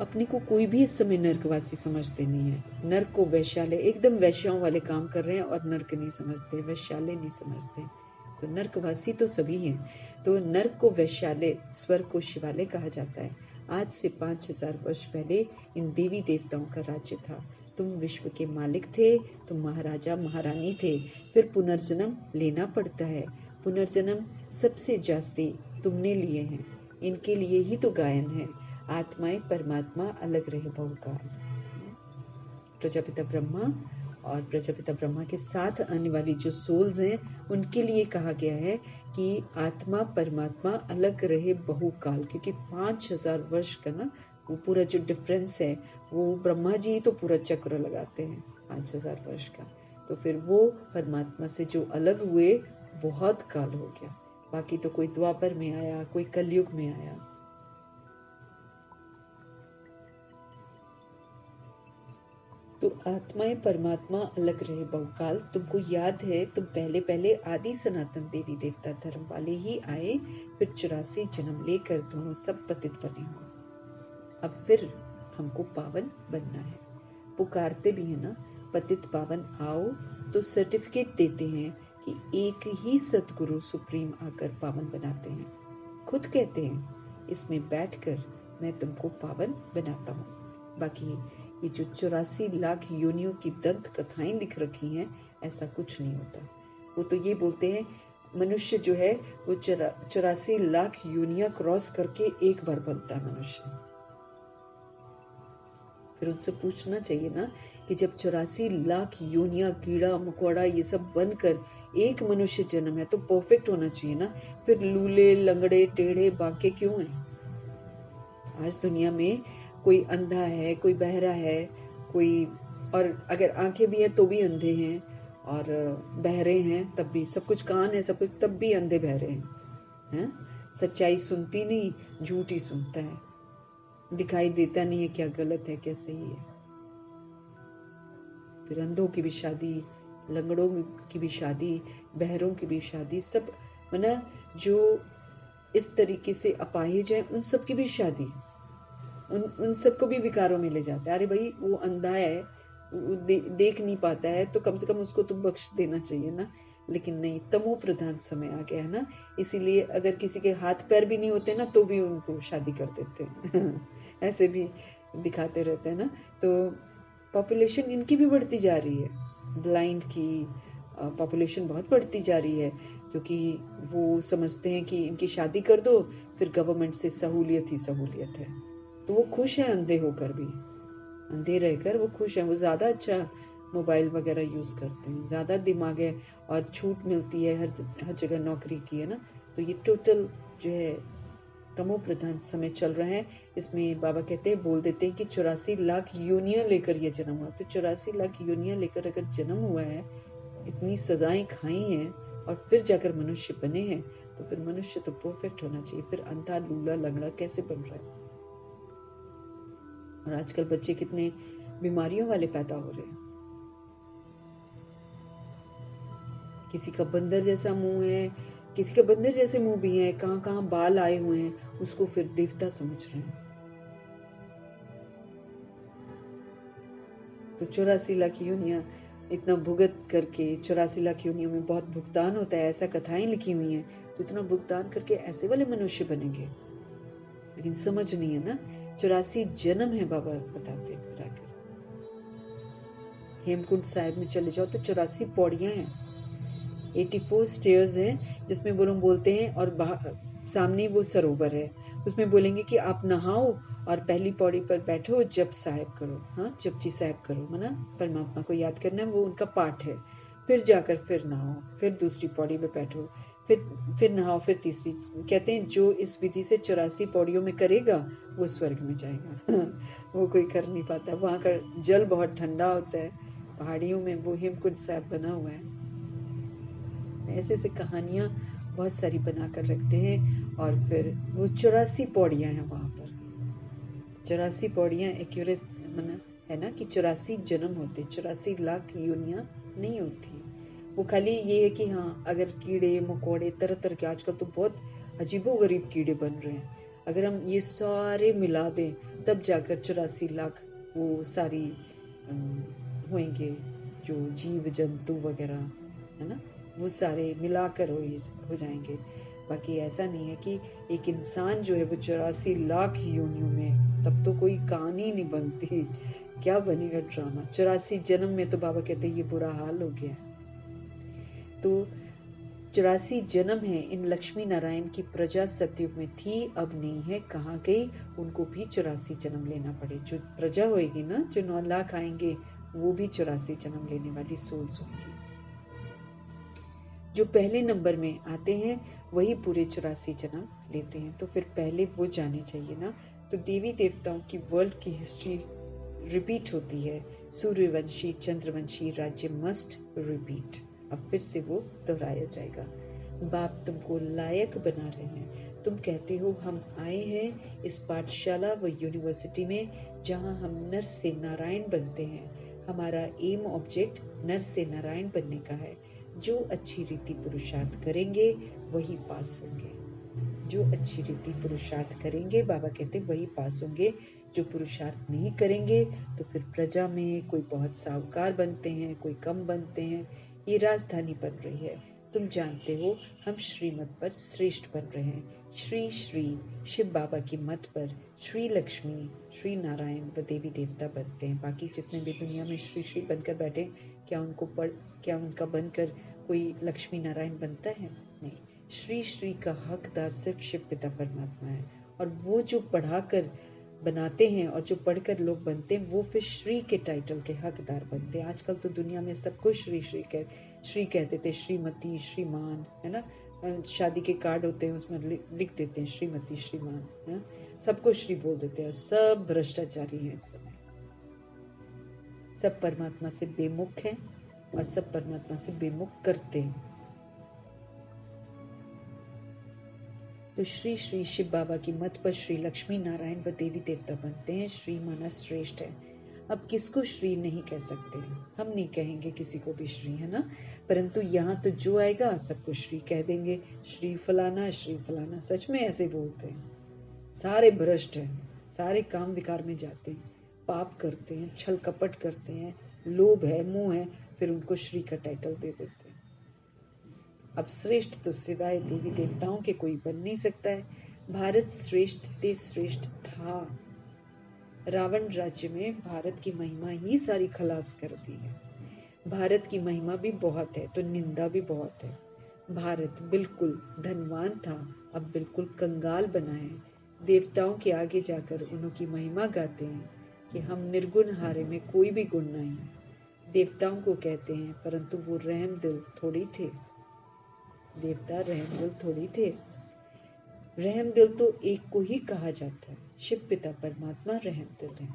अपने को कोई भी इस समय नर्कवासी समझते नहीं है। नर्क को वैश्यालय, एकदम वैश्याओं वाले काम कर रहे हैं और नर्क नहीं समझते, वैश्यालय नहीं समझते। तो नर्कवासी तो सभी हैं। तो नर्क को वैश्यालय, स्वर्ग को शिवालय कहा जाता है। आज से 5000 वर्ष पहले इन देवी देवताओं का राज्य था। तुम विश्व के मालिक थे, तुम महाराजा महारानी थे। फिर पुनर्जन्म लेना पड़ता है। पुनर्जन्म सबसे जास्ती तुमने लिए हैं। इनके लिए ही तो गायन है, आत्माएं परमात्मा अलग रहे बहुकाल। प्रजापिता ब्रह्मा और प्रजापिता ब्रह्मा के साथ आने वाली जो सोल्स हैं, उनके लिए कहा गया है कि आत्मा परमात्मा अलग रहे बहुकाल। क्योंकि 5000 वर्ष का ना वो पूरा जो डिफरेंस है, वो ब्रह्मा जी तो पूरा चक्र लगाते हैं 5000 वर्ष का। तो फिर वो परमात्मा से जो अलग हुए, बहुत काल हो गया। बाकी तो कोई द्वापर में आया, कोई कलयुग में आया। तो आत्माएं परमात्मा अलग रहे बहुकाल। तुमको याद है, तुम पहले पहले आदि सनातन देवी देवता धर्म वाले ही आए, फिर 84 जन्म लेकर दोनों सब पतित बने हो। अब फिर हमको पावन बनना है। पुकारते भी है ना, पतित पावन आओ। तो सर्टिफिकेट देते हैं कि एक ही सतगुरु सुप्रीम आकर पावन बनाते हैं। खुद कहते हैं, इसमें बैठकर मैं तुमको पावन बनाता हूँ। बाकी ये जो 84 लाख योनियों की दंत कथाएं लिख रखी हैं, ऐसा कुछ नहीं होता। वो तो ये बोलते हैं मनुष्य जो है वो 84 लाख योनियां क्रॉस करके एक बार बनता है मनुष्य। फिर उनसे पूछना चाहिए ना कि जब 84 लाख योनियां, कीड़ा मकोड़ा ये सब बनकर एक मनुष्य जन्म है, तो परफेक्ट होना चाहिए ना। फिर लूले लंगड़े टेढ़े बांके क्यों हैं? आज दुनिया में कोई अंधा है, कोई बहरा है, कोई, और अगर आंखें भी हैं तो भी अंधे हैं, और बहरे हैं तब भी, सब कुछ कान है सब कुछ, तब भी अंधे बहरे हैं। सच्चाई सुनती नहीं, झूठ ही सुनता है। दिखाई देता नहीं है क्या गलत है क्या सही है। फिर अंधों की भी शादी, लंगड़ों की भी शादी, बहरों की भी शादी, सब मना जो इस तरीके से अपाहिज है उन सब की भी शादी। उन सबको भी विकारों में ले जाता है। अरे भाई वो अंधा है, वो देख नहीं पाता है, तो कम से कम उसको तो बख्श देना चाहिए ना। लेकिन नहीं, तमो प्रधान समय आ गया है ना, इसीलिए अगर किसी के हाथ पैर भी नहीं होते ना, तो भी उनको शादी कर देते हैं ऐसे भी दिखाते रहते हैं ना। तो पॉपुलेशन इनकी भी बढ़ती जा रही है, ब्लाइंड की पॉपुलेशन बहुत बढ़ती जा रही है, क्योंकि वो समझते हैं कि इनकी शादी कर दो, फिर गवर्नमेंट से सहूलियत ही सहूलियत है। तो वो खुश है अंधे होकर भी, अंधे रहकर वो खुश है। वो ज्यादा अच्छा मोबाइल वगैरह यूज करते हैं, ज्यादा दिमाग है और छूट मिलती है हर जगह नौकरी की, है ना। तो ये टोटल जो है तमो प्रधान समय चल रहा है। इसमें बाबा कहते हैं, बोल देते हैं कि 84 लाख योनियां लेकर ये जन्म हुआ। तो 84 लाख योनियां लेकर अगर जन्म हुआ है, इतनी सजाएं खाई हैं और फिर जाकर मनुष्य बने हैं, तो फिर मनुष्य तो परफेक्ट होना चाहिए। फिर अंधा लूला लंगड़ा कैसे बन रहा है? और आजकल बच्चे कितने बीमारियों वाले पैदा हो रहे हैं। किसी का बंदर जैसा मुंह है, किसी के बंदर जैसे मुंह भी है, कहाँ कहाँ बाल आए हुए हैं, उसको फिर देवता समझ रहे हैं। तो 84 लाख योनियां इतना भुगत करके, 84 लाख योनियों में बहुत भुगतान होता है, ऐसा कथाएं लिखी हुई हैं। तो इतना भुगतान करके ऐसे वाले मनुष्य बनेंगे, लेकिन समझ नहीं है ना। 84 जन्म है बाबा बताते हैं। फिर आकर हेमकुंड साहिब में चले जाओ तो 84 पौड़ियां हैं, 84 स्टेयर्स हैं, जिसमें वो लोग बोलते हैं, और सामने वो सरोवर है, उसमें बोलेंगे कि आप नहाओ और पहली पौड़ी पर बैठो, जप साहिब करो। हाँ, जपजी साहिब करो, है ना, परमात्मा को याद करना है, वो उनका पाठ है। फिर जाकर फिर नहाओ, फिर दूसरी पौड़ी पे बैठो, फिर नहाओ, फिर तीसरी। कहते हैं जो इस विधि से 84 पौड़ियों में करेगा वो स्वर्ग में जाएगा। वो कोई कर नहीं पाता। वहाँ का जल बहुत ठंडा होता है, पहाड़ियों में वो हेमकुंड साहिब बना हुआ है। ऐसे ऐसे कहानियां बहुत सारी बना कर रखते हैं। और फिर वो 84 पौड़ियां हैं वहां पर। 84 पौड़ियां एक्यूरेट मना है ना, कि 84 जन्म होते, 84 लाख योनियां नहीं होती। वो खाली ये है कि हाँ, अगर कीड़े मकोड़े तरह तरह के, आजकल तो बहुत अजीबोगरीब कीड़े बन रहे हैं, अगर हम ये सारे मिला दें तब जाकर 84 लाख वो सारी होंगे, जो जीव जंतु वगैरह है ना, वो सारे मिलाकर हो जाएंगे। बाकी ऐसा नहीं है कि एक इंसान जो है वो 84 लाख योनियों में, तब तो कोई कहानी नहीं बनती। क्या बनेगा ड्रामा? 84 जन्म में तो बाबा कहते हैं ये बुरा हाल हो गया। तो 84 जन्म है। इन लक्ष्मी नारायण की प्रजा सतयुग में थी, अब नहीं है, कहाँ गई? उनको भी 84 जन्म लेना पड़े। जो प्रजा होएगी ना, जो 9 लाख आएंगे, वो भी 84 जन्म लेने वाली सोल्स होंगी। जो पहले नंबर में आते हैं वही पूरे 84 जन्म लेते हैं। तो फिर पहले वो जाने चाहिए ना। तो देवी देवताओं की वर्ल्ड की हिस्ट्री रिपीट होती है। सूर्यवंशी चंद्रवंशी राज्य मस्ट रिपीट। अब फिर से वो दोहराया जाएगा। बाप तुमको लायक बना रहे हैं। तुम कहते हो हम आए हैं इस पाठशाला व यूनिवर्सिटी में, जहां हम नर से नारायण बनते हैं। हमारा एम ऑब्जेक्ट नर से नारायण बनने का है। जो अच्छी रीति पुरुषार्थ करेंगे वही पास होंगे। जो अच्छी रीति पुरुषार्थ करेंगे, बाबा कहते वही पास होंगे। जो पुरुषार्थ नहीं करेंगे तो फिर प्रजा में कोई बहुत साहूकार बनते हैं, कोई कम बनते हैं। ये राजधानी बन रही है। तुम जानते हो हम श्रीमत पर श्रेष्ठ बन रहे हैं। श्री श्री शिव बाबा की मत पर श्री लक्ष्मी, श्री नारायण व देवी देवता बनते हैं। बाकी जितने भी दुनिया में श्री श्री बनकर बैठे, क्या उनका बनकर कोई लक्ष्मी नारायण बनता है? नहीं। श्री श्री का हकदार सिर्फ शिव पिता परमात्मा है। और वो जो पढ़ाकर बनाते हैं और जो पढ़कर लोग बनते हैं, वो फिर श्री के टाइटल के हकदार बनते हैं। आजकल तो दुनिया में सबको श्री श्री कहते थे, श्रीमती, श्रीमान, है ना। शादी के कार्ड होते हैं, उसमें लिख देते हैं श्रीमती, श्रीमान, है। सबको श्री बोल देते हैं। सब भ्रष्टाचारी हैं इस समय। सब परमात्मा से बेमुख हैं और सब परमात्मा से बेमुख करते हैं। तो श्री श्री शिव बाबा की मत पर श्री लक्ष्मी नारायण व देवी देवता बनते हैं। श्री माना श्रेष्ठ है। अब किसको श्री नहीं कह सकते? हम नहीं कहेंगे किसी को भी श्री, है ना। परंतु यहाँ तो जो आएगा सबको श्री कह देंगे। श्री फलाना, श्री फलाना। सच में ऐसे बोलते हैं। सारे भ्रष्ट हैं, सारे काम विकार में जाते हैं, पाप करते हैं, छल कपट करते हैं, लोभ है, मोह है, फिर उनको श्री का टाइटल दे देते हैं। अब श्रेष्ठ तो सिवाय देवी देवताओं के कोई बन नहीं सकता है। भारत श्रेष्ठ ते श्रेष्ठ था। रावण राज्य में भारत की महिमा ही सारी खलास कर दी है। भारत की महिमा भी बहुत है तो निंदा भी बहुत है। भारत बिल्कुल धनवान था, अब बिल्कुल कंगाल बना है। देवताओं के आगे जाकर उनकी महिमा गाते हैं कि हम निर्गुण हारे में कोई भी गुण नहीं। देवताओं को कहते हैं, परंतु वो रहम दिल थोड़ी थे। देवता रहम दिल थोड़ी थे। रहम दिल तो एक को ही कहा जाता है। शिव पिता परमात्मा रहम दिल है,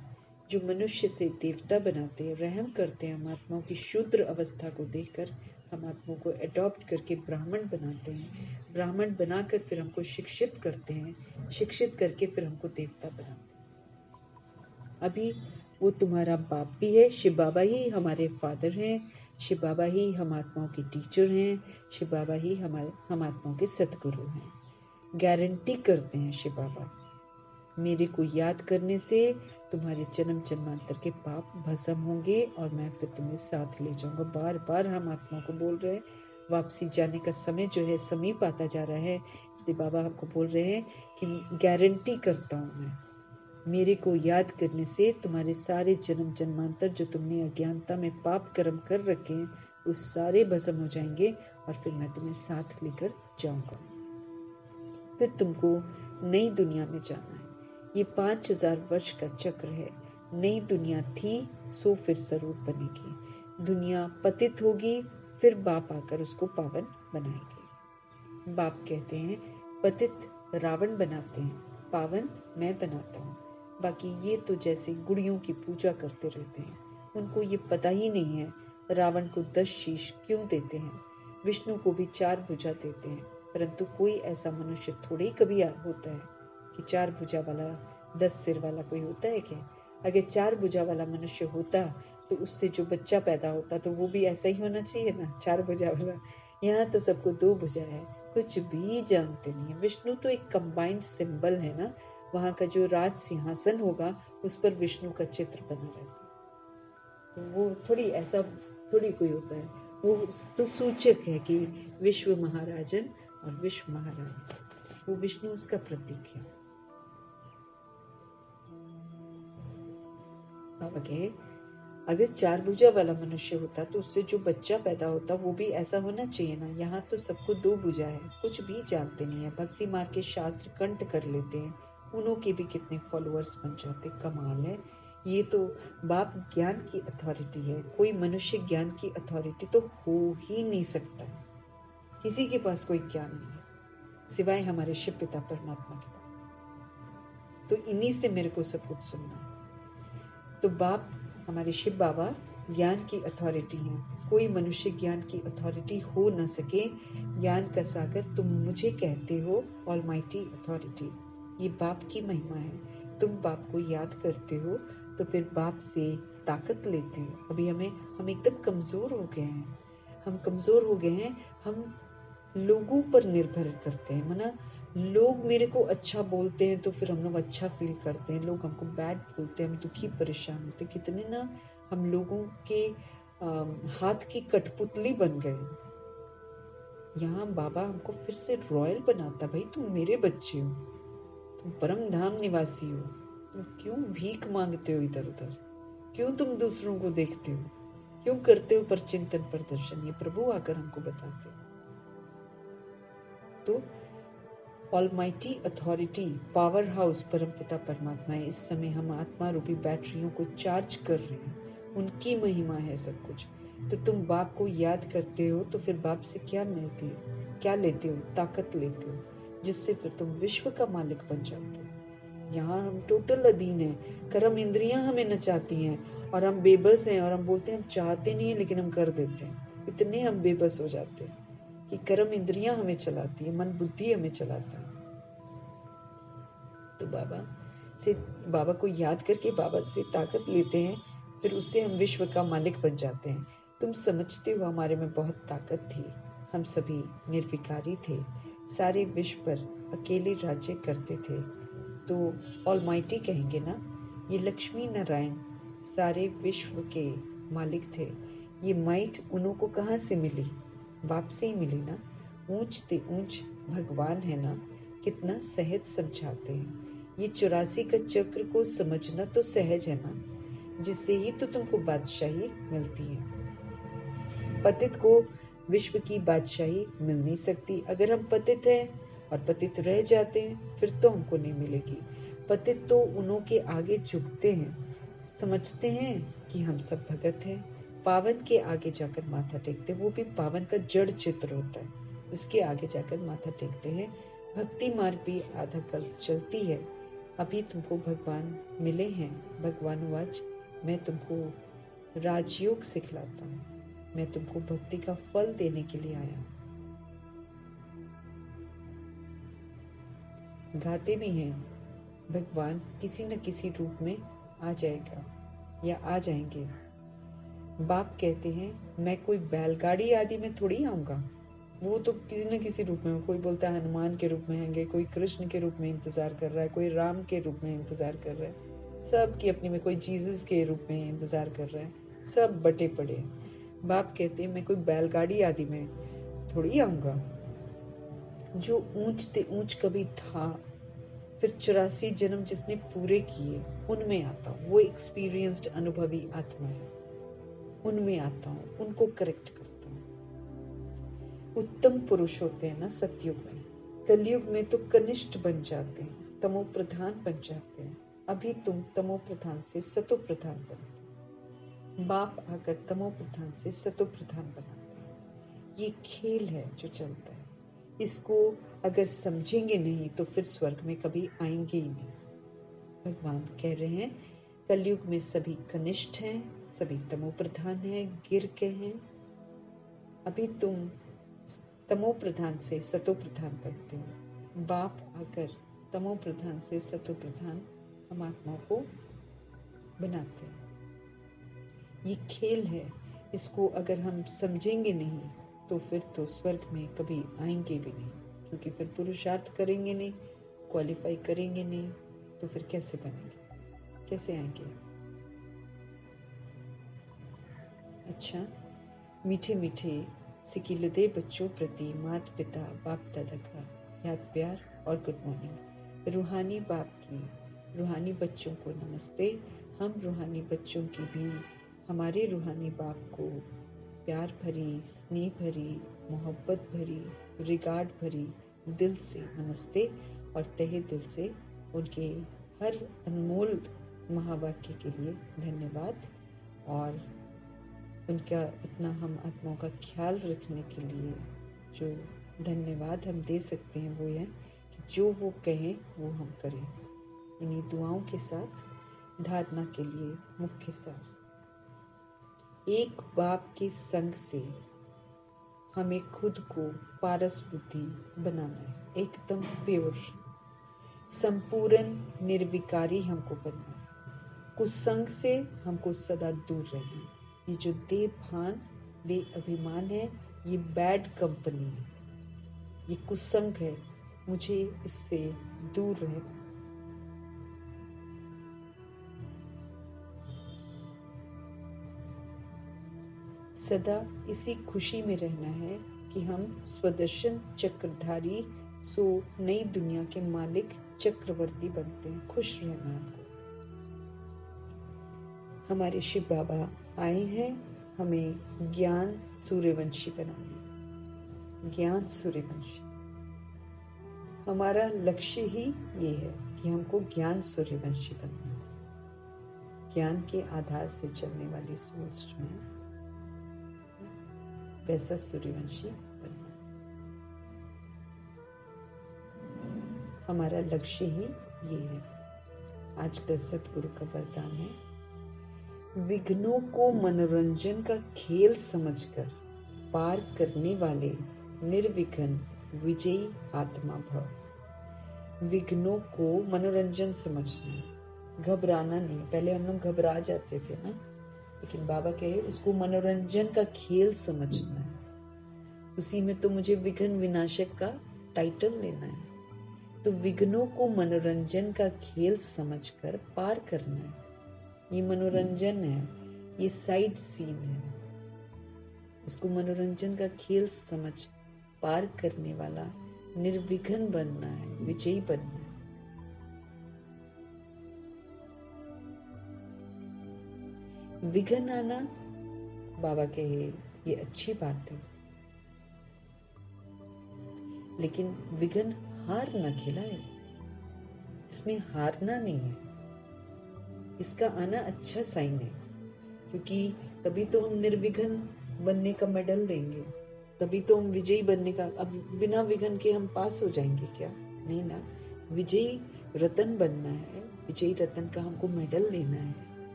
जो मनुष्य से देवता बनाते हैं, रहम करते हैं। हम आत्माओं की शूद्र अवस्था को देखकर हम आत्माओं को अडॉप्ट करके ब्राह्मण बनाते हैं, ब्राह्मण बनाकर फिर हमको शिक्षित करते हैं, शिक्षित करके फिर हमको देवता बनाते हैं। अभी वो तुम्हारा बाप भी है, शिव बाबा ही हमारे फादर हैं, शिव बाबा ही हम आत्माओं के टीचर हैं, शिव बाबा ही हम आत्माओं के सतगुरु हैं। गारंटी करते हैं शिव बाबा, मेरे को याद करने से तुम्हारे जन्म जन्मांतर के पाप भस्म होंगे और मैं फिर तुम्हें साथ ले जाऊंगा। बार बार हम आत्माओं को बोल रहे हैं, वापसी जाने का समय जो है समीप आता जा रहा है, इसलिए बाबा हमको बोल रहे हैं कि गारंटी करता हूँ मैं, मेरे को याद करने से तुम्हारे सारे जन्म जन्मांतर जो तुमने अज्ञानता में पाप कर्म कर रखे हैं वो सारे भस्म हो जाएंगे और फिर मैं तुम्हें साथ लेकर जाऊंगा। फिर तुमको नई दुनिया में जाना है। ये 5000 वर्ष का चक्र है। नई दुनिया थी सो फिर स्वरूप बनेगी। दुनिया पतित होगी, फिर बाप आकर उसको पावन बनाएंगे। बाप कहते हैं पतित रावण बनाते हैं, पावन मैं बनाता हूँ। बाकी ये तो जैसे गुड़ियों की पूजा करते रहते हैं, उनको ये पता ही नहीं है रावण को 10 शीश क्यों देते हैं, विष्णु को भी 4 भुजा देते हैं, परंतु कोई ऐसा मनुष्य थोड़े ही कभी होता है कि 4 भुजा वाला 10 सिर वाला कोई होता है क्या? अगर 4 भुजा वाला मनुष्य होता तो उससे जो बच्चा पैदा होता तो वो भी ऐसा ही होना चाहिए ना, 4 भुजा वाला। यहाँ तो सबको 2 भुजा है, कुछ भी जानते नहीं है। विष्णु तो एक कंबाइंड सिंबल है ना, वहां का जो राज सिंहासन होगा उस पर विष्णु का चित्र बना रहता है, तो वो थोड़ी ऐसा थोड़ी कोई होता है, वो तो सूचक है कि विश्व महाराजन और विश्व महारानी, वो विष्णु उसका प्रतीक है। बाबा कहे अगर 4 भुजा वाला मनुष्य होता तो उससे जो बच्चा पैदा होता वो भी ऐसा होना चाहिए ना। यहाँ तो सबको 2 भुजा है, कुछ भी जानते नहीं है, भक्ति मार्ग के शास्त्र कंठ कर लेते हैं, उन्हों के भी कितने फॉलोअर्स बन जाते। कमाल है। ये तो बाप ज्ञान की अथॉरिटी है, कोई मनुष्य ज्ञान की अथॉरिटी तो हो ही नहीं सकता। किसी के पास कोई ज्ञान नहीं है सिवाय हमारे शिव पिता परमात्मा के पास। तो इन्हीं से मेरे को सब कुछ सुनना है। तो बाप हमारे शिव बाबा ज्ञान की अथॉरिटी हैं, कोई मनुष्य ज्ञान की अथॉरिटी हो न सके। ज्ञान का सागर तुम मुझे कहते हो, ऑलमाइटी अथॉरिटी, ये बाप की महिमा है। तुम बाप को याद करते हो तो फिर बाप से ताकत लेते हो। अभी हम एकदम कमजोर हो गए हैं, हम कमजोर हो गए हैं, हम लोगों पर निर्भर करते हैं। मना लोग मेरे को अच्छा बोलते हैं तो फिर हम लोग अच्छा फील करते हैं, लोग हमको बैड बोलते हैं हम दुखी परेशान होते हैं। कितने ना हम लोगों के हाथ की कठपुतली बन गए। यहाँ बाबा हमको फिर से रॉयल बनाता, भाई तुम मेरे बच्चे हो, तुम परम धाम निवासी हो, तुम क्यों भीख मांगते हो इधर उधर, क्यों तुम दूसरों को देखते हो, क्यों करते हो पर चिंतन प्रदर्शन। ये प्रभु आकर हमको बताते हैं। तो ऑलमाइटी अथॉरिटी, पावर हाउस परमपिता परमात्मा है। इस समय हम आत्मा रूपी बैटरियों को चार्ज कर रहे हैं, उनकी महिमा है सब कुछ। तो तुम बाप को याद करते हो तो फिर बाप से क्या मिलती है, क्या लेते हो? ताकत लेते हो, जिससे फिर तुम विश्व का मालिक बन जाते हो। यहाँ हम टोटल अधीन है, कर्म इंद्रियां हमें नचाती हैं और हम बेबस हैं, और हम बोलते हैं हम चाहते नहीं है लेकिन हम कर देते हैं। इतने हम बेबस हो जाते हैं कि कर्म इंद्रियां हमें चलाती है, मन बुद्धि हमें चलाता है। तो बाबा को याद करके बाबा से ताकत लेते हैं, फिर उससे हम विश्व का मालिक बन जाते हैं। तुम समझते हो हमारे में बहुत ताकत थी, हम सभी निर्विकारी थे, सारे विश्व पर अकेले राज्य करते थे। तो ऑलमाइटी कहेंगे ना, ये लक्ष्मी नारायण सारे विश्व के मालिक थे। ये माइट उन्हों को कहाँ से मिली? बाप से ही मिली ना। ऊंच ते ऊंच भगवान है ना, कितना सहज समझाते हैं। ये 84 का चक्र को समझना तो सहज है ना, जिससे ही तो तुमको बादशाही मिलती है। पतित को विश्व की बादशाही मिल नहीं सकती। अगर हम पतित हैं और पतित रह जाते हैं फिर तो हमको नहीं मिलेगी। पतित तो उन्हों के आगे झुकते हैं, समझते हैं कि हम सब भगत हैं। पावन के आगे जाकर माथा टेकते, वो भी पावन का जड़ चित्र होता है, उसके आगे जाकर माथा टेकते हैं। भक्ति मार्ग भी आधा कल्प चलती है। अभी तुमको भगवान मिले हैं। भगवान वाच, मैं तुमको राजयोग सिखलाता हूँ, मैं तुमको भक्ति का फल देने के लिए आया हूँ। गाते भी हैं, भगवान किसी न किसी रूप में आ जाएगा या आ जाएंगे। बाप कहते हैं, मैं कोई बैलगाड़ी आदि में थोड़ी आऊंगा, वो तो किसी न किसी रूप में। कोई बोलता है हनुमान के रूप में आएंगे, कोई कृष्ण के रूप में इंतजार कर रहा है, कोई राम के रूप में इंतजार कर रहा है, सब की अपनी में। कोई जीसस के रूप में इंतजार कर रहा है, सब बटे पड़े। बाप कहते हैं, मैं कोई बैलगाड़ी आदि में थोड़ी आऊंगा। जो ऊंच ते ऊंच कभी था, फिर 84 जन्म जिसने पूरे किए, उनमें आता हूँ। वो एक्सपीरियंस्ड अनुभवी आत्मा है, उनमें आता हूँ, उनको करेक्ट करता हूँ। उत्तम पुरुष होते हैं ना सतयुग में, कलयुग में तो कनिष्ठ बन जाते हैं, तमो प्रधान बन जाते हैं। अभी तुम तमो प्रधान से सतो प्रधान बनते, बाप आकर तमो प्रधान से सतो प्रधान बनाते हैं। ये खेल है जो चलता है। इसको अगर समझेंगे नहीं तो फिर स्वर्ग में कभी आएंगे ही नहीं। भगवान कह रहे हैं, कलयुग में सभी कनिष्ठ हैं, सभी तमो प्रधान हैं, गिर के हैं। अभी तुम तमो प्रधान से सतो प्रधान बनते हो। बाप आकर तमो प्रधान से सतो प्रधान हम आत्माओं को बनाते हैं। ये खेल है, इसको अगर हम समझेंगे नहीं तो फिर तो स्वर्ग में कभी आएंगे भी नहीं, क्योंकि फिर पुरुषार्थ करेंगे नहीं, क्वालिफाई करेंगे नहीं, तो फिर कैसे बनेंगे, कैसे आएंगे। अच्छा, मीठे मीठे सिकिलदे बच्चों प्रति माता पिता बाप दादा का याद प्यार और गुड मॉर्निंग। रूहानी बाप की रूहानी बच्चों को नमस्ते। हम रूहानी बच्चों की भी हमारे रूहानी बाप को प्यार भरी, स्नेह भरी, मोहब्बत भरी, रिगार्ड भरी दिल से नमस्ते और तहे दिल से उनके हर अनमोल महावाक्य के लिए धन्यवाद। और उनका इतना हम आत्माओं का ख्याल रखने के लिए जो धन्यवाद हम दे सकते हैं वो है कि जो वो कहें वो हम करें। इन्हीं दुआओं के साथ धारणा के लिए मुख्य सार, एक बाप के संग से हमें खुद को पारस बुद्धि बनाना है, एकदम प्योर, संपूर्ण निर्विकारी हमको बनना है। कुसंग से हमको सदा दूर रहना है। ये जो देह भान, देह अभिमान है, ये बैड कंपनी है, ये कुसंग है, मुझे इससे दूर रहना। सदा इसी खुशी में रहना है कि हम स्वदर्शन चक्रधारी सो नई दुनिया के मालिक चक्रवर्ती बनते हैं। खुश रहना हमको। हमारे शिव बाबा आए हैं हमें ज्ञान सूर्यवंशी बनाने, ज्ञान सूर्यवंशी। हमारा लक्ष्य ही ये है कि हमको ज्ञान सूर्यवंशी बनना है। ज्ञान के आधार से चलने वाली सोच में वैसा सूर्यवंशी बनना, हमारा लक्ष्य ही ये है। आज का सतगुरु का वरदान है, विघ्नों को मनोरंजन का खेल समझकर पार करने वाले निर्विघ्न विजयी आत्मा भव। विघ्नों को मनोरंजन समझना है, घबराना नहीं। पहले हम लोग घबरा जाते थे ना, लेकिन बाबा कहे उसको मनोरंजन का खेल समझना है। उसी में तो मुझे विघ्न विनाशक का टाइटल लेना है। तो विघ्नों को मनोरंजन का खेल समझकर पार करना है। ये मनोरंजन है, ये साइड सीन है। उसको मनोरंजन का खेल समझ पार करने वाला निर्विघ्न बनना है, विजयी बनना है। विघ्न आना, बाबा कहे ये अच्छी बात है, लेकिन विघ्न हार न खिलाए। इसमें हारना नहीं है, इसका आना अच्छा साइन है, क्योंकि तभी तो हम निर्विघ्न बनने का मेडल देंगे। तभी तो हम विजयी बनने का, अब बिना विघ्न के हम पास हो जाएंगे क्या? नहीं ना। विजयी रतन बनना है, विजयी रतन का हमको मेडल लेना है,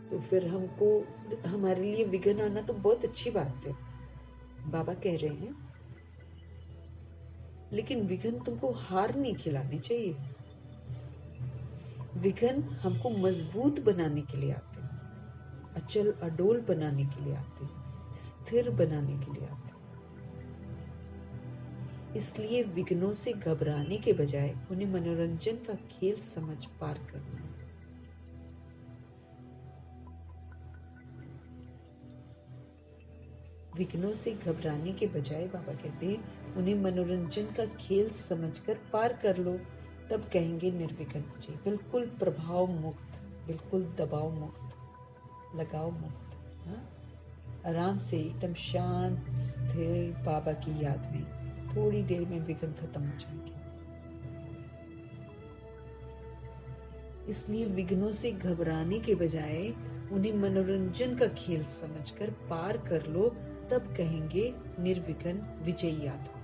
तो फिर हमको, हमारे लिए विघ्न आना तो बहुत अच्छी बात है। बाबा कह रहे हैं लेकिन विघ्न तुमको हार नहीं खिलाने चाहिए। विघ्न हमको मजबूत बनाने के लिए आते हैं, अचल अडोल बनाने के लिए आते हैं, स्थिर बनाने के लिए आते हैं। इसलिए विघ्नों से घबराने के बजाय उन्हें मनोरंजन का खेल समझ पार करना है। विघ्नों से घबराने के बजाय बाबा कहते हैं उन्हें मनोरंजन का खेल समझकर पार कर लो, तब कहेंगे निर्विघ्न विजय। बिल्कुल प्रभाव मुक्त, बिल्कुल दबाव मुक्त, लगाव मुक्त, हाँ? आराम से एकदम शांत स्थिर बाबा की याद में थोड़ी देर में विघ्न खत्म हो जाएंगे। इसलिए विघ्नों से घबराने के बजाय उन्हें मनोरंजन का खेल समझकर पार कर लो, तब कहेंगे निर्विघ्न विजयी आत्मा।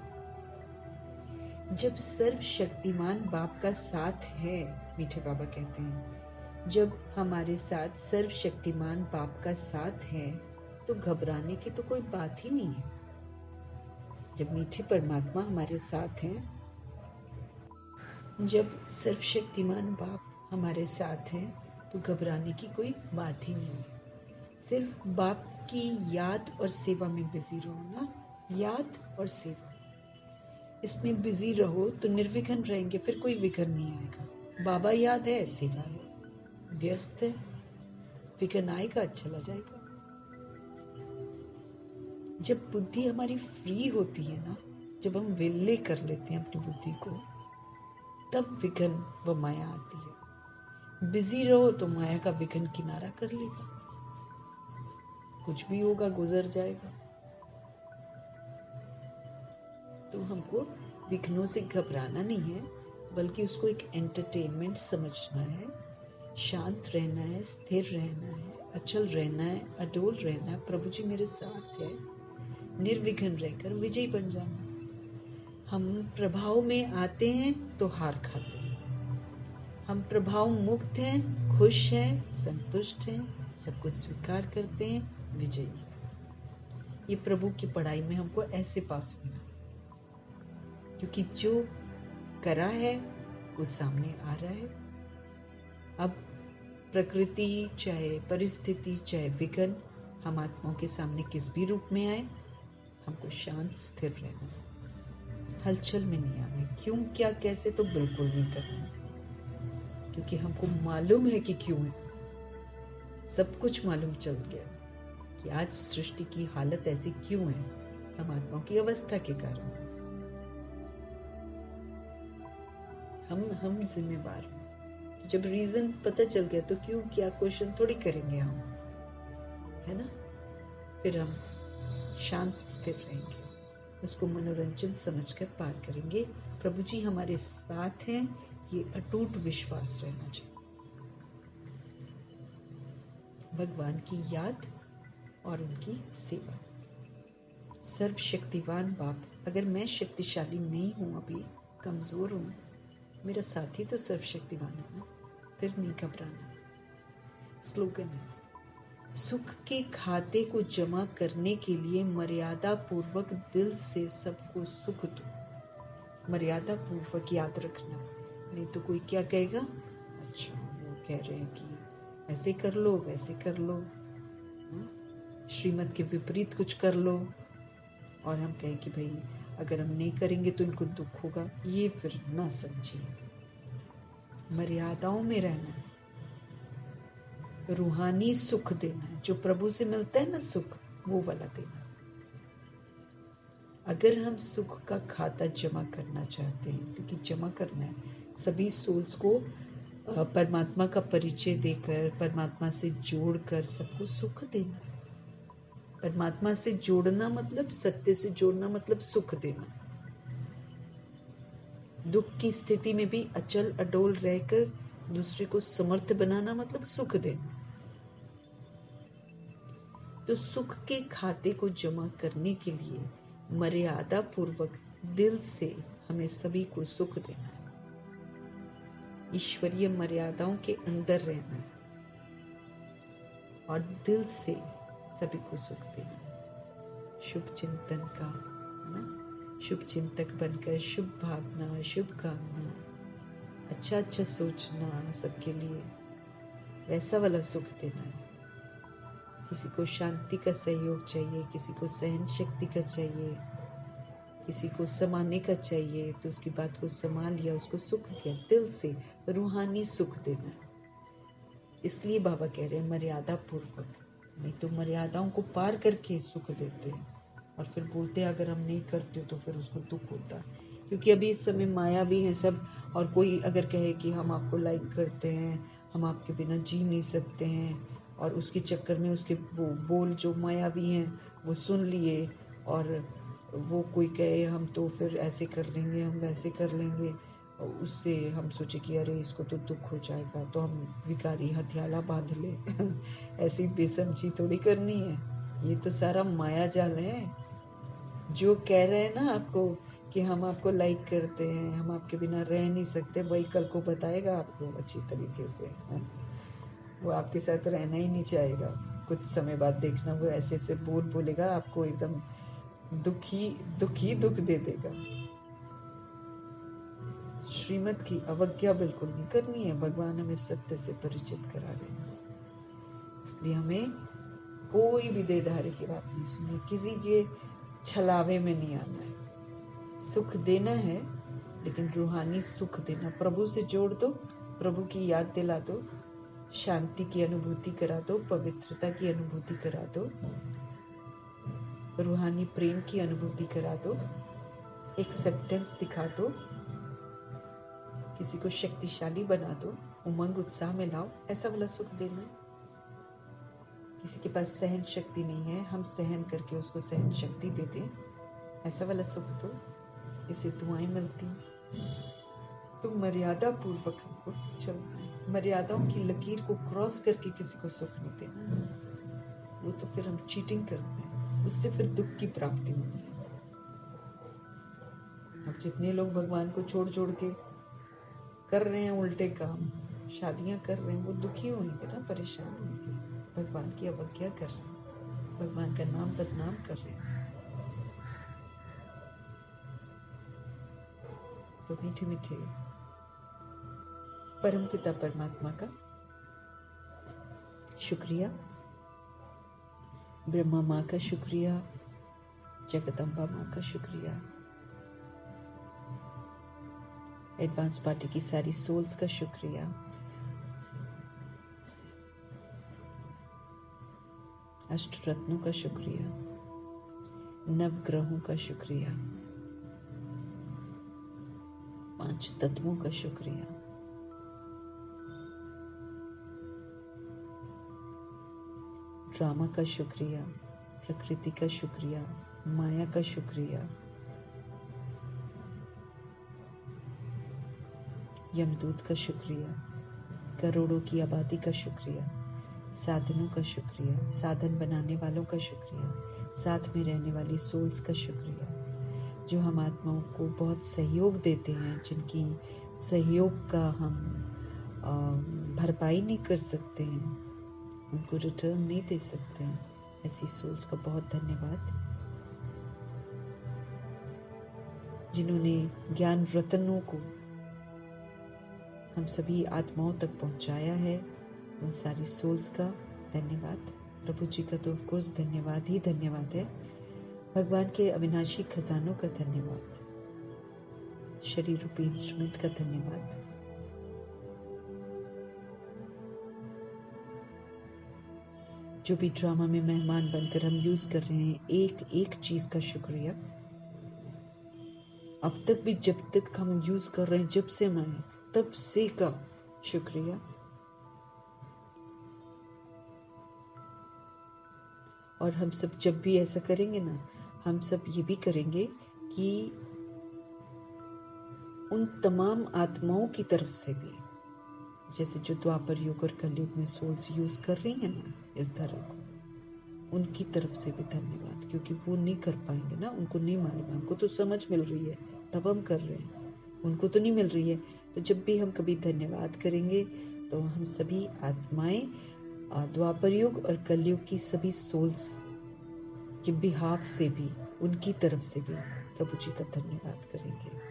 जब सर्वशक्तिमान बाप का साथ है, मीठे बाबा कहते हैं, जब हमारे साथ सर्वशक्तिमान बाप का साथ है तो घबराने की तो कोई बात ही नहीं है। जब मीठे परमात्मा हमारे साथ हैं, जब सर्वशक्तिमान बाप हमारे साथ हैं, तो घबराने की कोई बात ही नहीं है। सिर्फ बाप की याद और सेवा में बिजी रहो ना, याद और सेवा, इसमें बिजी रहो तो निर्विघ्न रहेंगे, फिर कोई विघ्न नहीं आएगा। बाबा याद है, सेवा है, व्यस्त है, विघ्न आएगा, चला जाएगा। जब बुद्धि हमारी फ्री होती है ना, जब हम विल्ले कर लेते हैं अपनी बुद्धि को, तब विघ्न व माया आती है। बिजी रहो तो माया का विघ्न किनारा कर लेगा, कुछ भी होगा, गुजर जाएगा। तो हमको विघ्नों से घबराना नहीं है, बल्कि उसको एक एंटरटेनमेंट समझना है, शांत रहना है, स्थिर रहना है, अचल रहना है, अडोल रहना है। प्रभु जी मेरे साथ है, निर्विघ्न रहकर विजयी बन जाना। हम प्रभाव में आते हैं तो हार खाते हैं, हम प्रभाव मुक्त हैं, खुश हैं, संतुष्ट हैं, सब कुछ स्वीकार करते हैं, विजयी। ये प्रभु की पढ़ाई में हमको ऐसे पास होना, क्योंकि जो करा है वो सामने आ रहा है। अब प्रकृति चाहे परिस्थिति चाहे विघ्न हम आत्माओं के सामने किस भी रूप में आए, हमको शांत स्थिर रहना है, हलचल में नहीं आना। क्यों क्या कैसे तो बिल्कुल नहीं करना, क्योंकि हमको मालूम है कि क्यों है। सब कुछ मालूम चल गया कि आज सृष्टि की हालत ऐसी क्यों है, हम आत्माओं की अवस्था के कारण। हम जिम्मेवार हैं। तो जब रीजन पता चल गया तो क्यों क्या क्वेश्चन थोड़ी करेंगे हम, है ना? फिर हम शांत स्थिर रहेंगे, उसको मनोरंजन समझकर पार करेंगे। प्रभु जी हमारे साथ हैं, ये अटूट विश्वास रहना चाहिए। भगवान की याद और उनकी सेवा। सर्वशक्तिवान बाप, अगर मैं शक्तिशाली नहीं हूं, अभी कमजोर हूं, मेरा साथी तो सर्वशक्तिवान है ना, फिर नहीं घबराना। स्लोगन है, सुख के खाते को जमा करने के लिए मर्यादा पूर्वक दिल से सबको सुख दो। मर्यादा पूर्वक याद रखना, नहीं तो कोई क्या कहेगा, अच्छा वो कह रहे हैं कि ऐसे कर लो वैसे कर लो, श्रीमत के विपरीत कुछ कर लो, और हम कहें कि भाई अगर हम नहीं करेंगे तो इनको दुख होगा। ये फिर ना समझिए, मर्यादाओं में रहना है, रूहानी सुख देना है, जो प्रभु से मिलता है ना सुख, वो वाला देना। अगर हम सुख का खाता जमा करना चाहते हैं, क्योंकि जमा करना है सभी सोल्स को, परमात्मा का परिचय देकर, परमात्मा से जोड़कर सबको सुख देना। परमात्मा से जोड़ना मतलब, सत्य से जोड़ना मतलब सुख देना। दुख की स्थिति में भी अचल अडोल रहकर दूसरे को समर्थ बनाना मतलब सुख देना। तो सुख के खाते को जमा करने के लिए मर्यादा पूर्वक दिल से हमें सभी को सुख देना है, ईश्वरीय मर्यादाओं के अंदर रहना है और दिल से सभी को सुख देना है। शुभ चिंतन का, है ना, शुभ चिंतक बनकर शुभ भावना, शुभ कामना, अच्छा अच्छा सोचना सबके लिए, वैसा वाला सुख देना है। किसी को शांति का सहयोग चाहिए, किसी को सहन शक्ति का चाहिए, किसी को समाने का चाहिए तो उसकी बात को संभाल लिया, उसको सुख दिया, दिल से रूहानी सुख देना है। इसलिए बाबा कह रहे हैं मर्यादा पूर्वक, नहीं तो मर्यादाओं को पार करके सुख देते हैं और फिर बोलते हैं अगर हम नहीं करते तो फिर उसको दुख होता है। क्योंकि अभी इस समय माया भी है सब, और कोई अगर कहे कि हम आपको लाइक करते हैं, हम आपके बिना जी नहीं सकते हैं, और उसके चक्कर में उसके वो बोल जो माया भी हैं वो सुन लिए, और वो कोई कहे हम तो फिर ऐसे कर लेंगे, हम वैसे कर लेंगे, और उससे हम सोचे कि अरे इसको तो दुख हो जाएगा तो हम विकारी हथियाला बांध ले ऐसी बेसमझी थोड़ी करनी है। ये तो सारा माया जाल है। जो कह रहे हैं ना आपको कि हम आपको लाइक करते हैं, हम आपके बिना रह नहीं सकते, वही कल को बताएगा आपको अच्छी तरीके से वो आपके साथ रहना ही नहीं चाहेगा। कुछ समय बाद देखना वो ऐसे ऐसे बोलेगा, आपको एकदम दुख दे देगा। श्रीमत की अवज्ञा बिल्कुल नहीं करनी है, भगवान हमें सत्य से परिचित करा रहे हैं। इसलिए हमें कोई भी देधारी की बात नहीं सुननी, किसी के छलावे में नहीं आना है। सुख देना है लेकिन रूहानी सुख देना, प्रभु से जोड़ दो, प्रभु की याद दिला दो, शांति की अनुभूति करा दो, पवित्रता की अनुभूति करा दो, रूहानी प्रेम की अनुभूति करा दो, एक्सेप्टेंस दिखा दो, किसी को शक्तिशाली बना दो, उमंग उत्साह में लाओ, ऐसा वाला सुख देना है। किसी के पास सहन शक्ति नहीं है, हम सहन करके उसको सहन शक्ति दे दें, ऐसा वाला सुख दो, इससे दुआएं मिलती हैं। तो मर्यादा पूर्वक हमको चलना है, मर्यादाओं की लकीर को क्रॉस करके किसी को सुख नहीं देना, वो तो फिर हम चीटिंग करते हैं, उससे फिर दुख की प्राप्ति होनी है। अब जितने लोग भगवान को छोड़ छोड़ के कर रहे हैं उल्टे काम, शादियां कर रहे हैं, वो दुखी होंगे ना, परेशान होंगे, भगवान की अवज्ञा कर रहे हैं, भगवान का नाम बदनाम कर रहे हैं। तो मीठे मीठे परमपिता परमात्मा का शुक्रिया, ब्रह्मा माँ का शुक्रिया, जगदम्बा माँ का शुक्रिया, एडवांस पार्टी की सारी सोल्स का शुक्रिया, अष्ट रत्नों का शुक्रिया, नवग्रहों का शुक्रिया, 5 तत्वों का शुक्रिया, ड्रामा का शुक्रिया, प्रकृति का शुक्रिया, माया का शुक्रिया, यमदूत का शुक्रिया, करोड़ों की आबादी का शुक्रिया, साधनों का शुक्रिया, साधन बनाने वालों का शुक्रिया, साथ में रहने वाली सोल्स का शुक्रिया, जो हम आत्माओं को बहुत सहयोग देते हैं, जिनकी सहयोग का हम भरपाई नहीं कर सकते हैं, उनको रिटर्न नहीं दे सकते हैं, ऐसी सोल्स का बहुत धन्यवाद। जिन्होंने ज्ञान रत्नों को हम सभी आत्माओं तक पहुंचाया है, उन सारी सोल्स का धन्यवाद। प्रभु जी का तो ऑफ कोर्स धन्यवाद ही धन्यवाद है, भगवान के अविनाशी खजानों का धन्यवाद, शरीर रूपी इंस्ट्रूमेंट का धन्यवाद, जो भी ड्रामा में मेहमान बनकर हम यूज कर रहे हैं, एक एक चीज का शुक्रिया। अब तक भी जब तक हम यूज कर रहे हैं, जब से मैं तब से का शुक्रिया। और हम सब जब भी ऐसा करेंगे ना, हम सब ये भी करेंगे कि उन तमाम आत्माओं की तरफ से भी, जैसे जो द्वापर युग और कलयुग में सोल्स यूज कर रही हैं ना इस धर्म को, उनकी तरफ से भी धन्यवाद, क्योंकि वो नहीं कर पाएंगे ना, उनको नहीं मालूम है, हमको तो समझ मिल रही है तब हम कर रहे हैं, उनको तो नहीं मिल रही है। तो जब भी हम कभी धन्यवाद करेंगे तो हम सभी आत्माएं द्वापर युग और कलयुग की सभी सोल्स के बिहाफ से भी, उनकी तरफ से भी प्रभु जी का धन्यवाद करेंगे।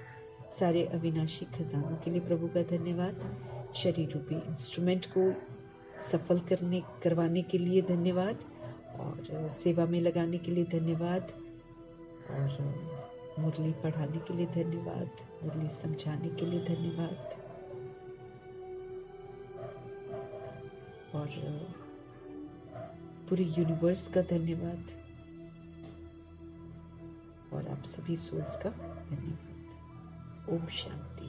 सारे अविनाशी खजानों के लिए प्रभु का धन्यवाद। शरीर रूपी इंस्ट्रूमेंट को सफल करवाने के लिए धन्यवाद, और सेवा में लगाने के लिए धन्यवाद, और मुरली पढ़ाने के लिए धन्यवाद, मुरली समझाने के लिए धन्यवाद, और पूरे यूनिवर्स का धन्यवाद, और आप सभी सोल्स का धन्यवाद। ओम शांति।